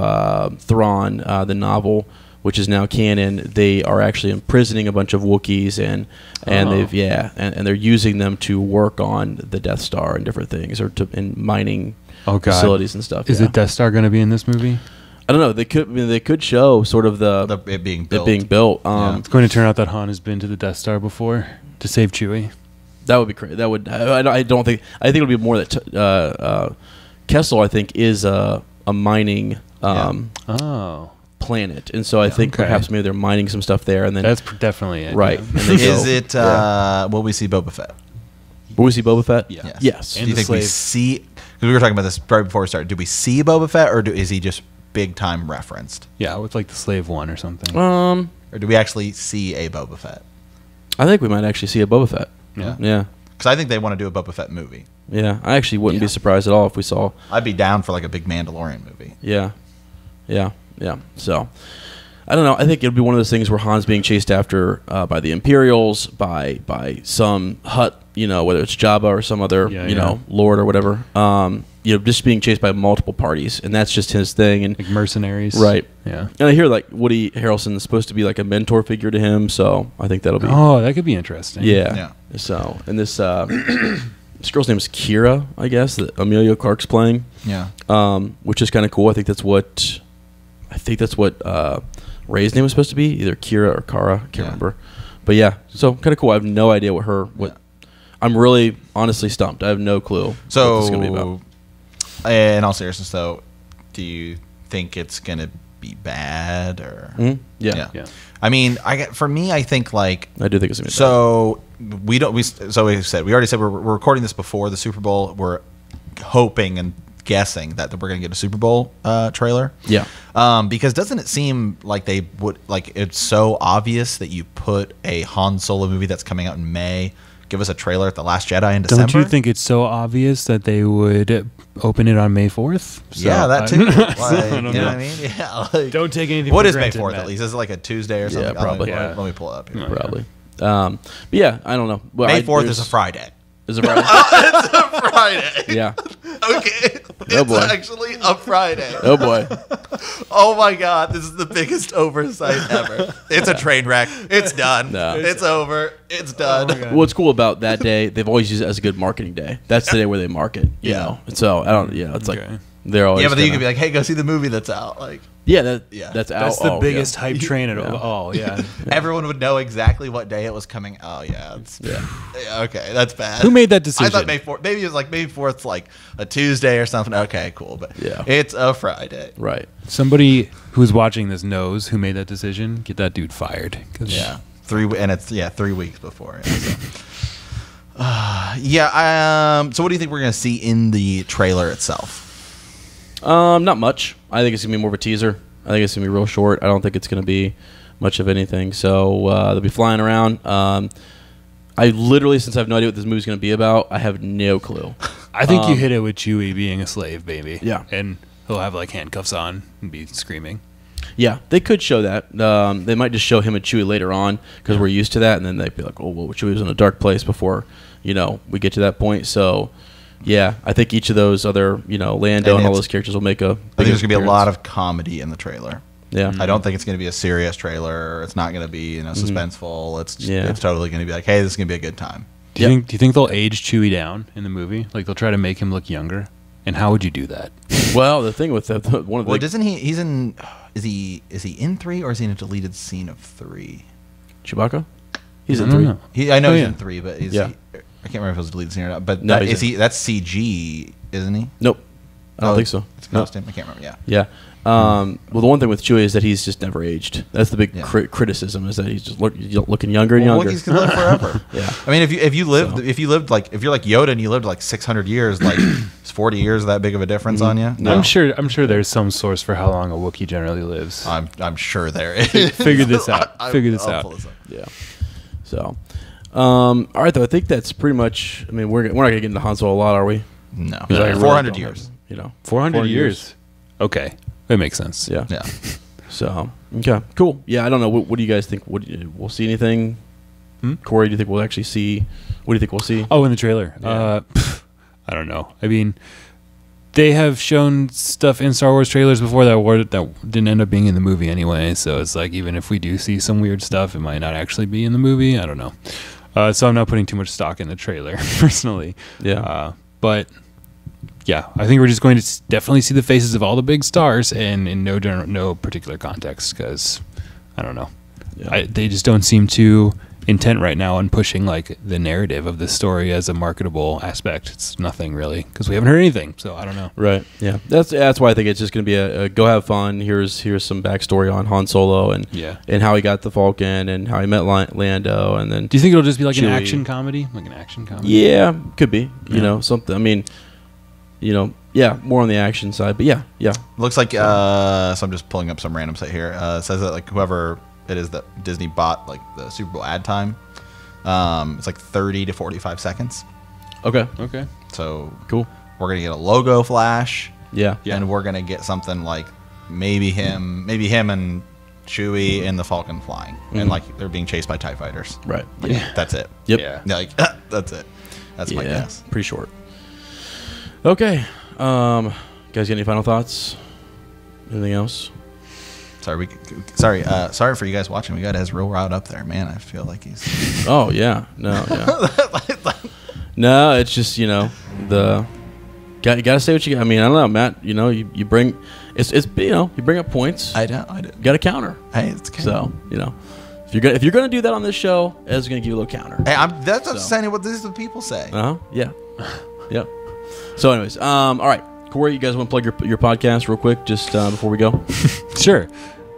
Thrawn, the novel, which is now canon, they are actually imprisoning a bunch of Wookiees and and they're using them to work on the Death Star and different things or in mining facilities and stuff. Is the Death Star going to be in this movie? I don't know. They could show sort of it being built. It's going to turn out that Han has been to the Death Star before to save Chewie. That would be crazy. That would. I don't think. I think it'll be more that Kessel. I think is a mining planet, and so I think perhaps maybe they're mining some stuff there, and then that's definitely it. Right. Yeah. And they Is it? Will we see Boba Fett? Will we see Boba Fett? Yeah. Yes. Do you think we see? Because we were talking about this right before we started. Do we see Boba Fett, or is he just big time referenced? Yeah, with like the Slave One or something. Or do we actually see a Boba Fett? I think we might actually see a Boba Fett. Yeah. Yeah. Because I think they want to do a Boba Fett movie. Yeah. I actually wouldn't be surprised at all if we saw. I'd be down for like a big Mandalorian movie. Yeah. Yeah. Yeah. So, I don't know. I think it'll be one of those things where Han's being chased after by the Imperials, by some Hutt, whether it's Jabba or some other, lord or whatever. Just being chased by multiple parties, and that's just his thing. And like mercenaries. Right. Yeah. And I hear like Woody Harrelson is supposed to be like a mentor figure to him, so I think that'll be. Oh, that could be interesting. Yeah. So, and this this girl's name is Kira, I guess, that Amelia Clark's playing. Yeah. Which is kind of cool. I think that's what Rey's name was supposed to be, either Kira or Kara. I can't remember. But yeah, so kind of cool. I have no idea I'm really honestly stumped. I have no clue what this is going to be about. In all seriousness, though, do you think it's going to be bad or? Mm-hmm. Yeah. I mean, for me, I think like I do think it's going to be so. We said we already said we're recording this before the Super Bowl. We're hoping and guessing that we're going to get a Super Bowl trailer. Yeah. Because doesn't it seem like they would it's so obvious that you put a Han Solo movie that's coming out in May, give us a trailer at The Last Jedi in December? Don't you think it's so obvious that they would open it on May 4th? So yeah, that too. Like, I don't know know. what I mean? Yeah. Like, Don't take anything what for is May granted, 4th Matt. at least? Is it like a Tuesday or something? Yeah, probably. Let me pull it up here. Probably. But yeah, I don't know. Well, May 4th is a Friday. Is it Friday? It's a Friday. Yeah. Okay. Oh, boy. It's actually a Friday. Oh boy. Oh my God, this is the biggest oversight ever. It's a train wreck. It's done. No. It's over. It's done. What's cool about that day? They've always used it as a good marketing day. That's the day where they market. You know. So I don't. It's like they're always. Yeah, but then you could be like, hey, go see the movie that's out. Like. Yeah, that's out. That's the biggest hype train at all. Yeah. Everyone would know exactly what day it was coming. Oh yeah, okay, that's bad. Who made that decision? I thought May 4th. Maybe it was like May 4th's like a Tuesday or something. Okay, cool, but it's a Friday. Right. Somebody who's watching this knows who made that decision. Get that dude fired. Yeah, 3 weeks before. So what do you think we're gonna see in the trailer itself? Not much. I think it's gonna be more of a teaser. I think it's gonna be real short. I don't think it's gonna be much of anything. So they'll be flying around. I literally, since I have no idea what this movie's gonna be about, I have no clue. I think you hit it with Chewie being a slave, baby. Yeah, and he'll have like handcuffs on and be screaming. Yeah, they could show that. They might just show him and Chewie later on because we're used to that, and then they'd be like, "Oh, well, Chewie was in a dark place before, we get to that point." So. Yeah, I think each of those other, Lando and all those characters will make a. I think there's gonna be a lot of comedy in the trailer. Yeah, I don't think it's gonna be a serious trailer. It's not gonna be suspenseful. It's totally gonna be like, hey, this is gonna be a good time. Do you think they'll age Chewie down in the movie? Like they'll try to make him look younger? And how would you do that? Well, the thing with one of the doesn't he? He's in. Is he in 3 or is he in a deleted scene of 3? Chewbacca. He's in 3. I know he's in 3, but I can't remember if it was deleted scene or not. But no, that's CG, isn't he? Nope. I don't think so. It's a costume. I can't remember. Yeah. Yeah. Well, the one thing with Chewie is that he's just never aged. That's the big criticism, is that he's just looking younger and younger. Wookiees can live forever. Yeah. I mean, if you're like Yoda and you lived like 600 years, like is 40 years that big of a difference on you? No. I'm sure there's some source for how long a Wookiee generally lives. I'm sure there is. Figure this out. I'll pull this up. Yeah. So, all right, though. I think that's pretty much. I mean, we're not gonna get into Han Solo a lot, are we? No. I really 400 don't years. have, 400 years. Okay, that makes sense. Yeah. Yeah. So, okay, cool. Yeah, I don't know. What do you guys think? We'll see anything? Corey, do you think we'll actually see? What do you think we'll see? Oh, in the trailer. Yeah. I don't know. I mean, they have shown stuff in Star Wars trailers before that didn't end up being in the movie anyway. So it's like, even if we do see some weird stuff, it might not actually be in the movie. I don't know. So I'm not putting too much stock in the trailer personally. Yeah. But yeah, I think we're just going to definitely see the faces of all the big stars, and in no particular context, because I don't know. Yeah. They just don't seem too intent right now on pushing like the narrative of the story as a marketable aspect. It's nothing really, because we haven't heard anything, so I don't know. Right. Yeah. That's why I think it's just going to be a go have fun. Here's some backstory on Han Solo and how he got the Falcon and how he met Lando, and then. Do you think it'll just be like an Chewie. action comedy? Like an action comedy? Yeah, could be. You know, something. I mean, more on the action side, but yeah. Looks like so I'm just pulling up some random site here. It says that like whoever it is that Disney bought like the Super Bowl ad time, it's like 30 to 45 seconds. Okay. So Cool. we're gonna get a logo flash. Yeah. And we're gonna get something like maybe him and Chewie and the Falcon flying, and like they're being chased by TIE fighters. Right. Yeah. That's it. Yep. Yeah. Like that's it. That's my guess. Pretty short. Okay. Guys, got any final thoughts? Anything else? Sorry for you guys watching. We got Ezra real riled up there, man. I feel like he's. Oh yeah. No. Yeah. No, it's just the. Got to say what you got. I mean, I don't know, Matt. You bring it's you bring up points. I do. You got to counter. Hey, it's okay. So if you're gonna do that on this show, Ezra's gonna give you a little counter. Hey, that's just saying what this is what people say. Yeah. Yep. So, anyways, all right, Corey, you guys want to plug your podcast real quick, just before we go? Sure.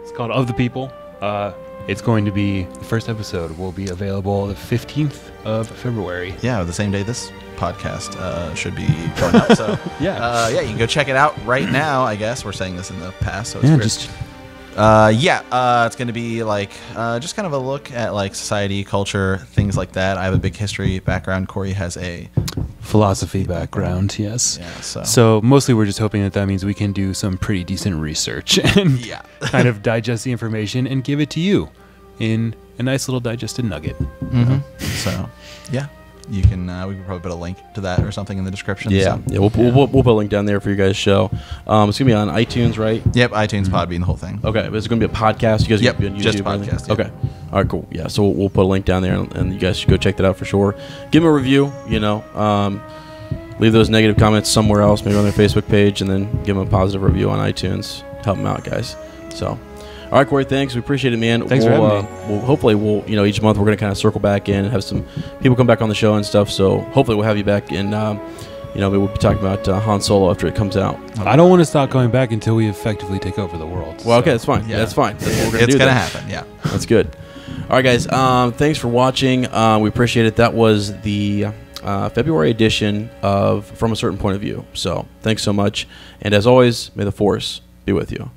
It's called Of the People. It's going to be, the first episode will be available the 15th of February. Yeah, the same day this podcast should be going up. So Yeah. you can go check it out right now. I guess we're saying this in the past, so it's Yeah, weird. just it's going to be like just kind of a look at like society, culture, things like that. I have a big history background. Corey has a philosophy background, yes. Yeah, so mostly we're just hoping that means we can do some pretty decent research and kind of digest the information and give it to you in a nice little digested nugget. So, yeah. You can we can probably put a link to that or something in the description. Yeah, so. We'll put a link down there for you guys' show. It's gonna be on iTunes, right? Yep, iTunes, Podbean, the whole thing. Okay, but it's gonna be a podcast. You guys Yep, gonna be on YouTube, just or anything? podcast, yeah. Okay, all right, cool. Yeah, so we'll put a link down there, and you guys should go check that out for sure. Give them a review. Leave those negative comments somewhere else, maybe on their Facebook page, and then give them a positive review on iTunes. Help them out, guys. So. All right, Corey, thanks. We appreciate it, man. Thanks for having me. Hopefully, each month we're going to kind of circle back in and have some people come back on the show and stuff. So hopefully we'll have you back, and maybe we'll be talking about Han Solo after it comes out. I don't want to stop going back until we effectively take over the world. Well, okay, that's fine. Yeah, that's fine. That's what we're going to do. It's going to happen, yeah. That's good. All right, guys. Thanks for watching. We appreciate it. That was the February edition of From a Certain Point of View. So thanks so much. And as always, may the Force be with you.